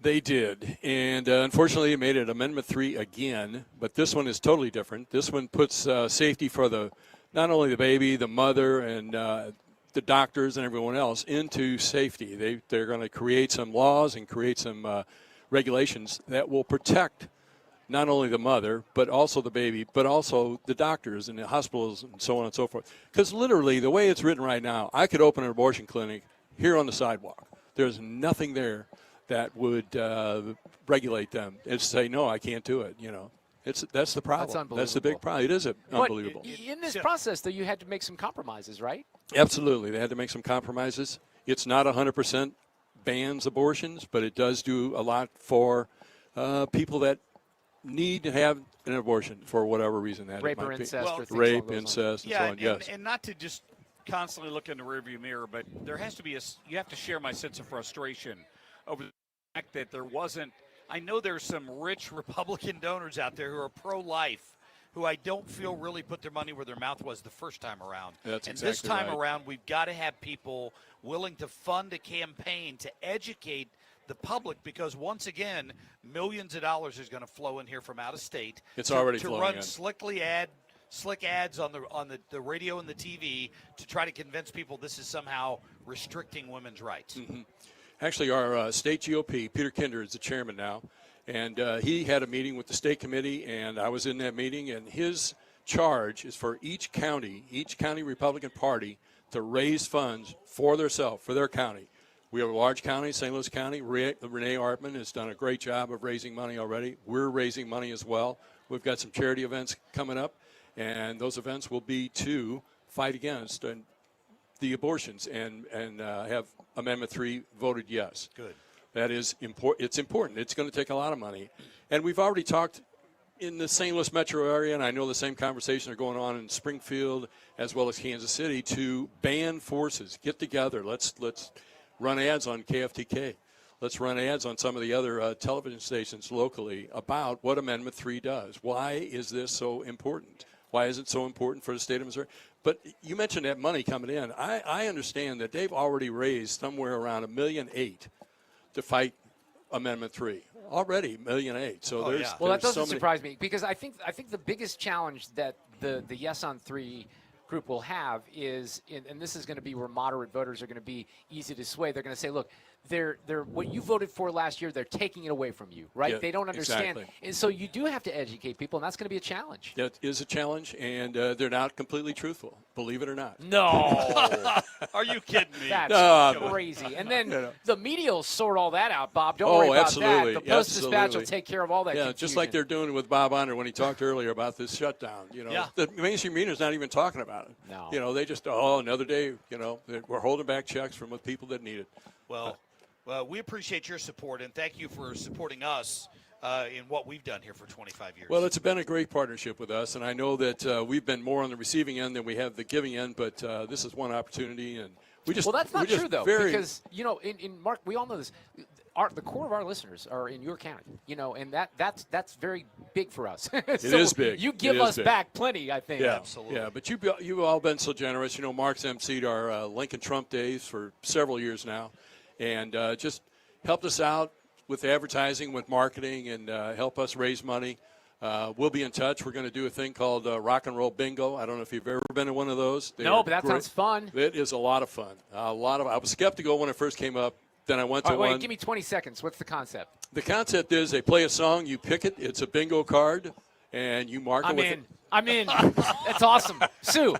They did, and unfortunately it made it Amendment 3 again, but this one is totally different. This one puts safety for not only the baby, the mother, and the doctors and everyone else into safety. They're going to create some laws and create some regulations that will protect not only the mother, but also the baby, but also the doctors and the hospitals and so on and so forth. Because literally, the way it's written right now, I could open an abortion clinic here on the sidewalk. There's nothing there that would regulate them. It's say, no, I can't do it, That's the problem. That's unbelievable. That's the big problem. It is unbelievable. But in this process, though, you had to make some compromises, right? Absolutely. They had to make some compromises. It's not 100% bans abortions, but it does do a lot for people that need to have an abortion for whatever reason that rape it might or be. incest, or things rape, along those incest, and yeah, so on. Yes. And not to just constantly look in the rearview mirror, but there has to be you have to share my sense of frustration over the fact that there wasn't. I know there's some rich Republican donors out there who are pro-life, who I don't feel really put their money where their mouth was the first time around. That's and exactly this time right. around, we've got to have people willing to fund a campaign to educate the public, because once again, millions of dollars is going to flow in here from out of state. It's already to flowing run in. slick ads on the radio and the TV to try to convince people this is somehow restricting women's rights. Mm-hmm. Actually, our state GOP, Peter Kinder, is the chairman now, and he had a meeting with the state committee, and I was in that meeting, and his charge is for each county Republican Party to raise funds for themselves, for their county. We have a large county, St. Louis County. Rene Artman has done a great job of raising money already. We're raising money as well. We've got some charity events coming up, and those events will be to fight against the abortions and have Amendment 3 voted yes. Good. That is important. It's important. It's going to take a lot of money. And we've already talked in the St. Louis metro area, and I know the same conversations are going on in Springfield as well as Kansas City, to ban forces. Get together. Let's run ads on KFTK. Let's run ads on some of the other television stations locally about what Amendment 3 does. Why is this so important? Why is it so important for the state of Missouri? But you mentioned that money coming in. I understand that they've already raised somewhere around $1.8 million to fight Amendment 3. Already $1.8 million. So there's well, that doesn't so many. surprise me, because I think the biggest challenge that the Yes on 3 group will have is, and this is going to be where moderate voters are going to be easy to sway. They're going to say, look, they're what you voted for last year, they're taking it away from you, right? Yeah, they don't understand. exactly. And so you do have to educate people, and that's going to be a challenge. That is a challenge, and they're not completely truthful, believe it or not. No. Are you kidding me? That's crazy. And then the media will sort all that out, Bob. Don't worry about absolutely. that. The Post-Dispatch will Absolutely. take care of all that Yeah, confusion. just like they're doing with Bob Onder when he talked earlier about this shutdown. The mainstream media's not even talking about it. No. They just, another day, we're holding back checks from the people that need it. Well, we appreciate your support, and thank you for supporting us in what we've done here for 25 years. Well, it's been a great partnership with us, and I know that we've been more on the receiving end than we have the giving end, but this is one opportunity, and we just. Well, that's not true, though, very, because, in Mark, we all know this. The core of our listeners are in your county, and that's very big for us. So it is big. You give us back plenty, I think. Yeah, absolutely. Yeah, but you've all been so generous. Mark's emceed our Lincoln Trump Days for several years now, and just helped us out with advertising, with marketing, and help us raise money. We'll be in touch. We're going to do a thing called Rock and Roll Bingo. I don't know if you've ever been to one of those. No, but that sounds fun. It is a lot of fun. I was skeptical when it first came up. Then I went to one. Wait, give me 20 seconds. What's the concept? The concept is they play a song, you pick it. It's a bingo card, and you mark it with it. I'm in. That's awesome. Sue.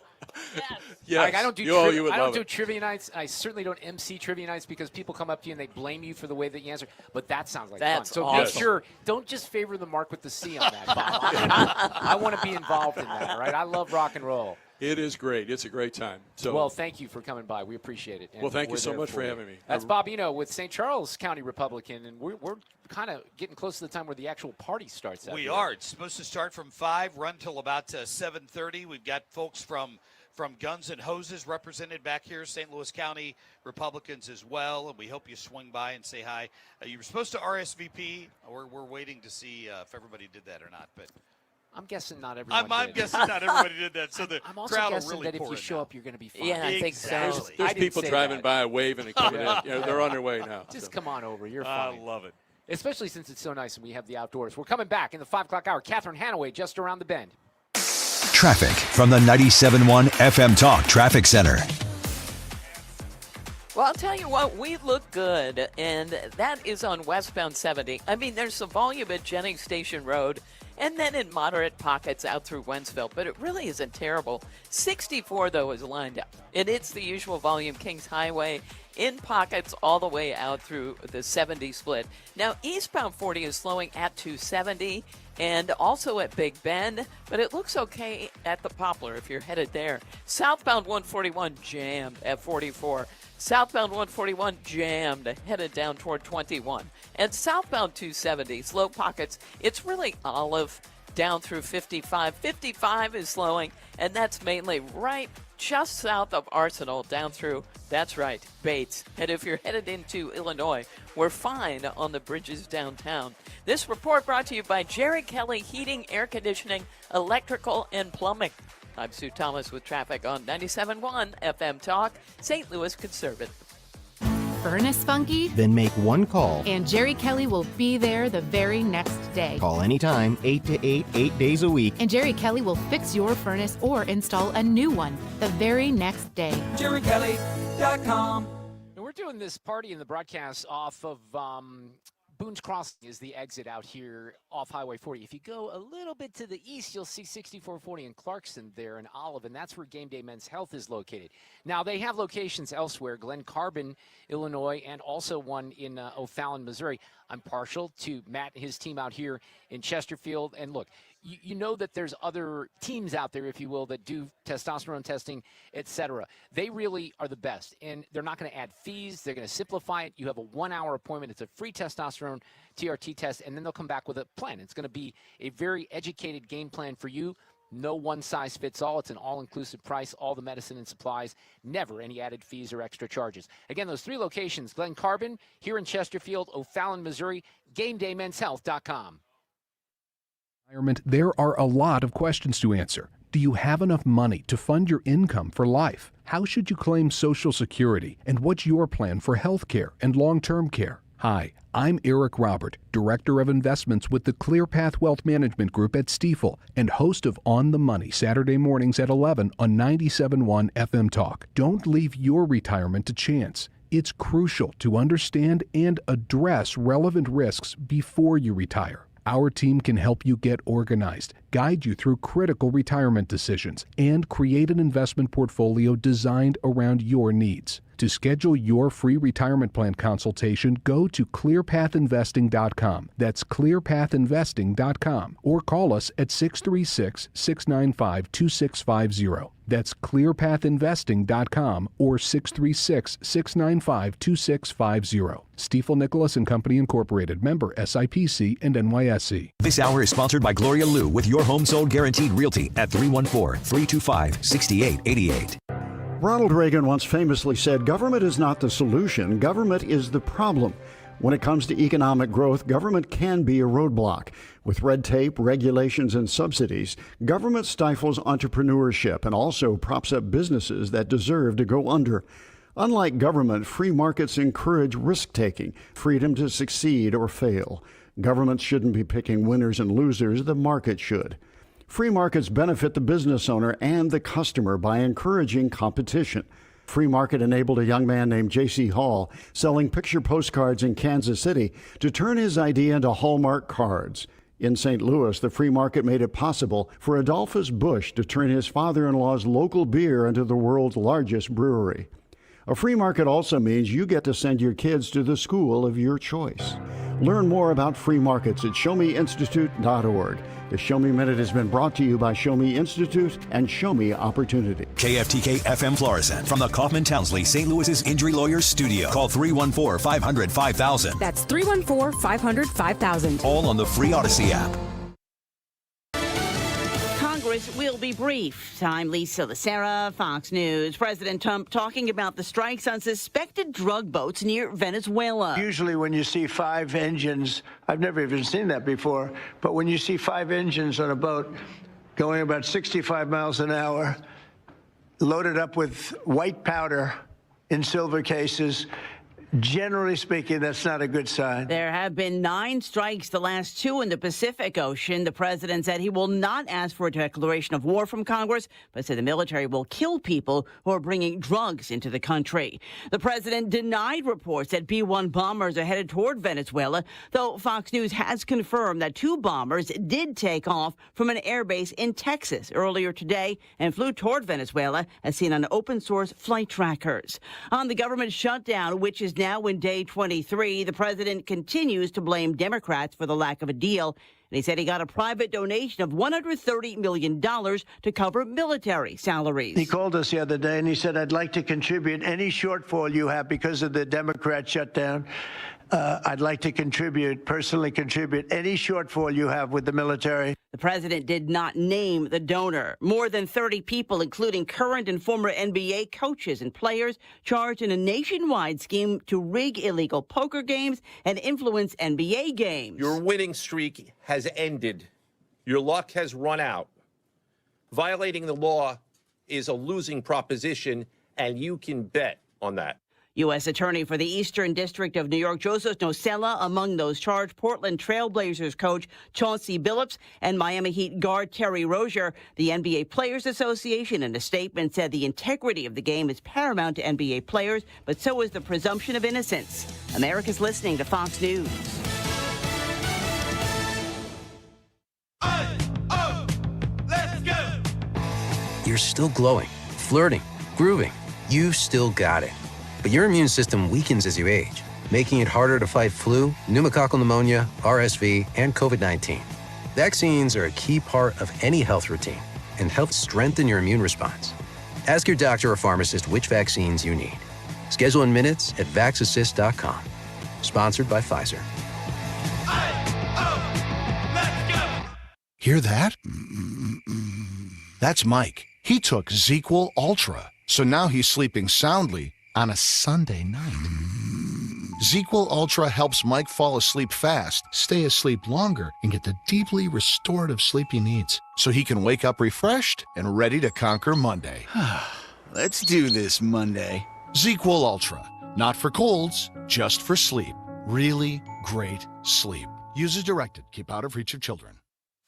Yes. I don't do you would I love don't do it. trivia nights. I certainly don't MC trivia nights because people come up to you and they blame you for the way that you answer. But that sounds like That's fun. So awesome. make sure, don't just favor the Mark with the C on that, Bob. I want to be involved in that, all right? I love rock and roll. It is great. It's a great time. So, well, thank you for coming by. We appreciate it. Well, thank you so much for having me. That's Bob Eno with St. Charles County Republican, and we're kind of getting close to the time where the actual party starts. We are. It's supposed to start from 5, run till about 7:30. We've got folks from Guns and Hoses represented back here, St. Louis County Republicans as well, and we hope you swing by and say hi. You were supposed to RSVP. We're waiting to see if everybody did that or not, but I'm guessing not everyone I'm guessing not everybody did that, so the I'm also crowd guessing will really that if you show up, you're going to be fine. Yeah, I think so. There's people driving by waving and coming in. They're on their way now. Just come on over. You're fine. I love it. Especially since it's so nice and we have the outdoors. We're coming back in the 5 o'clock hour. Catherine Hanaway just around the bend. Traffic from the 97.1 FM Talk Traffic Center. Well, I'll tell you what, we look good, and that is on westbound 70. I mean, there's some volume at Jennings Station Road, and then in moderate pockets out through Wentzville, but it really isn't terrible. 64, though, is lined up, and it's the usual volume, Kings Highway, in pockets all the way out through the 70 split. Now, eastbound 40 is slowing at 270, and also at Big Bend, but it looks okay at the Poplar if you're headed there. Southbound 141 jammed at 44. Southbound 141 jammed, headed down toward 21. And southbound 270, slow pockets. It's really Olive down through 55. 55 is slowing, and that's mainly right just south of Arsenal down through, that's right, Bates. And if you're headed into Illinois, we're fine on the bridges downtown. This report brought to you by Jerry Kelly Heating, Air Conditioning, Electrical, and Plumbing. I'm Sue Thomas with traffic on 97.1 FM Talk, St. Louis Conservative. Furnace funky? Then make one call. And Jerry Kelly will be there the very next day. Call anytime, 8 to 8, 8 days a week. And Jerry Kelly will fix your furnace or install a new one the very next day. JerryKelly.com. We're doing this party in the broadcast off of Boone's Crossing is the exit out here off Highway 40. If you go a little bit to the east, you'll see 6440 in Clarkson there in Olive, and that's where Game Day Men's Health is located. Now, they have locations elsewhere, Glen Carbon, Illinois, and also one in O'Fallon, Missouri. I'm partial to Matt and his team out here in Chesterfield. And look, you know that there's other teams out there, if you will, that do testosterone testing, etc. They really are the best, and they're not going to add fees. They're going to simplify it. You have a 1-hour appointment. It's a free testosterone TRT test, and then they'll come back with a plan. It's going to be a very educated game plan for you. No one size fits all. It's an all-inclusive price, all the medicine and supplies, never any added fees or extra charges. Again, those 3 locations, Glen Carbon, here in Chesterfield, O'Fallon, Missouri, GameDayMen'sHealth.com. There are a lot of questions to answer. Do you have enough money to fund your income for life? How should you claim Social Security? And what's your plan for health care and long-term care? Hi, I'm Eric Robert, Director of Investments with the ClearPath Wealth Management Group at Stifel and host of On the Money Saturday mornings at 11 on 97.1 FM Talk. Don't leave your retirement to chance. It's crucial to understand and address relevant risks before you retire. Our team can help you get organized, guide you through critical retirement decisions, and create an investment portfolio designed around your needs. To schedule your free retirement plan consultation, go to clearpathinvesting.com. That's clearpathinvesting.com. Or call us at 636-695-2650. That's clearpathinvesting.com or 636-695-2650. Stifel Nicholas and Company Incorporated, member SIPC and NYSE. This hour is sponsored by Gloria Liu with Your Home Sold Guaranteed Realty at 314-325-6888. Ronald Reagan once famously said, "Government is not the solution, government is the problem." When it comes to economic growth, government can be a roadblock. With red tape, regulations, and subsidies, government stifles entrepreneurship and also props up businesses that deserve to go under. Unlike government, free markets encourage risk-taking, freedom to succeed or fail. Governments shouldn't be picking winners and losers, the market should. Free markets benefit the business owner and the customer by encouraging competition. Free Market enabled a young man named J.C. Hall selling picture postcards in Kansas City to turn his idea into Hallmark cards. In St. Louis, the free market made it possible for Adolphus Busch to turn his father-in-law's local beer into the world's largest brewery. A free market also means you get to send your kids to the school of your choice. Learn more about free markets at showmeinstitute.org. The Show Me Minute has been brought to you by Show Me Institute and Show Me Opportunity. KFTK FM Florissant from the Kaufman Townsley St. Louis's Injury Lawyers Studio. Call 314-500-5000. That's 314-500-5000. All on the free Odyssey app. Congress will be brief. I'm Lisa Lacera, Fox News. President Trump talking about the strikes on suspected drug boats near Venezuela. Usually when you see 5 engines, I've never even seen that before, but when you see 5 engines on a boat going about 65 miles an hour, loaded up with white powder in silver cases, generally speaking, that's not a good sign. There have been 9 strikes, the last 2 in the Pacific Ocean. The president said he will not ask for a declaration of war from Congress, but said the military will kill people who are bringing drugs into the country. The president denied reports that B-1 bombers are headed toward Venezuela, though Fox News has confirmed that 2 bombers did take off from an airbase in Texas earlier today and flew toward Venezuela, as seen on open-source flight trackers. On the government shutdown, which is now in day 23, the president continues to blame Democrats for the lack of a deal. And he said he got a private donation of $130 million to cover military salaries. He called us the other day and he said, I'd like to contribute any shortfall you have because of the Democrat shutdown. I'd like to personally contribute any shortfall you have with the military. The president did not name the donor. More than 30 people, including current and former NBA coaches and players, charged in a nationwide scheme to rig illegal poker games and influence NBA games. Your winning streak has ended. Your luck has run out. Violating the law is a losing proposition, and you can bet on that. U.S. Attorney for the Eastern District of New York, Joseph Nocella, among those charged, Portland Trailblazers coach Chauncey Billups and Miami Heat guard Terry Rozier. The NBA Players Association, in a statement, said the integrity of the game is paramount to NBA players, but so is the presumption of innocence. America's listening to Fox News. Let's go! You're still glowing, flirting, grooving. You still got it. But your immune system weakens as you age, making it harder to fight flu, pneumococcal pneumonia, RSV, and COVID-19. Vaccines are a key part of any health routine and help strengthen your immune response. Ask your doctor or pharmacist which vaccines you need. Schedule in minutes at vaxassist.com. Sponsored by Pfizer. Hear that? That's Mike. He took ZzzQuil Ultra, so now he's sleeping soundly on a Sunday night. ZzzQuil Ultra helps Mike fall asleep fast, stay asleep longer, and get the deeply restorative sleep he needs so he can wake up refreshed and ready to conquer Monday. Let's do this Monday. ZzzQuil Ultra. Not for colds, just for sleep. Really great sleep. Use as directed. Keep out of reach of children.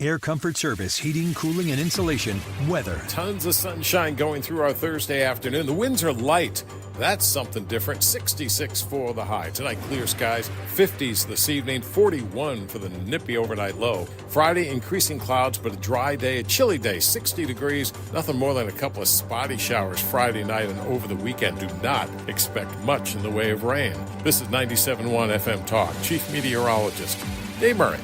Air Comfort Service, heating, cooling, and insulation. Weather. Tons of sunshine going through our Thursday afternoon. The winds are light. That's something different. 66 for the high. Tonight, clear skies. 50s this evening. 41 for the nippy overnight low. Friday, increasing clouds, but a dry day. A chilly day. 60 degrees. Nothing more than a couple of spotty showers Friday night and over the weekend. Do not expect much in the way of rain. This is 97.1 FM Talk. Chief Meteorologist Dave Murray.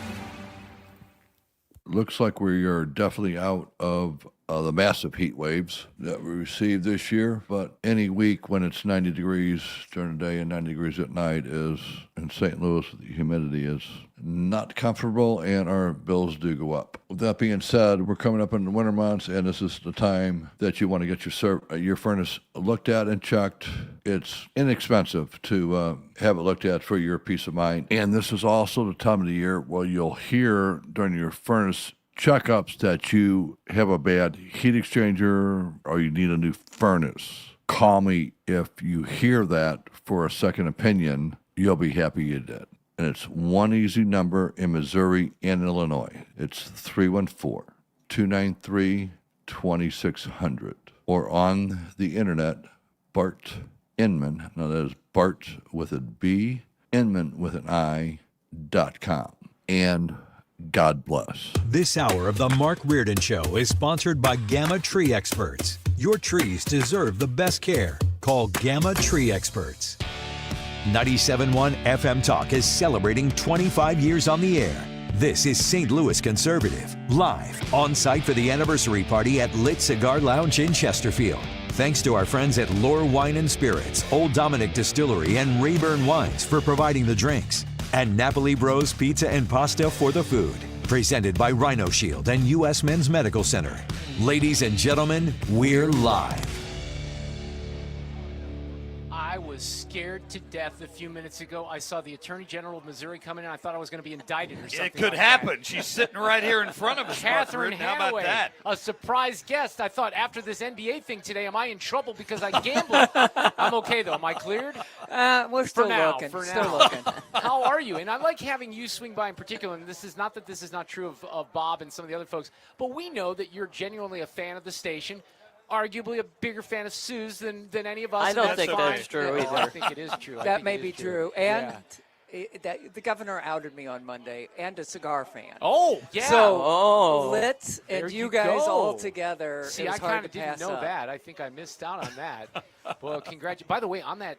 Looks like we are definitely out of the massive heat waves that we received this year, but any week when it's 90 degrees during the day and 90 degrees at night is, in St. Louis, the humidity is not comfortable and our bills do go up. With that being said, we're coming up in the winter months and this is the time that you want to get your furnace looked at and checked. It's inexpensive to have it looked at for your peace of mind. And this is also the time of the year where you'll hear during your furnace checkups that you have a bad heat exchanger or you need a new furnace. Call me if you hear that for a second opinion. You'll be happy you did. And it's one easy number in Missouri and Illinois. It's 314-293-2600. Or on the internet, Bart Inman, now that is Bart with a B, Inman with an I.com. And God bless. This hour of the Mark Reardon Show is sponsored by Gamma Tree Experts. Your trees deserve the best care. Call Gamma Tree Experts. 97.1 FM Talk is celebrating 25 years on the air. This is St. Louis Conservative, live on site for the anniversary party at Lit Cigar Lounge in Chesterfield. Thanks to our friends at Lore Wine and Spirits, Old Dominic Distillery, and Rayburn Wines for providing the drinks. And Napoli Bros Pizza and Pasta for the food. Presented by Rhino Shield and U.S. Men's Medical Center. Ladies and gentlemen, we're live. I was scared to death a few minutes ago. I saw the Attorney General of Missouri come in, and I thought I was going to be indicted or something. It could like happen. That. She's sitting right here in front of us. Catherine How about Hanaway, that? a surprise guest. I thought after this NBA thing today, am I in trouble because I gambled? I'm okay, though. Am I cleared? We're still looking. Still looking. How are you? And I like having you swing by in particular. And this is not that this is not true of Bob and some of the other folks, but we know that you're genuinely a fan of the station. Arguably a bigger fan of Sue's than any of us. I don't think that's true either. I think it is true. That may be true. And the governor outed me on Monday, and a cigar fan. Oh, yeah. So Lit and There you guys go. all together. See, it was I hard kind to of didn't pass know up. that. I think I missed out on that. Well, congratulations. By the way, on that,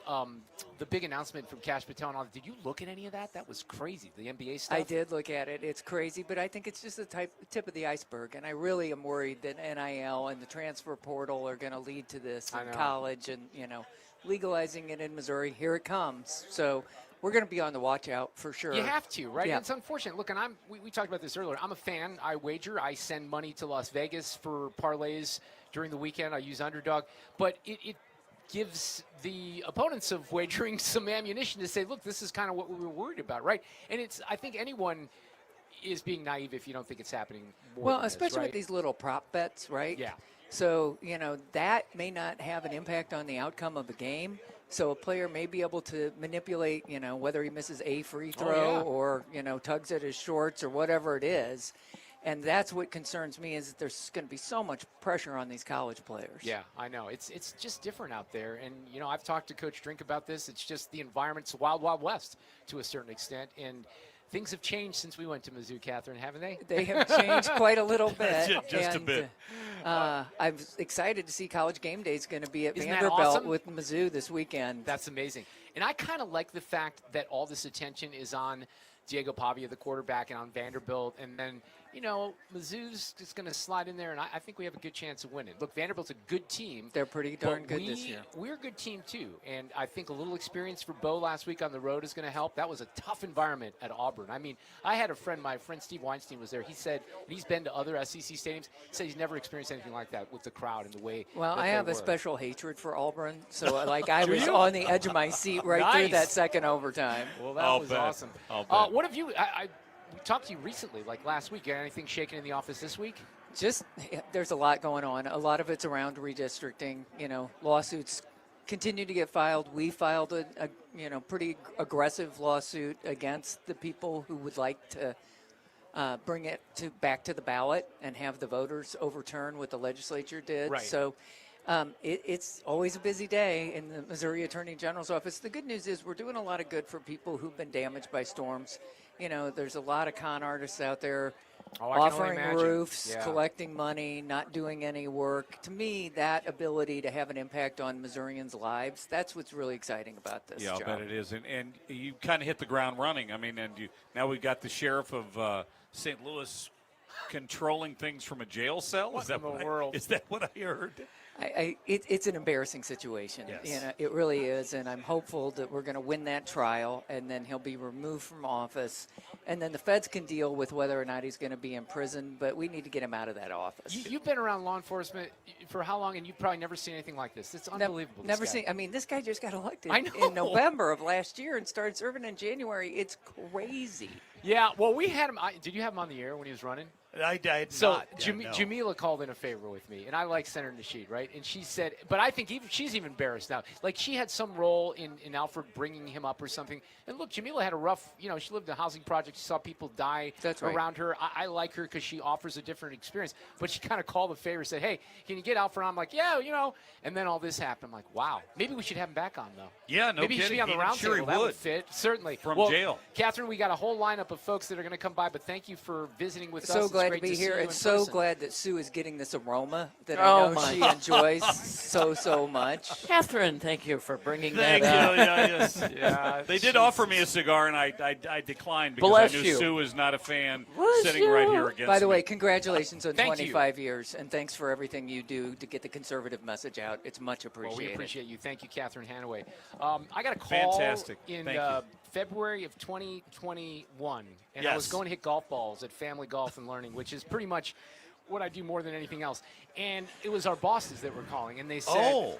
the big announcement from Cash Patel and all that, did you look at any of that? That was crazy, the NBA stuff. I did look at it. It's crazy, but I think it's just the tip of the iceberg. And I really am worried that NIL and the transfer portal are going to lead to this in college and, legalizing it in Missouri. Here it comes. So we're going to be on the watch out for sure. You have to, right? Yeah. It's unfortunate. Look, and we talked about this earlier. I'm a fan. I wager. I send money to Las Vegas for parlays during the weekend. I use Underdog. But it gives the opponents of wagering some ammunition to say, look, this is kind of what we were worried about, right? And I think anyone is being naive if you don't think it's happening more Well, than especially this, right? with these little prop bets, right? Yeah. So, that may not have an impact on the outcome of the game. So a player may be able to manipulate, whether he misses a free throw or, tugs at his shorts or whatever it is. And that's what concerns me is that there's going to be so much pressure on these college players. Yeah, I know. It's just different out there. And, I've talked to Coach Drink about this. It's just the environment's wild, wild west to a certain extent. And things have changed since we went to Mizzou, Catherine, haven't they? They have changed quite a little bit. Just a bit. I'm excited to see College Game Day is going to be at Isn't that Vanderbilt awesome? with Mizzou this weekend. That's amazing. And I kind of like the fact that all this attention is on Diego Pavia, the quarterback, and on Vanderbilt. And then, Mizzou's just going to slide in there, and I think we have a good chance of winning. Look, Vanderbilt's a good team. They're pretty darn good this year. We're a good team, too. And I think a little experience for Bo last week on the road is going to help. That was a tough environment at Auburn. I mean, I had my friend Steve Weinstein was there. He said, and he's been to other SEC stadiums, he said he's never experienced anything like that with the crowd and the way Well, that I they have were. a special hatred for Auburn. So, I was on the edge of my seat right through that second overtime. Well, that was awesome. What have you we talked to you recently, like last week. Got anything shaking in the office this week? There's a lot going on. A lot of it's around redistricting. Lawsuits continue to get filed. We filed a pretty aggressive lawsuit against the people who would like to bring it back to the ballot and have the voters overturn what the legislature did. Right. So it's always a busy day in the Missouri Attorney General's office. The good news is we're doing a lot of good for people who've been damaged by storms. There's a lot of con artists out there offering roofs, collecting money, not doing any work. To me, that ability to have an impact on Missourians' lives, that's what's really exciting about this job. Yeah, I bet it is. And you kind of hit the ground running. I mean, now we've got the sheriff of St. Louis controlling things from a jail cell. Is that what I heard? It's an embarrassing situation. Yes. It really is, and I'm hopeful that we're going to win that trial, and then he'll be removed from office, and then the feds can deal with whether or not he's going to be in prison, but we need to get him out of that office. You've been around law enforcement for how long, and you've probably never seen anything like this. It's unbelievable. Never seen. I mean, this guy just got elected in November of last year and started serving in January. It's crazy. Yeah, well, we had him. Did you have him on the air when he was running? I did so not. Jamila called in a favor with me, and I like Senator Nasheed, right? And she said, but I think she's even embarrassed now. Like, she had some role in Alfred bringing him up or something. And look, Jamila had a rough, she lived in a housing project. She saw people die around her. I like her because she offers a different experience. But she kind of called the favor, said, hey, can you get Alfred on? I'm like, yeah, And then all this happened. I'm like, wow, maybe we should have him back on, though. Yeah, no maybe kidding. Maybe he should be on the round sure table. That would fit, certainly. From well, jail. Catherine, we got a whole lineup of folks that are going to come by, but thank you for visiting with us. So It's glad great to be see here, you and in so person. glad that Sue is getting this aroma that Oh, I know my. she enjoys so much. Catherine, thank you for bringing Thank you. that up. Yes. Yeah, They did offer me a cigar, and I declined because Bless I knew you. Sue was not a fan Bless sitting right you. here against By the me. way, congratulations on Thank you. 25 years, and thanks for everything you do to get the conservative message out. It's much Well, appreciated. we appreciate you. Thank you, Catherine Hanaway. I got a call Fantastic. in Thank you. February of 2021, and I was Yes. going to hit golf balls at Family Golf and Learning, which is pretty much what I do more than anything else. And it was our bosses that were calling, and they said,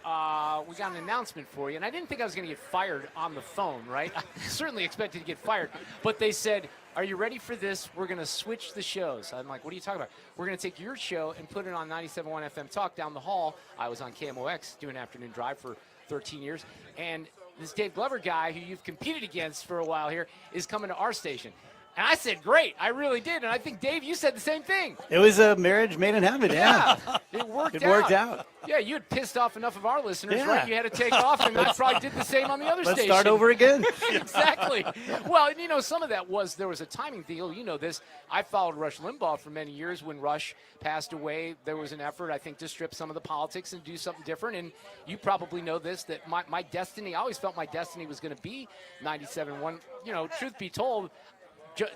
we got an announcement for you. And I didn't think I was going to get fired on the phone, right? I certainly expected to get fired. But they said, are you ready for this? We're going to switch the shows. I'm like, what are you talking about? We're going to take your show and put it on 97.1 FM Talk down the hall. I was on KMOX doing afternoon drive for 13 years. And this Dave Glover guy who you've competed against for a while here is coming to our station. And I said, great. I really did. And I think, Dave, you said the same thing. It was a marriage made in heaven, yeah. It worked out. It worked out. Yeah, you had pissed off enough of our listeners, Yeah. right? You had to take off, and I probably did the same on the other Let's station. start over again. Exactly. Well, and, some of that was there was a timing deal. You know this. I followed Rush Limbaugh for many years. When Rush passed away, there was an effort, I think, to strip some of the politics and do something different. And you probably know this, that my destiny, I always felt my destiny was going to be 97.1. Truth be told,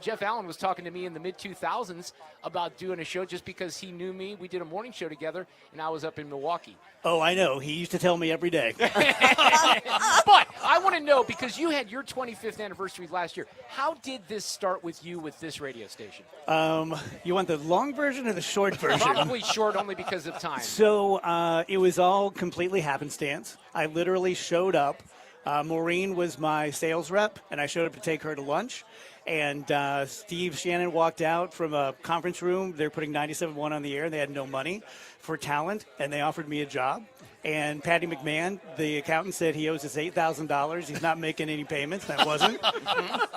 Jeff Allen was talking to me in the mid-2000s about doing a show just because he knew me. We did a morning show together, and I was up in Milwaukee. Oh, I know. He used to tell me every day. But I want to know, because you had your 25th anniversary last year, how did this start with you with this radio station? You want the long version or the short version? Probably short, only because of time. So it was all completely happenstance. I literally showed up. Maureen was my sales rep, and I showed up to take her to lunch. And Steve Shannon walked out from a conference room. They're putting 97.1 on the air. They had no money for talent, and they offered me a job. And Patty McMahon, the accountant, said he owes us $8,000. He's not making any payments. That wasn't.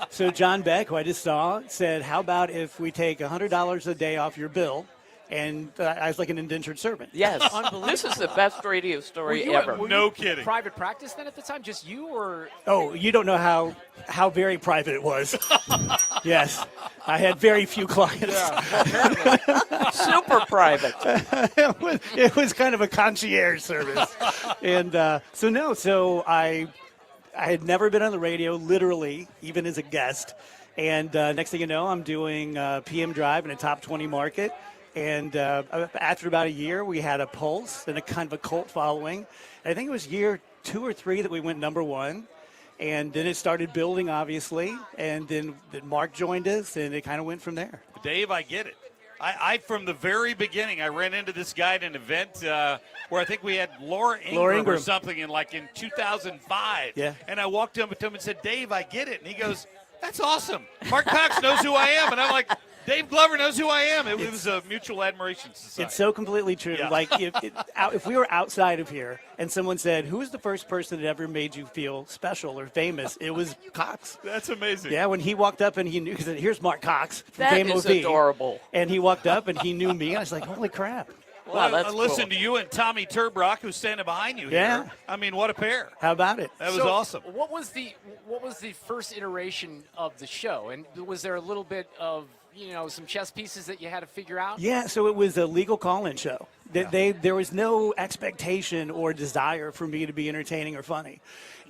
So John Beck, who I just saw, said, how about if we take $100 a day off your bill? And I was like an indentured servant. Yes. This is the best radio story ever. Were No you kidding. Private practice then at the time? Just you or? Oh, you don't know how very private it was. Yes. I had very few clients. Super private. it was kind of a concierge service. And so I had never been on the radio, literally, even as a guest. And next thing you know, I'm doing PM Drive in a top 20 market. And after about a year, we had a pulse and a kind of a cult following. And I think it was year 2 or 3 that we went number 1. And then it started building, obviously. And then Mark joined us, and it kind of went from there. Dave, I get it. I from the very beginning, I ran into this guy at an event where I think we had Laura Ingraham or something in 2005. Yeah. And I walked up to him and said, Dave, I get it. And he goes, that's awesome. Marc Cox knows who I am. And I'm like, Dave Glover knows who I am. It was a mutual admiration society. It's so completely true. Yeah. Like if we were outside of here and someone said, who was the first person that ever made you feel special or famous? It was Cox. That's amazing. Yeah, when he walked up and he knew, he said, here's Marc Cox from That KMOV. is adorable. And he walked up and he knew me. And I was like, holy crap. Wow, that's I listened cool. to you and Tommy Turbrock, who's standing behind you Yeah. here. I mean, what a pair. How about it? That was awesome. What was the first iteration of the show? And was there a little bit of some chess pieces that you had to figure out? Yeah, so it was a legal call-in show. There was no expectation or desire for me to be entertaining or funny.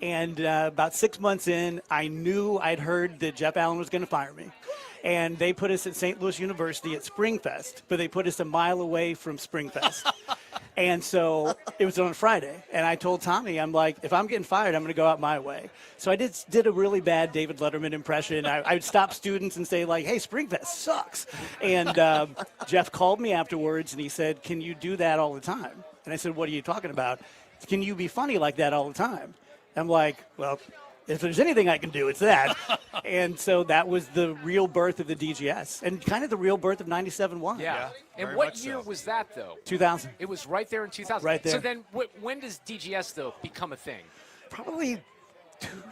And about 6 months in, I knew I'd heard that Jeff Allen was going to fire me. And they put us at St. Louis University at Springfest, but they put us a mile away from Springfest. And so it was on a Friday. And I told Tommy, I'm like, if I'm getting fired, I'm going to go out my way. So I did a really bad David Letterman impression. I would stop students and say, like, hey, Springfest sucks. And Jeff called me afterwards, and he said, can you do that all the time? And I said, what are you talking about? Can you be funny like that all the time? I'm like, well, if there's anything I can do, it's that. And so that was the real birth of the DGS and kind of the real birth of 97.1. Yeah. And what year was that, though? 2000. It was right there in 2000. Right there. So then when does DGS, though, become a thing? Probably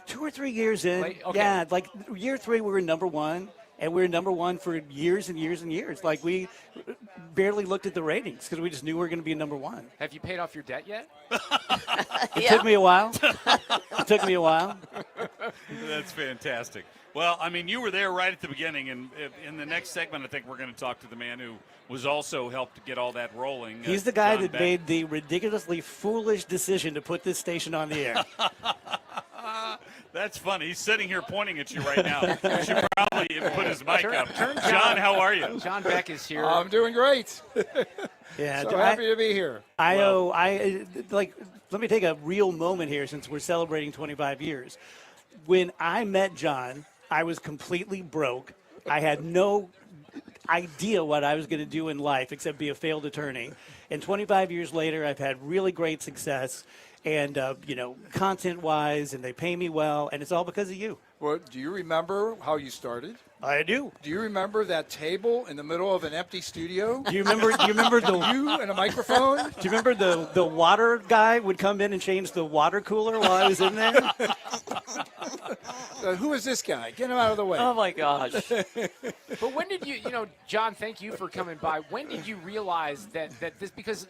two or 3 years in. Okay. Yeah, like year 3 we were number 1. And we were number 1 for years and years and years. Like, we barely looked at the ratings because we just knew we were going to be number 1. Have you paid off your debt yet? It took me a while. It took me a while. That's fantastic. Well, I mean, you were there right at the beginning, and in the next segment, I think we're going to talk to the man who was also helped to get all that rolling. He's the guy John that Beck. made the ridiculously foolish decision to put this station on the air. That's funny. He's sitting here pointing at you right now. You should probably put his mic up. John, how are you? John Beck is here. I'm doing great. Yeah, so happy to be here. Let me take a real moment here since we're celebrating 25 years. When I met John, I was completely broke. I had no idea what I was going to do in life except be a failed attorney. And 25 years later, I've had really great success. And, content-wise, and they pay me well, and it's all because of you. Well, do you remember how you started? I do. Do you remember that table in the middle of an empty studio? Do you remember the you and a microphone? Do you remember the water guy would come in and change the water cooler while I was in there? Who is this guy? Get him out of the way. Oh my gosh. But when did you John, thank you for coming by. When did you realize that this, because,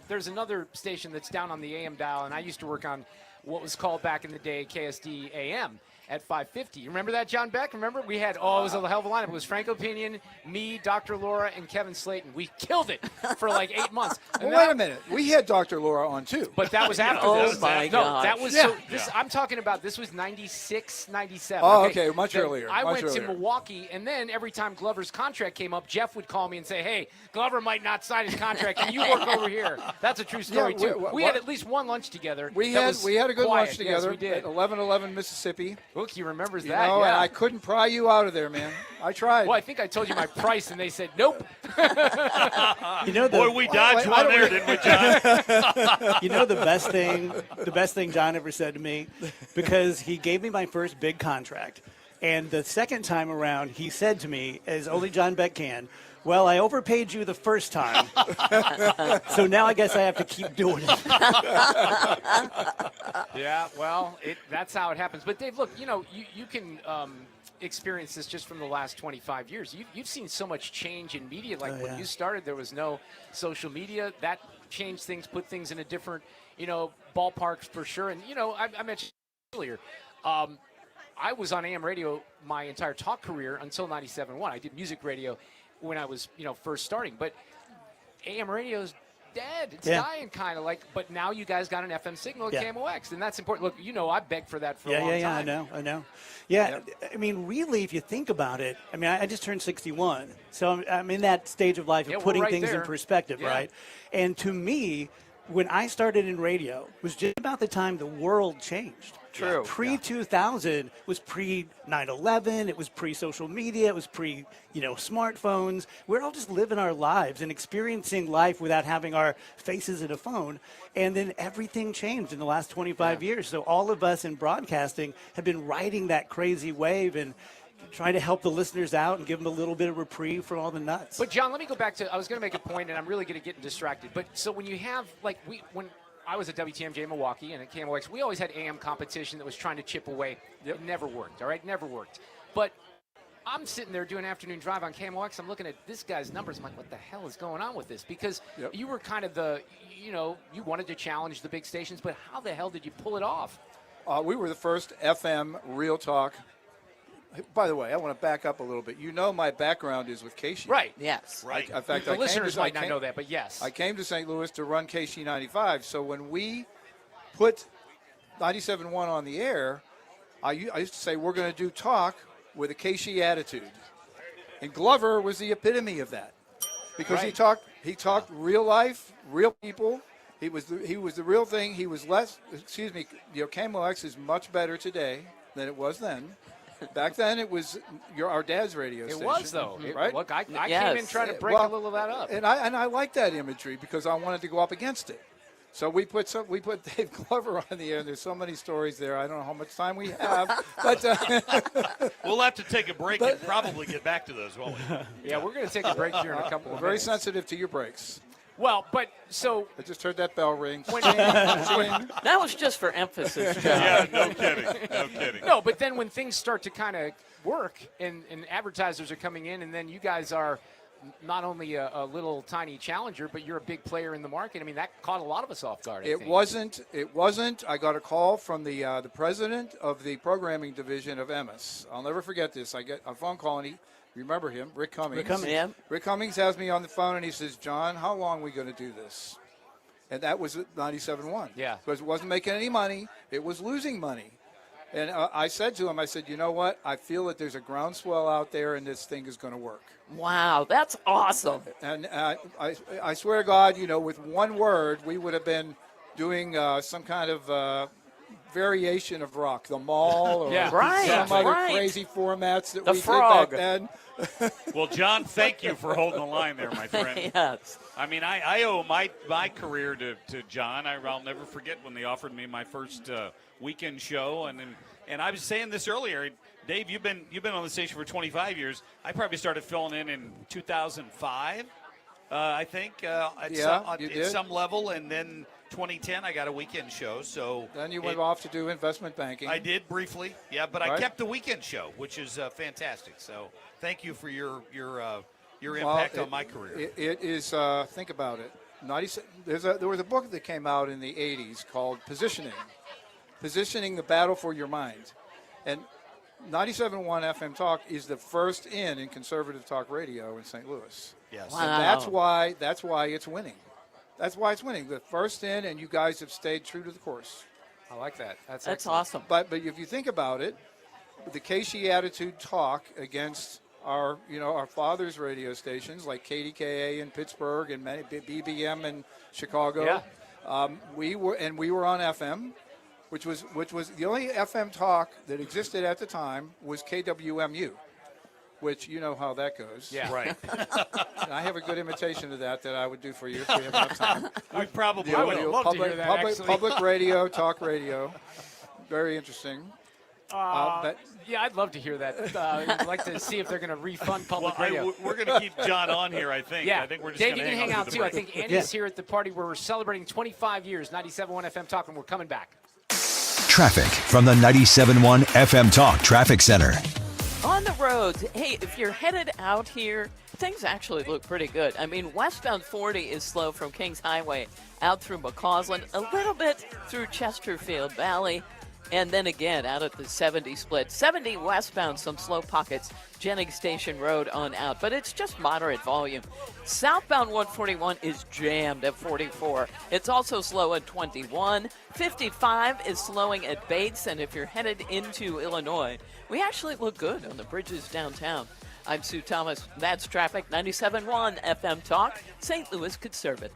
there's another station that's down on the AM dial, and I used to work on what was called back in the day KSD AM at 550. You remember that, John Beck? Remember? We had, it was a hell of a lineup. It was Franco Pinion, me, Dr. Laura, and Kevin Slayton. We killed it for like 8 months. Well, wait a minute. We had Dr. Laura on, too. But that was after Oh, this. my No, gosh. that was, Yeah. so this, I'm talking about, this was 96, 97. Oh, okay, much earlier, I much went to earlier. Milwaukee, and then every time Glover's contract came up, Jeff would call me and say, hey, Glover might not sign his contract, and you work over here. That's a true story, Yeah, too. We had at least one lunch together. We that had was a good quiet. lunch together Yes, we did. at 1111 Mississippi. Look, he remembers that. And yeah. I couldn't pry you out of there, man. I tried. Well, I think I told you my price, and they said, nope. Boy, we dodged one there, didn't we, John? The best thing John ever said to me, because he gave me my first big contract. And the second time around, he said to me, as only John Beck can, well, I overpaid you the first time, so now I guess I have to keep doing it. Yeah, well, that's how it happens. But, Dave, look, you can experience this just from the last 25 years. You've seen so much change in media. Like when you started, there was no social media. That changed things, put things in a different, ballpark for sure. And, I mentioned earlier, I was on AM radio my entire talk career until 97.1. I did music radio when I was, first starting. But AM radio's dead. It's dying kind of like, but now you guys got an FM signal at KMOX, and that's important. Look, I begged for that for a long time. I know. Yeah, I mean, really, if you think about it, I mean, I just turned 61, so I'm in that stage of life of putting right things there. in perspective, right? And to me, when I started in radio, it was just about the time the world changed. True. Pre-2000 was pre-9/11. It was pre-social media. It was pre-smartphones. We're all just living our lives and experiencing life without having our faces in a phone. And then everything changed in the last 25 years. So all of us in broadcasting have been riding that crazy wave and trying to help the listeners out and give them a little bit of reprieve from all the nuts. But, John, let me go back to, I was going to make a point, and I'm really going to get distracted. But so when you have, when I was at WTMJ Milwaukee and at KMOX, we always had AM competition that was trying to chip away. It never worked, all right? Never worked. But I'm sitting there doing afternoon drive on KMOX. I'm looking at this guy's numbers. I'm like, what the hell is going on with this? Because you were kind of you wanted to challenge the big stations, but how the hell did you pull it off? We were the first FM real talk. By the way, I want to back up a little bit. My background is with Casey. Right. Yes. Right. In fact, The listeners might not know that, but yes. I came to St. Louis to run KC 95. So when we put 97.1 on the air, I used to say we're going to do talk with a KC attitude. And Glover was the epitome of that. Because he talked real life, real people. He was the real thing. He was less, KMOX is much better today than it was then. Back then, it was our dad's radio station. It was, though. Right? Look, I came in trying to break a little of that up. And I like that imagery because I wanted to go up against it. So we put Dave Glover on the air, and there's so many stories there. I don't know how much time we have, but we'll have to take a break and probably get back to those, won't we? Yeah, we're going to take a break here in a couple of very minutes. sensitive to your breaks. Well, but so I just heard that bell ring. That was just for emphasis, John. Yeah, no kidding. No, but then when things start to kind of work and advertisers are coming in, and then you guys are not only a little tiny challenger, but you're a big player in the market. I mean, that caught a lot of us off guard. It wasn't. I got a call from the president of the programming division of Emmis. I'll never forget this. I get a phone call, and remember him, Rick Cummings. Rick Cummings has me on the phone, and he says, "John, how long are we going to do this?" And that was at 97.1. Yeah. Because it wasn't making any money. It was losing money. And I said to him, I said, you know what? I feel that there's a groundswell out there, and this thing is going to work. Wow, that's awesome. And I swear to God, with one word, we would have been doing some kind of variation of rock, the mall, or some other crazy formats that we frog. did back then. Well, John, thank you for holding the line there, my friend. Yes. I mean, I owe my career to John. I'll never forget when they offered me my first weekend show, and I was saying this earlier, Dave. You've been on the station for 25 years. I probably started filling in 2005, I think, at some level, and then 2010 I got a weekend show. So then you went off to do investment banking. I did briefly, yeah, but I kept the weekend show, which is fantastic. So thank you for your impact on my career. It is. Think about it. There was a book that came out in the 80s called Positioning the Battle for Your Mind. And 97.1 FM Talk is the first in conservative talk radio in St. Louis. Yes. Wow. And that's why it's winning. That's why it's winning. The first in, and you guys have stayed true to the course. I like that. That's excellent. Awesome. But if you think about it, the Casey attitude talk against our father's radio stations like KDKA in Pittsburgh and many BBM in Chicago. Yeah. We were on FM, which was the only FM talk that existed at the time was KWMU, which you know how that goes. Yeah. Right. And I have a good imitation of that I would do for you if we have enough time. We probably I would love to hear that, actually. Public radio, talk radio. Very interesting. Yeah, I'd love to hear that. I'd like to see if they're going to refund public radio. We're going to keep John on here, I think. Yeah. I think we're just Dave, going you to can hang out, too. I break. think Andy's here at the party where we're celebrating 25 years, 97.1 FM Talk, and we're coming back. Traffic from the 97.1 FM Talk Traffic Center. On the roads, hey, if you're headed out here, things actually look pretty good. I mean, westbound 40 is slow from Kings Highway out through McCausland, a little bit through Chesterfield Valley, and then again out at the 70 split. 70 westbound, some slow pockets, Jennings Station Road on out, but it's just moderate volume. Southbound 141 is jammed at 44. It's also slow at 21. 55 is slowing at Bates, and if you're headed into Illinois, we actually look good on the bridges downtown. I'm Sue Thomas. That's traffic. 97.1 FM Talk, St. Louis Conservative.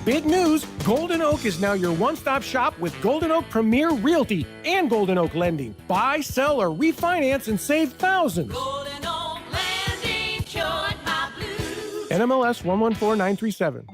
Big news! Golden Oak is now your one-stop shop with Golden Oak Premier Realty and Golden Oak Lending. Buy, sell, or refinance and save thousands. Golden Oak Lending, cured my blues. NMLS 114937.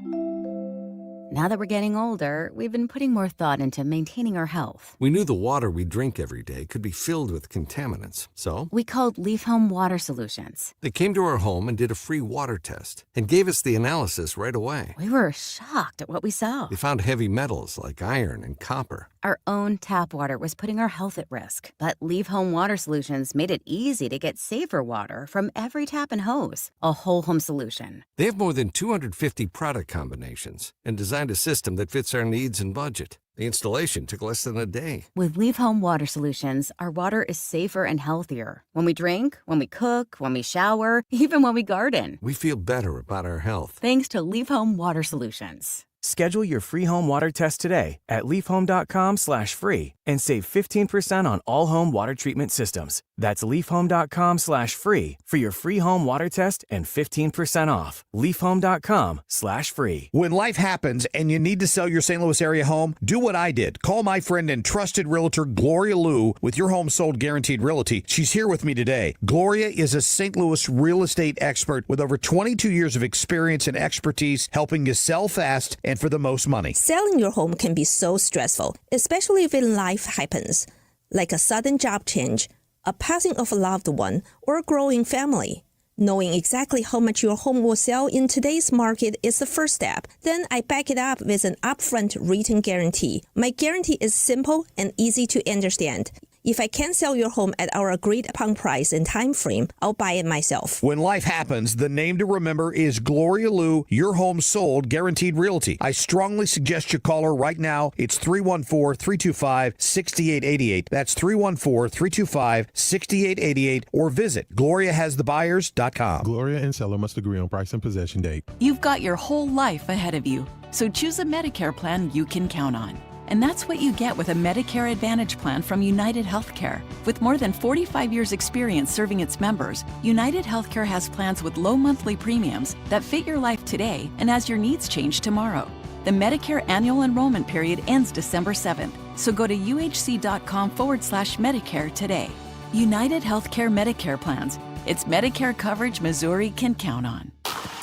Now that we're getting older, we've been putting more thought into maintaining our health. We knew the water we drink every day could be filled with contaminants, so we called Leaf Home Water Solutions. They came to our home and did a free water test and gave us the analysis right away. We were shocked at what we saw. They found heavy metals like iron and copper. Our own tap water was putting our health at risk, but Leaf Home Water Solutions made it easy to get safer water from every tap and hose. A whole home solution. They have more than 250 product combinations and designed a system that fits our needs and budget. The installation took less than a day. With Leaf Home Water Solutions, our water is safer and healthier. When we drink, when we cook, when we shower, even when we garden. We feel better about our health. Thanks to Leaf Home Water Solutions. Schedule your free home water test today at leafhome.com/free and save 15% on all home water treatment systems. That's leafhome.com/free for your free home water test and 15% off. leafhome.com/free. When life happens and you need to sell your St. Louis area home, do what I did. Call my friend and trusted realtor Gloria Liu with Your Home Sold Guaranteed Realty. She's here with me today. Gloria is a St. Louis real estate expert with over 22 years of experience and expertise helping you sell fast and for the most money. Selling your home can be so stressful, especially when life happens, like a sudden job change, a passing of a loved one, or a growing family. Knowing exactly how much your home will sell in today's market is the first step. Then I back it up with an upfront written guarantee. My guarantee is simple and easy to understand. If I can't sell your home at our agreed-upon price and time frame, I'll buy it myself. When life happens, the name to remember is Gloria Liu, Your Home Sold Guaranteed Realty. I strongly suggest you call her right now. It's 314-325-6888. That's 314-325-6888, or visit GloriaHasTheBuyers.com. Gloria and seller must agree on price and possession date. You've got your whole life ahead of you, so choose a Medicare plan you can count on. And that's what you get with a Medicare Advantage plan from United Healthcare. With more than 45 years' experience serving its members, United Healthcare has plans with low monthly premiums that fit your life today and as your needs change tomorrow. The Medicare annual enrollment period ends December 7th, so go to uhc.com/Medicare today. United Healthcare Medicare plans. It's Medicare coverage Missouri can count on.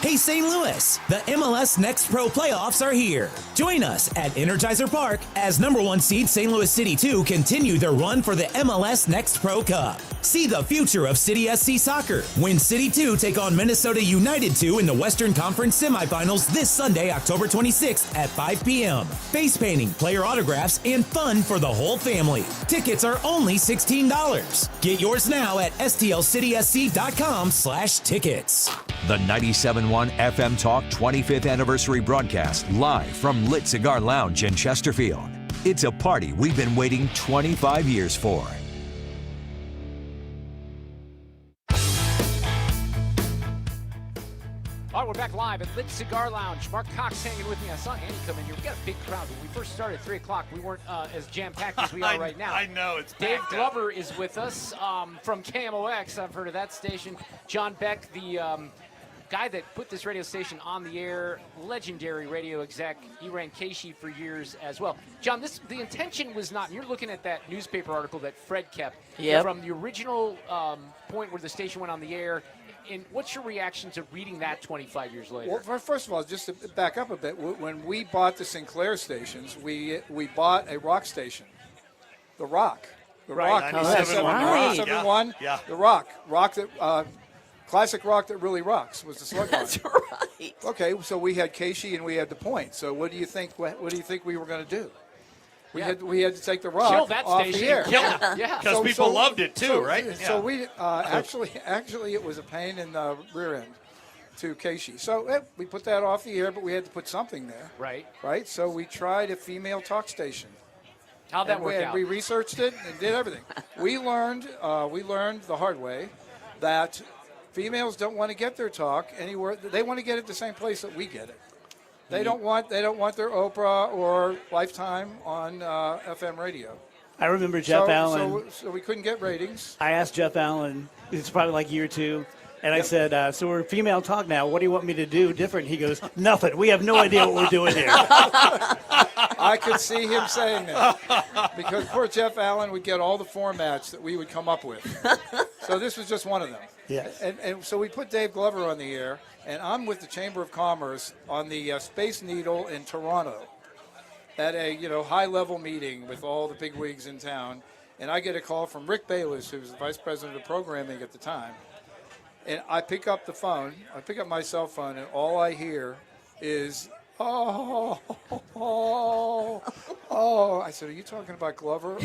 Hey St. Louis, the MLS Next Pro playoffs are here. Join us at Energizer Park as number 1 seed St. Louis City 2 continue their run for the MLS Next Pro Cup. See the future of City SC soccer when City 2 take on Minnesota United 2 in the Western Conference semifinals this Sunday, October 26th at 5 p.m. Face painting, player autographs, and fun for the whole family. Tickets are only $16. Get yours now at stlcitysc.com/tickets. The 97.1 FM Talk 25th anniversary broadcast live from Lit Cigar Lounge in Chesterfield. It's a party we've been waiting 25 years for. All right, we're back live at Lit Cigar Lounge. Marc Cox hanging with me. I saw Andy come in here. We got a big crowd. When we first started at 3 o'clock, we weren't as jam-packed as we are right now. I know. It's Dave Glover is with us from KMOX. I've heard of that station. John Beck, the guy that put this radio station on the air, legendary radio exec. He ran K-Sheet for years as well. John, the intention was not, and you're looking at that newspaper article that Fred kept from the original point where the station went on the air. And what's your reaction to reading that 25 years later? Well, first of all, just to back up a bit, when we bought the Sinclair stations, we bought a rock station, The Rock. The Right, Rock. 97.1. Yeah. The Rock. Classic rock that really rocks was the slug line. That's right. Okay, so we had Casey and we had the Point. So what do you think? What do you think we were going to do? We had to take the Rock Kill that off station. the air. Kill it. Yeah. Because people loved it too, right? So we actually it was a pain in the rear end to Casey. So we put that off the air, but we had to put something there. Right. So we tried a female talk station. How'd that work out? We researched it and did everything. We learned the hard way that females don't want to get their talk anywhere. They want to get it the same place that we get it. They don't want their Oprah or Lifetime on FM radio. I remember Jeff Allen. So we couldn't get ratings. I asked Jeff Allen, it's probably like year 2, and I said, so we're female talk now. What do you want me to do different? He goes, nothing. We have no idea what we're doing here. I could see him saying that because poor Jeff Allen would get all the formats that we would come up with. So this was just one of them. Yes. And so we put Dave Glover on the air, and I'm with the Chamber of Commerce on the Space Needle in Toronto at a high-level meeting with all the bigwigs in town, and I get a call from Rick Bayless, who was the vice president of programming at the time, and I pick up the phone. I pick up my cell phone, and all I hear is, oh. I said, are you talking about Glover?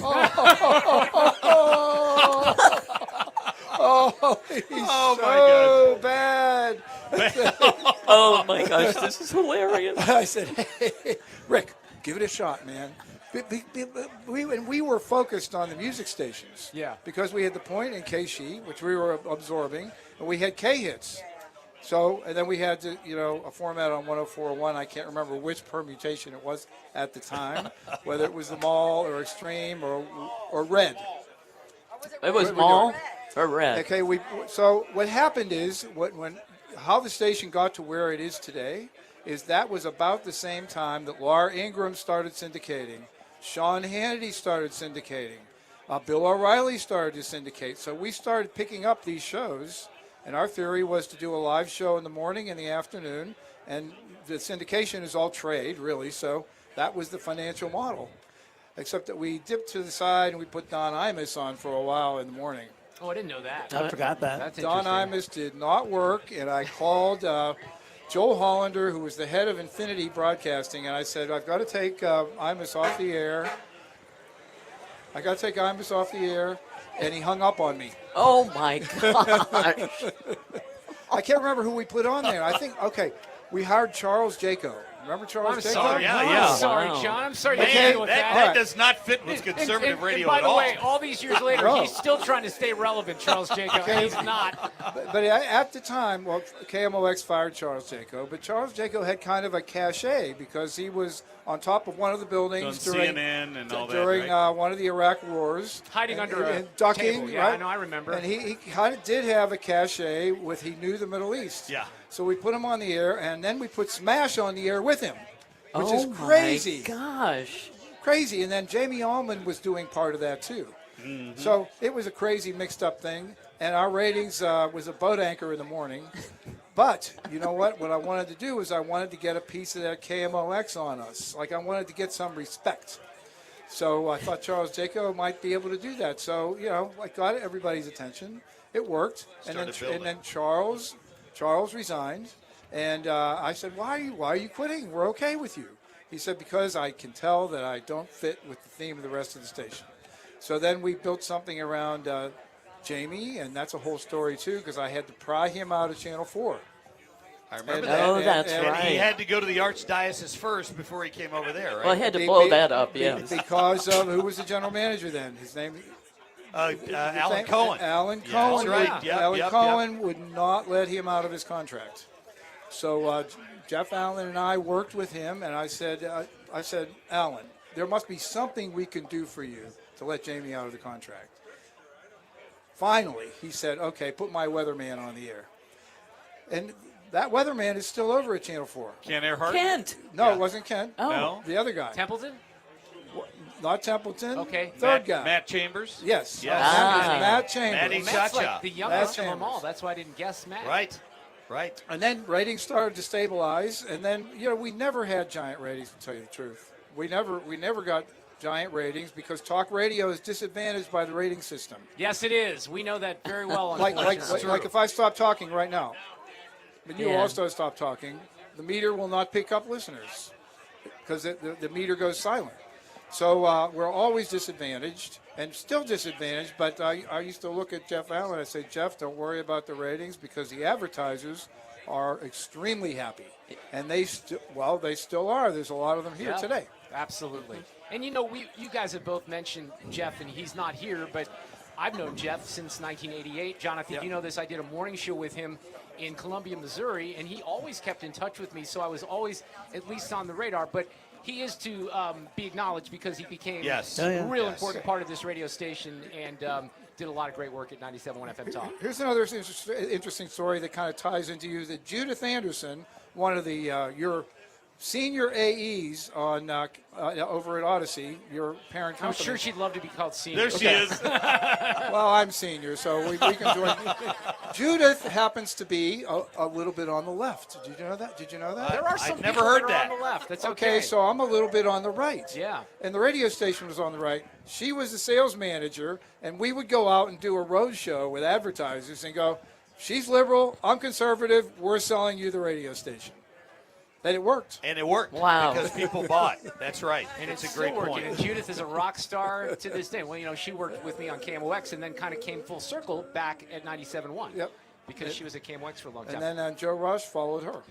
Oh, he's so bad. Oh, my gosh, this is hilarious. I said, hey, Rick, give it a shot, man. We were focused on the music stations. Yeah. Because we had the Point and K-Sheet, which we were absorbing, and we had K-Hits. So, and then we had a format on 104.1. I can't remember which permutation it was at the time, whether it was the Mall or Extreme or Red. It was Mall or Red. Okay, so what happened is how the station got to where it is today is that was about the same time that Laura Ingraham started syndicating, Sean Hannity started syndicating, Bill O'Reilly started to syndicate. So we started picking up these shows, and our theory was to do a live show in the morning and the afternoon, and the syndication is all trade, really, so that was the financial model, except that we dipped to the side and we put Don Imus on for a while in the morning. Oh, I didn't know that. I forgot that. That's Don Imus did not work, and I called Joel Hollander, who was the head of Infinity Broadcasting, and I said, I've got to take Imus off the air. I got to take Imus off the air, and he hung up on me. Oh, my gosh. I can't remember who we put on there. I think, we hired Charles Jaco. Remember Charles Jaco? Sorry, I'm sorry, John. I'm sorry to deal with that. That does not fit with conservative radio and at by all. the way, all these years later, he's still trying to stay relevant, Charles Jacob. He's not. But at the time, KMOX fired Charles Jaco, but Charles Jaco had kind of a cachet because he was on top of one of the buildings during CNN and all that, during right? one of the Iraq wars. Hiding under a ducking, table. Yeah, right? I know, I remember. And he kind of did have a cachet with he knew the Middle East. Yeah. So we put him on the air, and then we put Smash on the air with him, which is crazy. Oh, my gosh. Crazy. And then Jamie Allman was doing part of that, too. Mm-hmm. So it was a crazy mixed-up thing, and our ratings was a boat anchor in the morning. But you know what? What I wanted to do is I wanted to get a piece of that KMOX on us. Like I wanted to get some respect. So I thought Charles Jaco might be able to do that. So, I got everybody's attention. It worked. And then Charles resigned. And I said, why are you quitting? We're okay with you. He said, because I can tell that I don't fit with the theme of the rest of the station. So then we built something around Jamie, and that's a whole story, too, because I had to pry him out of Channel 4. I remember that. Oh, that's and right. He had to go to the Archdiocese first before he came over there, right? Well, he had to blow that up, yes. Because of who was the general manager then? His name? Alan Cohen. Alan Yeah, Cohen. that's right. Alan Cohen would not let him out of his contract. So Jeff Allen and I worked with him, and I said, Alan, there must be something we can do for you to let Jamie out of the contract. Finally, he said, okay, put my weatherman on the air. And that weatherman is still over at Channel 4. Ken Earhart? Kent. No, it wasn't Kent. Oh. No? The other guy. Templeton? Not Templeton. Okay. Third guy. Matt Chambers? Yes. Yes. Matt Chambers. Matty Matt's Cha-Cha. like the youngest of them all. That's why I didn't guess Matt. Right. And then ratings started to stabilize, and then we never had giant ratings, to tell you the truth. We never got giant ratings because talk radio is disadvantaged by the rating system. Yes, it is. We know that very well. Like if I stop talking right now, but you Yeah. also stop talking, the meter will not pick up listeners because the meter goes silent. So we're always disadvantaged and still disadvantaged, but I used to look at Jeff Allen and I say, Jeff, don't worry about the ratings because the advertisers are extremely happy. And they still are. There's a lot of them here today. Absolutely. And you guys have both mentioned Jeff, and he's not here, but I've known Jeff since 1988. John, I think you know this. I did a morning show with him in Columbia, Missouri, and he always kept in touch with me, so I was always at least on the radar. But he is to be acknowledged because he became a real important part of this radio station and did a lot of great work at 97.1 FM Talk. Here's another interesting story that kind of ties into you. That Judith Anderson, one of the your senior AEs on over at Odyssey, your parent company. I'm sure she'd love to be called senior. There she is. Well, I'm senior, so we can join. Judith happens to be a little bit on the left. Did you know that? There are some I've never people heard that that. are on the left. That's Okay, so I'm a little bit on the right. Yeah. And the radio station was on the right. She was the sales manager, and we would go out and do a road show with advertisers and go, she's liberal, I'm conservative, we're selling you the radio station. And it worked. Wow. Because people bought. That's right. And it's a great still working. point. And Judith is a rock star to this day. Well, she worked with me on KMOX and then kind of came full circle back at 97.1. Yep. Because she was at KMOX for a long time. And then Joe Rush followed her.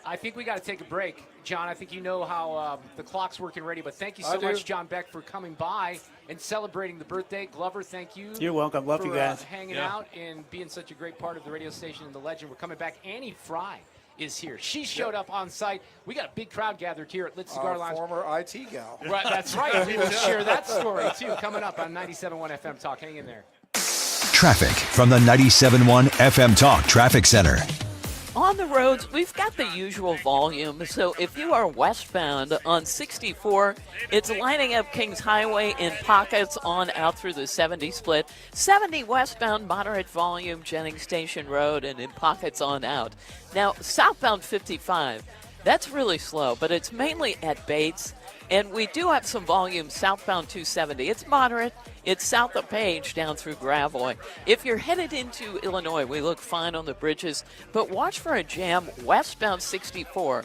I think we got to take a break. John, I think you know how the clock's working ready, but thank you so I do. much, John Beck, for coming by and celebrating the birthday. Glover, thank you. You're welcome. Love for, you guys. Hanging out and being such a great part of the radio station and the legend. We're coming back. Annie Frey is here. She showed up on site. We got a big crowd gathered here at Lit Cigar Lounge. Former IT gal. Right, that's right. We will share that story, too, coming up on 97.1 FM Talk. Hang in there. Traffic from the 97.1 FM Talk Traffic Center. On the roads, we've got the usual volume, so if you are westbound on 64, it's lining up Kings Highway in pockets on out through the 70 split. 70 westbound, moderate volume, Jennings Station Road, and in pockets on out. Now, southbound 55, that's really slow, but it's mainly at Bates. And we do have some volume southbound 270. It's moderate. It's south of Page down through Gravois. If you're headed into Illinois, we look fine on the bridges, but watch for a jam westbound 64,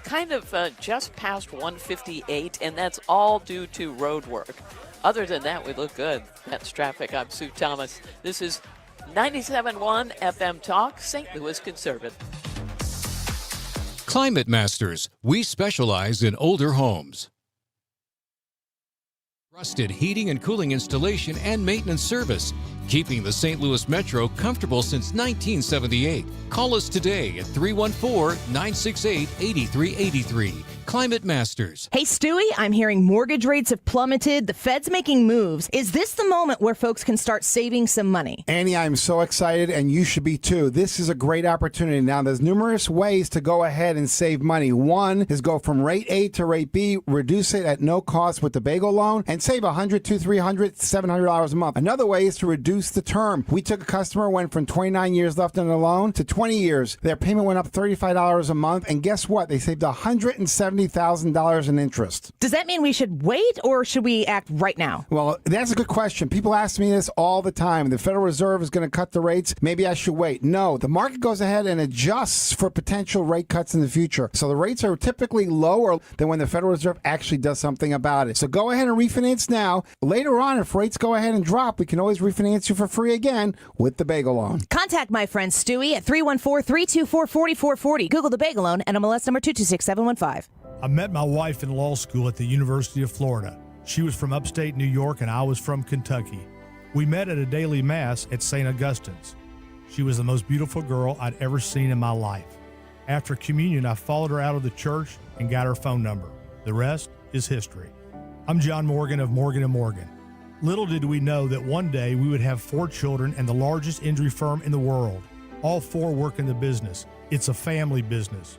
kind of just past 158, and that's all due to road work. Other than that, we look good. That's traffic. I'm Sue Thomas. This is 97.1 FM Talk, St. Louis Conservative. Climate Masters. We specialize in older homes. Trusted heating and cooling installation and maintenance service, keeping the St. Louis Metro comfortable since 1978. Call us today at 314-968-8383. Climate Masters. Hey, Stewie, I'm hearing mortgage rates have plummeted. The Fed's making moves. Is this the moment where folks can start saving some money? Annie, I'm so excited, and you should be too. This is a great opportunity. Now, there's numerous ways to go ahead and save money. One is go from rate A to rate B, reduce it at no cost with the bagel loan, and save $100, $200, $300, $700 a month. Another way is to reduce the term. We took a customer, went from 29 years left on the loan to 20 years. Their payment went up $35 a month, and guess what? They saved $170,000 in interest. Does that mean we should wait, or should we act right now? Well, that's a good question. People ask me this all the time. The Federal Reserve is going to cut the rates. Maybe I should wait. No, the market goes ahead and adjusts for potential rate cuts in the future. So the rates are typically lower than when the Federal Reserve actually does something about it. So go ahead and refinance now. Later on, if rates go ahead and drop, we can always refinance you for free again with the bagel loan. Contact my friend Stewie at 314-324-4440. Google the bagel loan and MLS number 226715. I met my wife in law school at the University of Florida. She was from upstate New York and I was from Kentucky. We met at a daily mass at St. Augustine's. She was the most beautiful girl I'd ever seen in my life. After communion, I followed her out of the church and got her phone number. The rest is history. I'm John Morgan of Morgan & Morgan. Little did we know that one day we would have 4 children and the largest injury firm in the world. All 4 work in the business. It's a family business.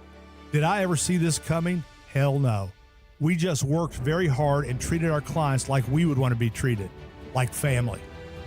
Did I ever see this coming? Hell no. We just worked very hard and treated our clients like we would want to be treated, like family.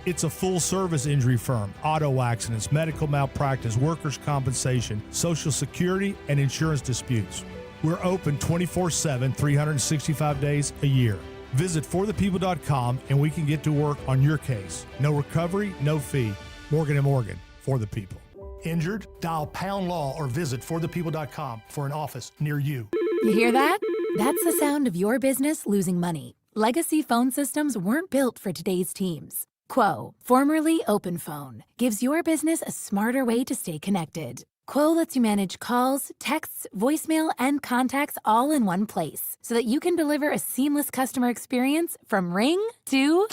It's a full-service injury firm, auto accidents, medical malpractice, workers' compensation, Social Security, and insurance disputes. We're open 24/7, 365 days a year. Visit forthepeople.com and we can get to work on your case. No recovery, no fee. Morgan & Morgan, for the people. Injured? Dial pound law or visit forthepeople.com for an office near you. You hear that? That's the sound of your business losing money. Legacy phone systems weren't built for today's teams. Quo, formerly OpenPhone, gives your business a smarter way to stay connected. Quo lets you manage calls, texts, voicemail, and contacts all in one place so that you can deliver a seamless customer experience from ring to...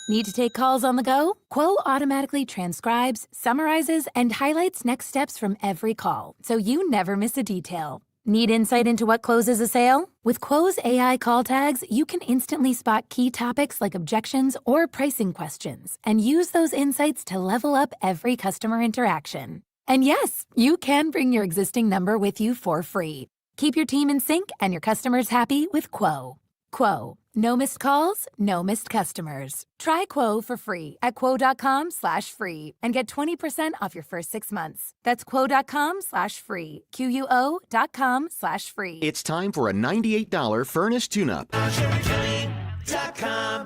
Need to take calls on the go? Quo automatically transcribes, summarizes, and highlights next steps from every call, so you never miss a detail. Need insight into what closes a sale? With Quo's AI call tags, you can instantly spot key topics like objections or pricing questions and use those insights to level up every customer interaction. And yes, you can bring your existing number with you for free. Keep your team in sync and your customers happy with Quo. Quo. No missed calls, no missed customers. Try Quo for free at quo.com/free and get 20% off your first 6 months. That's quo.com/free. QUO.com/free. It's time for a $98 furnace tune-up.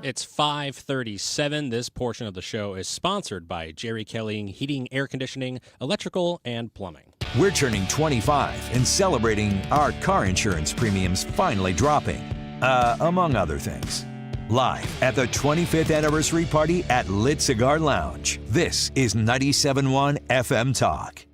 It's 5:37. This portion of the show is sponsored by Jerry Kelly Heating, Air Conditioning, Electrical, and Plumbing. We're turning 25 and celebrating our car insurance premiums finally dropping. Among other things. Live at the 25th anniversary party at Lit Cigar Lounge. This is 97.1 FM Talk.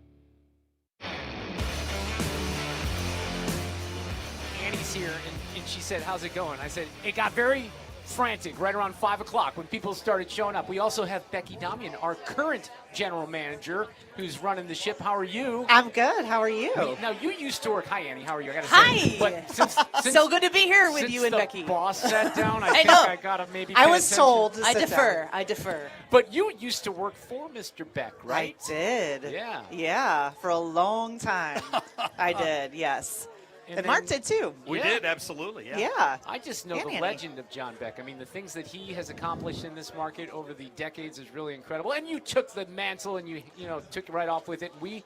Annie's here, and she said, how's it going? I said, it got very frantic right around 5 o'clock when people started showing up. We also have Becky Damian, our current general manager, who's running the ship. How are you? I'm good. How are you? Now, you used to work. Hi, Annie. How are you? I gotta Hi. say. But since So good to be here with you and the Becky. boss sat down, I think know. I gotta maybe I pay was attention. told to sit down. I defer. But you used to work for Mr. Beck, right? I did. Yeah. Yeah, for a long time. I did, yes. And Mark did too. We did, absolutely. Yeah. Yeah. I just know the legend of John Beck. I mean, the things that he has accomplished in this market over the decades is really incredible. And you took the mantle and you took it right off with it. We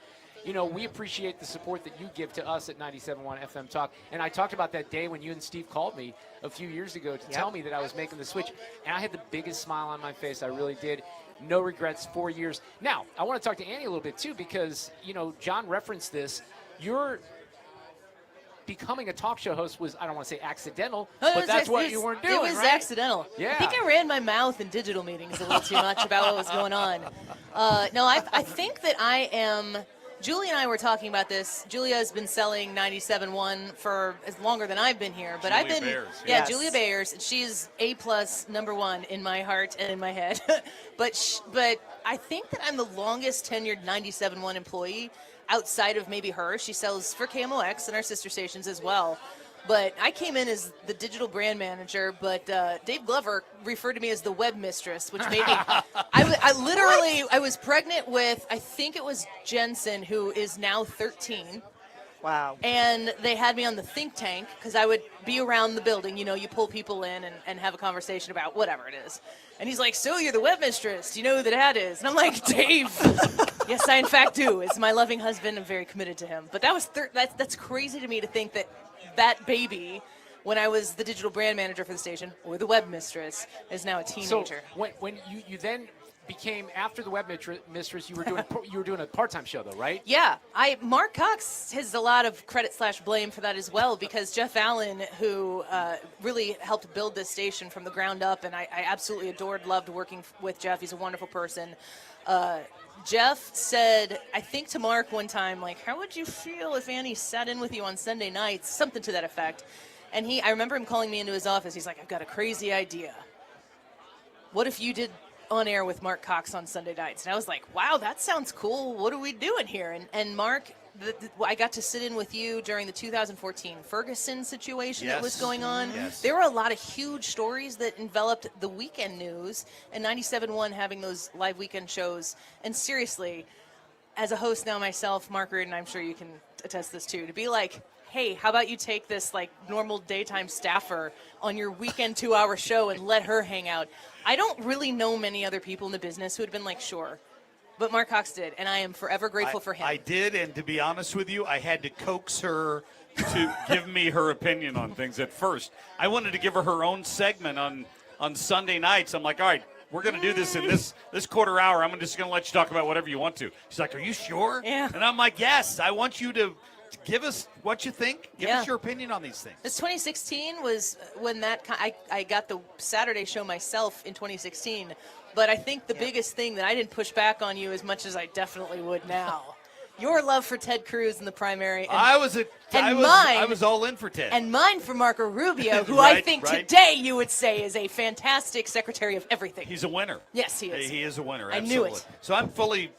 appreciate the support that you give to us at 97.1 FM Talk. And I talked about that day when you and Steve called me a few years ago to tell me that I was making the switch. And I had the biggest smile on my face. I really did. No regrets, 4 years. Now, I want to talk to Annie a little bit too because, John referenced this. You're becoming a talk show host was, I don't want to say accidental, but that's what you weren't doing, It was right? accidental. Yeah. I think I ran my mouth in digital meetings a little too much about what was going on. No, I think that I am. Julia and I were talking about this. Julia has been selling 97.1 for as longer than I've been here, but Julia I've been Bayers, yeah, Julia Bayers. She's A+ #1 in my heart and in my head. but I think that I'm the longest tenured 97.1 employee outside of maybe her. She sells for KMOX and our sister stations as well. But I came in as the digital brand manager, but Dave Glover referred to me as the web mistress, which made me, I was pregnant with, I think it was Jensen, who is now 13. Wow. And they had me on the think tank because I would be around the building. You know, you pull people in and have a conversation about whatever it is. And he's like, so you're the web mistress. Do you know who that is? And I'm like, Dave. Yes, I in fact do. It's my loving husband. I'm very committed to him. But that was that's crazy to me to think that baby, when I was the digital brand manager for the station, or the web mistress, is now a teenager. So when you then became, after the web mistress, you were doing a part-time show though, right? Yeah, Marc Cox has a lot of credit / blame for that as well, because Jeff Allen, who really helped build this station from the ground up, and I absolutely loved working with Jeff. He's a wonderful person. Jeff said, I think to Mark one time, like, how would you feel if Annie sat in with you on Sunday nights? Something to that effect. And I remember him calling me into his office. He's like, I've got a crazy idea. What if you did on air with Marc Cox on Sunday nights? And I was like, wow, that sounds cool. What are we doing here? And Mark, I got to sit in with you during the 2014 Ferguson situation that was going on. Yes. There were a lot of huge stories that enveloped the weekend news, and 97.1 having those live weekend shows. And seriously, as a host now myself, Mark Reardon, I'm sure you can attest this too, to be like, hey, how about you take this like normal daytime staffer on your weekend 2-hour show and let her hang out? I don't really know many other people in the business who had been like, sure. But Marc Cox did, and I am forever grateful for him. I did, and to be honest with you, I had to coax her to give me her opinion on things at first. I wanted to give her her own segment on Sunday nights. I'm like, all right, we're going to do this in this quarter hour. I'm just going to let you talk about whatever you want to. She's like, are you sure? Yeah. And I'm like, yes, I want you to give us what you think. Give us your opinion on these things. This 2016 was when I got the Saturday show myself in 2016. But I think the biggest thing that I didn't push back on you as much as I definitely would now, your love for Ted Cruz in the primary. And, I was all in for Ted. And mine for Marco Rubio, who Right, I think right. today you would say is a fantastic secretary of everything. He's a winner. Yes, he is. He is a winner. I Absolutely. knew it. So I'm fully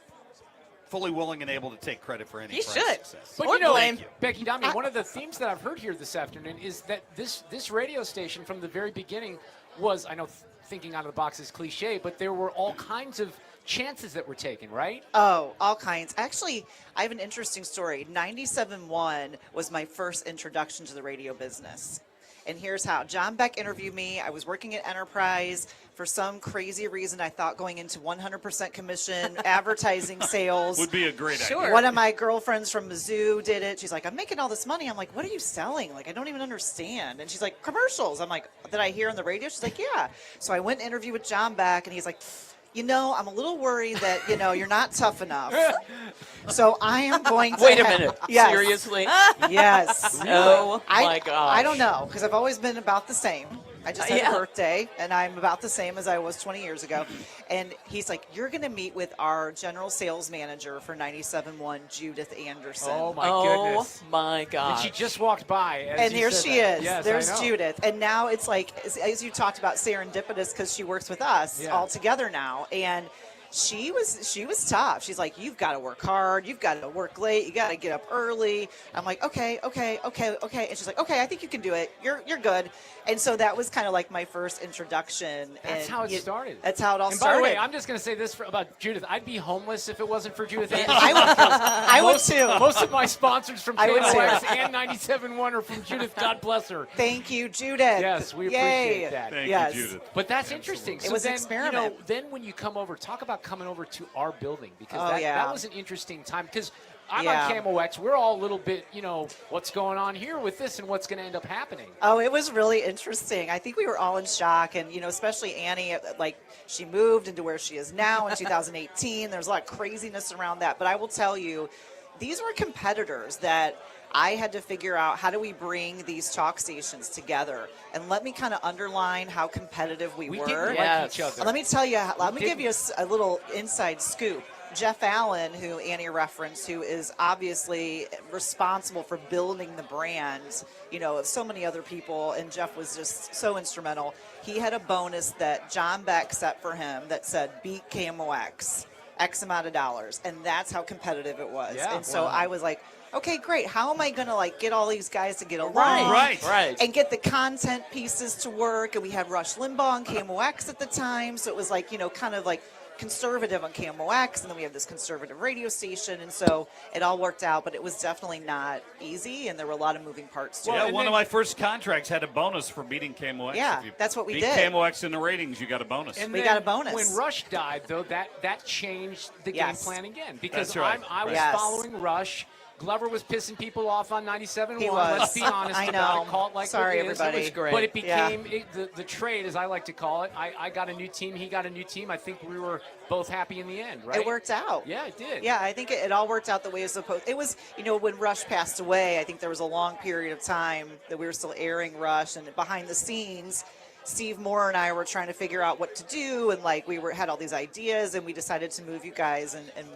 willing and able to take credit for any He prize should. success. But Or you know, blame. Becky Domney, one of the themes that I've heard here this afternoon is that this radio station from the very beginning was, I know thinking out of the box is cliche, but there were all kinds of chances that were taken, right? Oh, all kinds. Actually, I have an interesting story. 97.1 was my first introduction to the radio business. And here's how. John Beck interviewed me. I was working at Enterprise. For some crazy reason, I thought going into 100% commission, advertising sales. Would be a great idea. One of my girlfriends from Mizzou did it. She's like, I'm making all this money. I'm like, what are you selling? Like, I don't even understand. And she's like, commercials. I'm like, did I hear on the radio? She's like, yeah. So I went and interviewed with John Beck, and he's like, you know, I'm a little worried that, you're not tough enough. So I am going to... Wait a minute. Yes. Seriously? Yes. Oh, my gosh. I don't know, because I've always been about the same. I just had Yeah. a birthday, and I'm about the same as I was 20 years ago. And he's like, you're going to meet with our general sales manager for 97.1, Judith Anderson. Oh, my goodness. Oh, my God. And she just walked by. And here she is. Yes, There's I know. Judith. And now it's like, as you talked about, serendipitous, because she works with us all together now. And she was tough. She's like, you've got to work hard. You've got to work late. You got to get up early. I'm like, okay. And she's like, okay, I think you can do it. You're good. And so that was kind of like my first introduction. That's and how it started. That's how it all and started. by the way, I'm just going to say this about Judith. I'd be homeless if it wasn't for Judith Anderson. I would too. Most of my sponsors from I would KMOX too. and 97.1 are from Judith. God bless her. Thank you, Judith. Yes, we Yay. appreciate that. Thank Yes. you, Judith. But that's interesting. It So was an then, experiment. then when you come over, talk about coming over to our building, because Oh, that was an interesting time. Because I'm Yeah. on KMOX. We're all a little bit, what's going on here with this and what's going to end up happening. Oh, it was really interesting. I think we were all in shock, and especially Annie, like she moved into where she is now in 2018. There's a lot of craziness around that, but I will tell you, these were competitors that I had to figure out how do we bring these talk stations together. And let me kind of underline how competitive we were. Didn't like each other. Let me tell you, let me give you a little inside scoop. Jeff Allen, who Annie referenced, who is obviously responsible for building the brand, of so many other people, and Jeff was just so instrumental. He had a bonus that John Beck set for him that said, beat KMOX, X amount of dollars. And that's how competitive it was. Yeah, and so I was like, okay, great. How am I going to get all these guys to get along? Right. And get the content pieces to work. And we had Rush Limbaugh on KMOX at the time. So it was kind of conservative on KMOX, and then we have this conservative radio station, and so it all worked out, but it was definitely not easy, and there were a lot of moving parts to it. One of my first contracts had a bonus for beating KMOX. Yeah, if you that's what we beat did. KMOX in the ratings, you got a bonus. And we got a bonus. When Rush died, though, that changed the game plan again, because That's right. I was following Rush. Glover was pissing people off on 97.1. He was. Let's be honest I about know. it. Call it like Sorry, it is. everybody. It was great. But it became the trade, as I like to call it. I got a new team. He got a new team. I think we were both happy in the end, right? It worked out. Yeah, it did. Yeah, I think it all worked out the way it's supposed. It was, when Rush passed away, I think there was a long period of time that we were still airing Rush, and behind the scenes, Steve Moore and I were trying to figure out what to do, and we had all these ideas, and we decided to move you guys and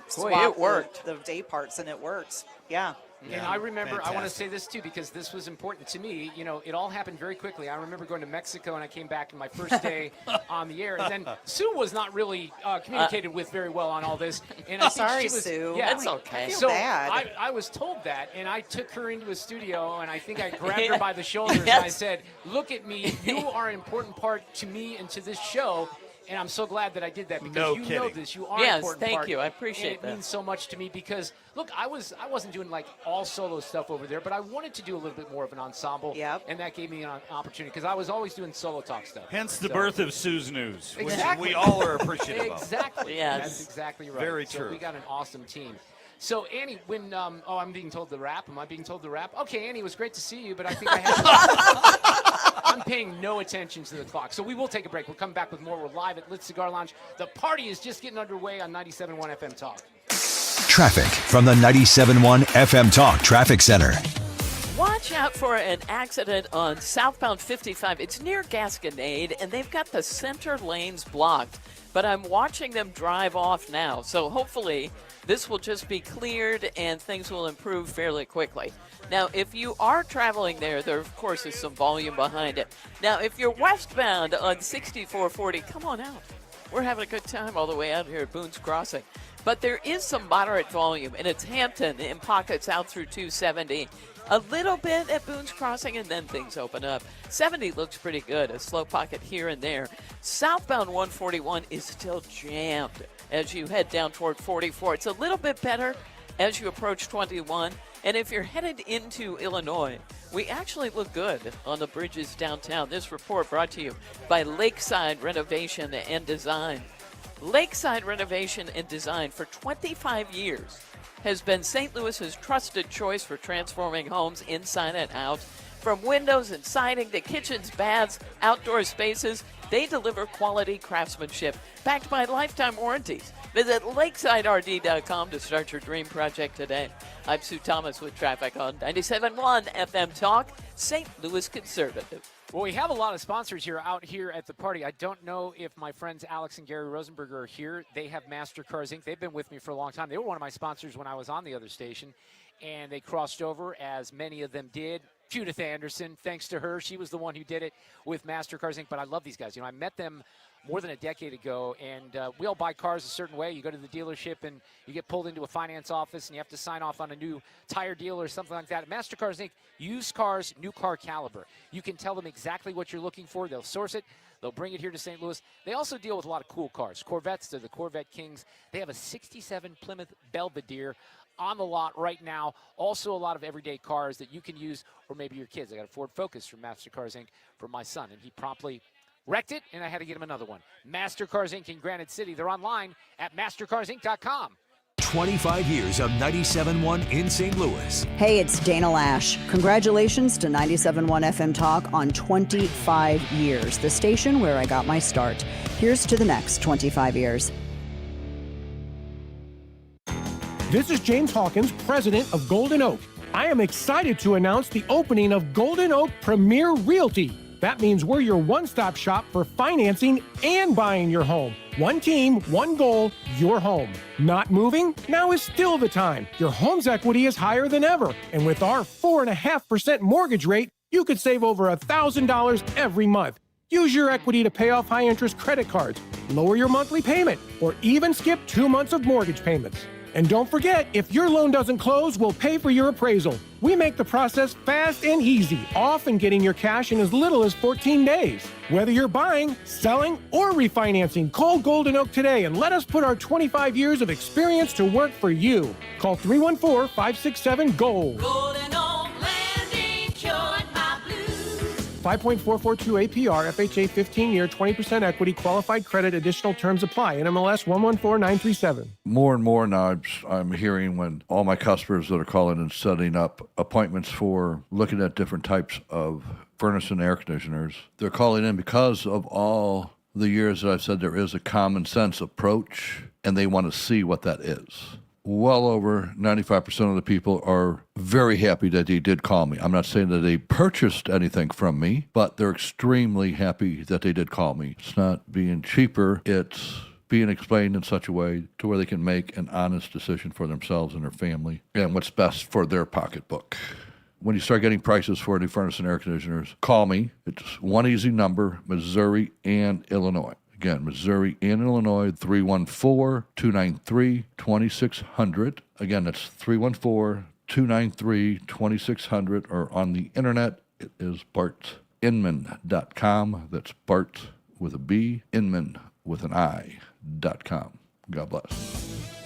swap it worked. the day parts, and it worked. Yeah. And I remember, I want to say this too, because this was important to me. It all happened very quickly. I remember going to Mexico, and I came back in my first day on the air. And then Sue was not really communicated with very well on all this. And I think Sorry, she was, Sue. Yeah, It's okay. I feel so bad. I was told that, and I took her into a studio, and I think I grabbed her by the shoulders, Yes. and I said, look at me. You are an important part to me and to this show. And I'm so glad that I did that, because No you kidding. know this. You are an Yes, important thank part. you. I appreciate and that. It means so much to me because, look, I wasn't doing all solo stuff over there, but I wanted to do a little bit more of an ensemble. Yep. And that gave me an opportunity, because I was always doing solo talk stuff. Hence the birth of Sue's News, Exactly. which we all are appreciative of. Exactly. Yes. That's exactly right. Very So true. we got an awesome team. So, Annie, when I'm being told the rap. Am I being told the rap? Okay, Annie, it was great to see you, but I think I have I'm paying no attention to the clock. So we will take a break. We'll come back with more. We're live at Lit Cigar Lounge. The party is just getting underway on 97.1 FM Talk. Traffic from the 97.1 FM Talk Traffic Center. Watch out for an accident on southbound 55. It's near Gasconade, and they've got the center lanes blocked. But I'm watching them drive off now, so hopefully this will just be cleared and things will improve fairly quickly. Now, if you are traveling there, of course is some volume behind it. Now, if you're westbound on 6440, come on out. We're having a good time all the way out here at Boone's Crossing. But there is some moderate volume, and it's Hampton in pockets out through 270. A little bit at Boone's Crossing, and then things open up. 70 looks pretty good, a slow pocket here and there. Southbound 141 is still jammed as you head down toward 44. It's a little bit better as you approach 21. And if you're headed into Illinois, we actually look good on the bridges downtown. This report brought to you by Lakeside Renovation and Design. Lakeside Renovation and Design for 25 years has been St. Louis's trusted choice for transforming homes inside and out. From windows and siding to kitchens, baths, outdoor spaces, they deliver quality craftsmanship backed by lifetime warranties. Visit lakesiderd.com to start your dream project today. I'm Sue Thomas with traffic on 97.1 FM Talk, St. Louis Conservative. Well, we have a lot of sponsors out here at the party. I don't know if my friends Alex and Gary Rosenberg are here. They have MasterCars Inc. They've been with me for a long time. They were one of my sponsors when I was on the other station, and they crossed over, as many of them did. Judith Anderson, thanks to her. She was the one who did it with MasterCars Inc. But I love these guys. I met them more than a decade ago, and we all buy cars a certain way. You go to the dealership, and you get pulled into a finance office, and you have to sign off on a new tire deal or something like that. MasterCars Inc., used cars, new car caliber. You can tell them exactly what you're looking for. They'll source it. They'll bring it here to St. Louis. They also deal with a lot of cool cars. Corvettes, they're the Corvette Kings. They have a 67 Plymouth Belvedere on the lot right now. Also a lot of everyday cars that you can use, or maybe your kids. I got a Ford Focus from MasterCars Inc. for my son, and he promptly wrecked it, and I had to get him another one. MasterCars Inc. in Granite City. They're online at mastercarsinc.com. 25 years of 97.1 in St. Louis. Hey, it's Dana Lash. Congratulations to 97.1 FM Talk on 25 years, the station where I got my start. Here's to the next 25 years. This is James Hawkins, president of Golden Oak. I am excited to announce the opening of Golden Oak Premier Realty. That means we're your one-stop shop for financing and buying your home. One team, one goal, your home. Not moving? Now is still the time. Your home's equity is higher than ever. And with our 4.5% mortgage rate, you could save over $1,000 every month. Use your equity to pay off high-interest credit cards, lower your monthly payment, or even skip 2 months of mortgage payments. And don't forget, if your loan doesn't close, we'll pay for your appraisal. We make the process fast and easy, often getting your cash in as little as 14 days. Whether you're buying, selling, or refinancing, call Golden Oak today and let us put our 25 years of experience to work for you. Call 314-567-GOLD. Golden Oak Landing, cured my blues. 5.442 APR, FHA 15-year, 20% equity, qualified credit, additional terms apply. NMLS 114937. More and more now I'm hearing when all my customers that are calling and setting up appointments for looking at different types of furnace and air conditioners, they're calling in because of all the years that I've said there is a common sense approach, and they want to see what that is. Well over 95% of the people are very happy that they did call me. I'm not saying that they purchased anything from me, but they're extremely happy that they did call me. It's not being cheaper. It's being explained in such a way to where they can make an honest decision for themselves and their family and what's best for their pocketbook. When you start getting prices for new furnace and air conditioners, call me. It's one easy number, Missouri and Illinois. Again, Missouri and Illinois, 314-293-2600. Again, that's 314-293-2600. Or on the internet, it is bartinman.com. That's Bart with a B, Inman with an I.com. God bless.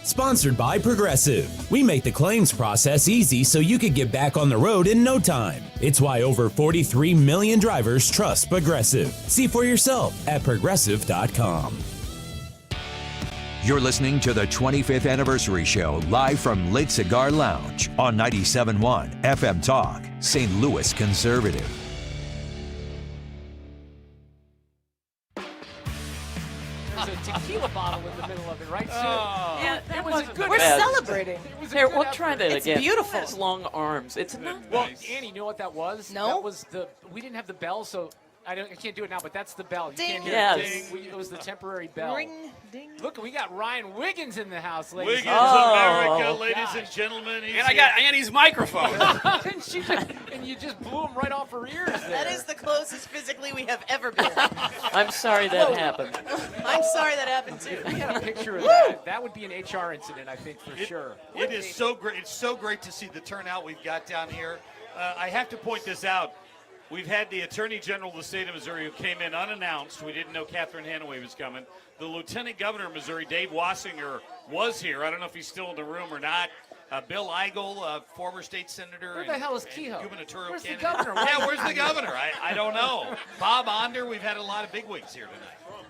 Sponsored by Progressive. We make the claims process easy so you can get back on the road in no time. It's why over 43 million drivers trust Progressive. See for yourself at progressive.com. You're listening to the 25th Anniversary Show live from Lit Cigar Lounge on 97.1 FM Talk, St. Louis Conservative. There's a tequila bottle in the middle of it, right? Yeah, it was a good. We're celebrating. Here, we'll try that It's again. beautiful. It's long arms. It's not. Well, Annie, you know what that was? No. That was we didn't have the bell, so I can't do it now, but that's the bell. You Ding. can't hear Yes. it. Ding. It was the temporary bell. Ring, ding. Look, we got Ryan Wiggins in the house, ladies. Wiggins, America, ladies and gentlemen. And I got Annie's microphone. and you just blew him right off her ears there. That is the closest physically we have ever been. I'm sorry that happened. I'm sorry that happened too. If we had a picture of that, that would be an HR incident, I think, for sure. It is so great. It's so great to see the turnout we've got down here. I have to point this out. We've had the Attorney General of the state of Missouri who came in unannounced. We didn't know Catherine Hanaway was coming. The Lieutenant Governor of Missouri, Dave Wassinger, was here. I don't know if he's still in the room or not. Bill Eigel, former state senator. Where the hell is Kehoe? Gubernatorial Where's candidate. the governor? Yeah, where's the governor? I don't know. Bob Onder. We've had a lot of bigwigs here tonight.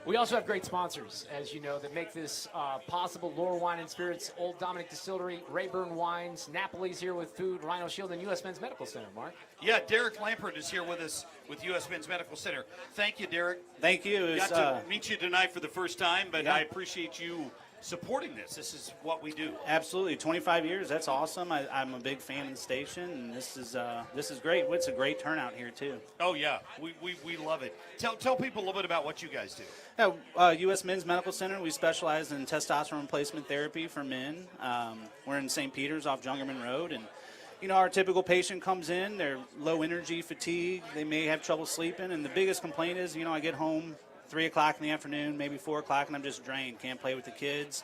We also have great sponsors, as you know, that make this possible. Laurel Wine and Spirits, Old Dominic Distillery, Rayburn Wines, Napoli's here with food, Rhino Shield, and U.S. Men's Medical Center, Mark. Yeah, Derek Lambert is here with us with U.S. Men's Medical Center. Thank you, Derek. Thank you. Got to meet you tonight for the first time, but Yeah. I appreciate you supporting this. This is what we do. Absolutely, 25 years. That's awesome. I'm a big fan of the station, and this is great. It's a great turnout here too. Oh yeah, we love it. Tell people a little bit about what you guys do. U.S. Men's Medical Center. We specialize in testosterone replacement therapy for men. We're in St. Peter's off Jungerman Road, and our typical patient comes in. They're low energy, fatigue. They may have trouble sleeping, and the biggest complaint is, I get home 3 o'clock in the afternoon, maybe 4 o'clock, and I'm just drained. Can't play with the kids.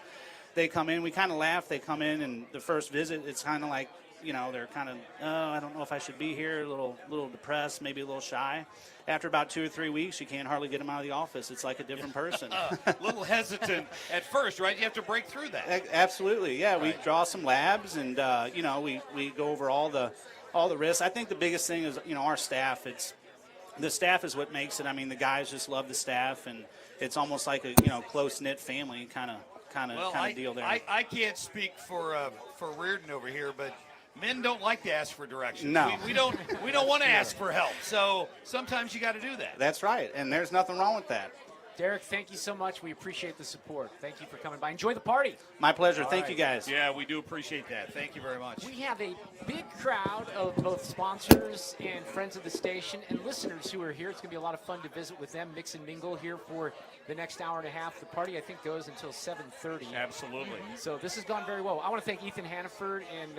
They come in. We kind of laugh. They come in, and the first visit, it's kind of like, they're kind of, I don't know if I should be here, a little depressed, maybe a little shy. After about 2 or 3 weeks, you can't hardly get them out of the office. It's like a different person. A little hesitant at first, right? You have to break through that. Absolutely, yeah. Right. We draw some labs, and we go over all the risks. I think the biggest thing is our staff. The staff is what makes it. I mean, the guys just love the staff, and it's almost like a close knit family kind of deal there. I can't speak for Reardon over here, but men don't like to ask for directions. No. We don't want to ask for help. So sometimes you got to do that. That's right, and there's nothing wrong with that. Derek, thank you so much. We appreciate the support. Thank you for coming by. Enjoy the party. My pleasure. All Thank right. you, guys. Yeah, we do appreciate that. Thank you very much. We have a big crowd of both sponsors and friends of the station and listeners who are here. It's going to be a lot of fun to visit with them, mix and mingle here for the next hour and a half. The party, I think, goes until 7:30. Absolutely. So this has gone very well. I want to thank Ethan Hannaford and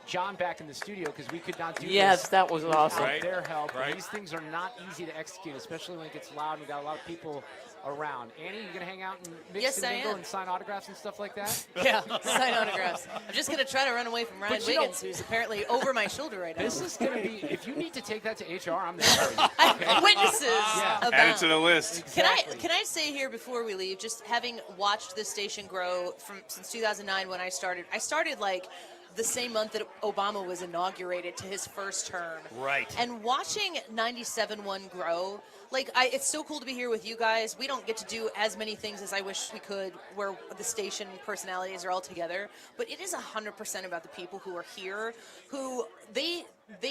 John back in the studio because we could not do Yes, this that was awesome. without their help. Right. These things are not easy to execute, especially when it gets loud and we've got a lot of people around. Annie, you going to hang out and mix Yes, and I mingle am. and sign autographs and stuff like that? Yeah, sign autographs. I'm just going to try to run away from Ryan But you know- Wiggins, who's apparently over my shoulder right now. This is going to be, if you need to take that to HR, I'm there for you. Witnesses Yeah. abound. the list. Can I say here before we leave, just having watched this station grow since 2009 when I started like the same month that Obama was inaugurated to his first term. Right. And watching 97.1 grow, it's so cool to be here with you guys. We don't get to do as many things as I wish we could where the station personalities are all together, but it is 100% about the people who are here, who they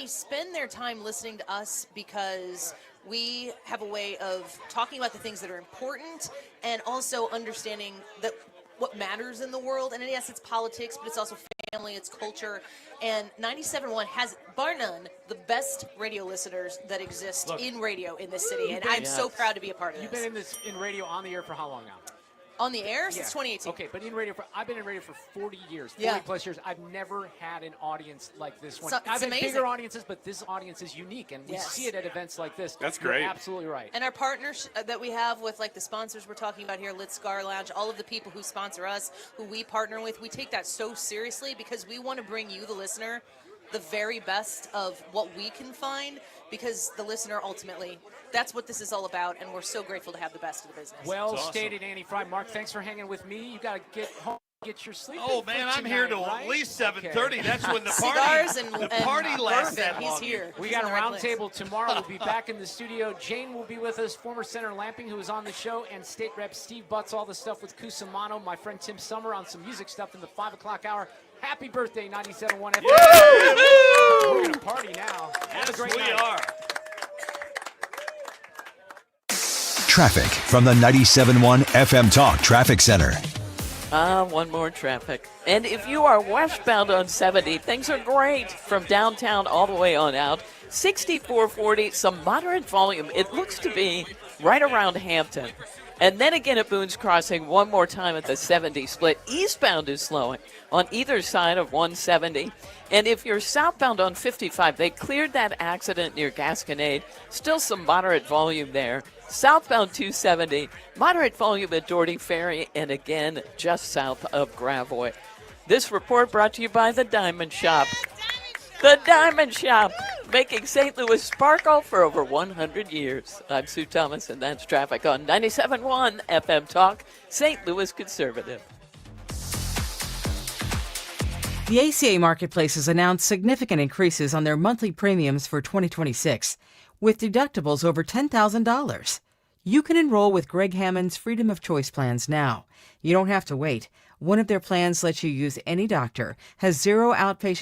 spend their time listening to us because we have a way of talking about the things that are important and also understanding that what matters in the world. And yes, it's politics, but it's also family, it's culture. And 97.1 has, bar none, the best radio listeners that exist in radio in this city. And I'm so proud to be a part of You've this. been in radio on the air for how long now? On the air since 2018. Okay, but I've been in radio for 40 years, 40 Yeah. plus years. I've never had an audience like this one. So- I've it's had amazing. bigger audiences, but this audience is unique, and we Yes. see it at events like this. That's You're great. absolutely right. And our partners that we have with the sponsors we're talking about here, Lit Cigar Lounge, all of the people who sponsor us, who we partner with, we take that so seriously because we want to bring you, the listener, the very best of what we can find, because the listener ultimately, that's what this is all about, and we're so grateful to have the best of the business. Well stated, Annie Frey. Mark, thanks for hanging with me. You got to get home, get your sleep. Oh, man, I'm here till right? at least 7:30. Okay. That's when the Cigars party lasts bourbon. that He's long. here. We He's got in a the right round place. table tomorrow. We'll be back in the studio. Jane will be with us, former Senator Lamping, who was on the show, and State Rep Steve Butts, all the stuff with Cusimano, my friend Tim Summer on some music stuff in the 5 o'clock hour. Happy birthday, 97.1 FM. We're going to party now. Have a great night. We are. Traffic from the 97.1 FM Talk Traffic Center. One more traffic. And if you are westbound on 70, things are great from downtown all the way on out. 6440, some moderate volume. It looks to be right around Hampton. And then again at Boone's Crossing, one more time at the 70 split. Eastbound is slowing on either side of 170. And if you're southbound on 55, they cleared that accident near Gasconade. Still some moderate volume there. Southbound 270, moderate volume at Doherty Ferry, and again, just south of Gravois. This report brought to you by the Diamond Shop. The Diamond Shop, making St. Louis sparkle for over 100 years. I'm Sue Thomas, and that's traffic on 97.1 FM Talk, St. Louis Conservative. The ACA Marketplace has announced significant increases on their monthly premiums for 2026, with deductibles over $10,000. You can enroll with Greg Hammond's Freedom of Choice plans now. You don't have to wait. One of their plans lets you use any doctor, has zero outpatient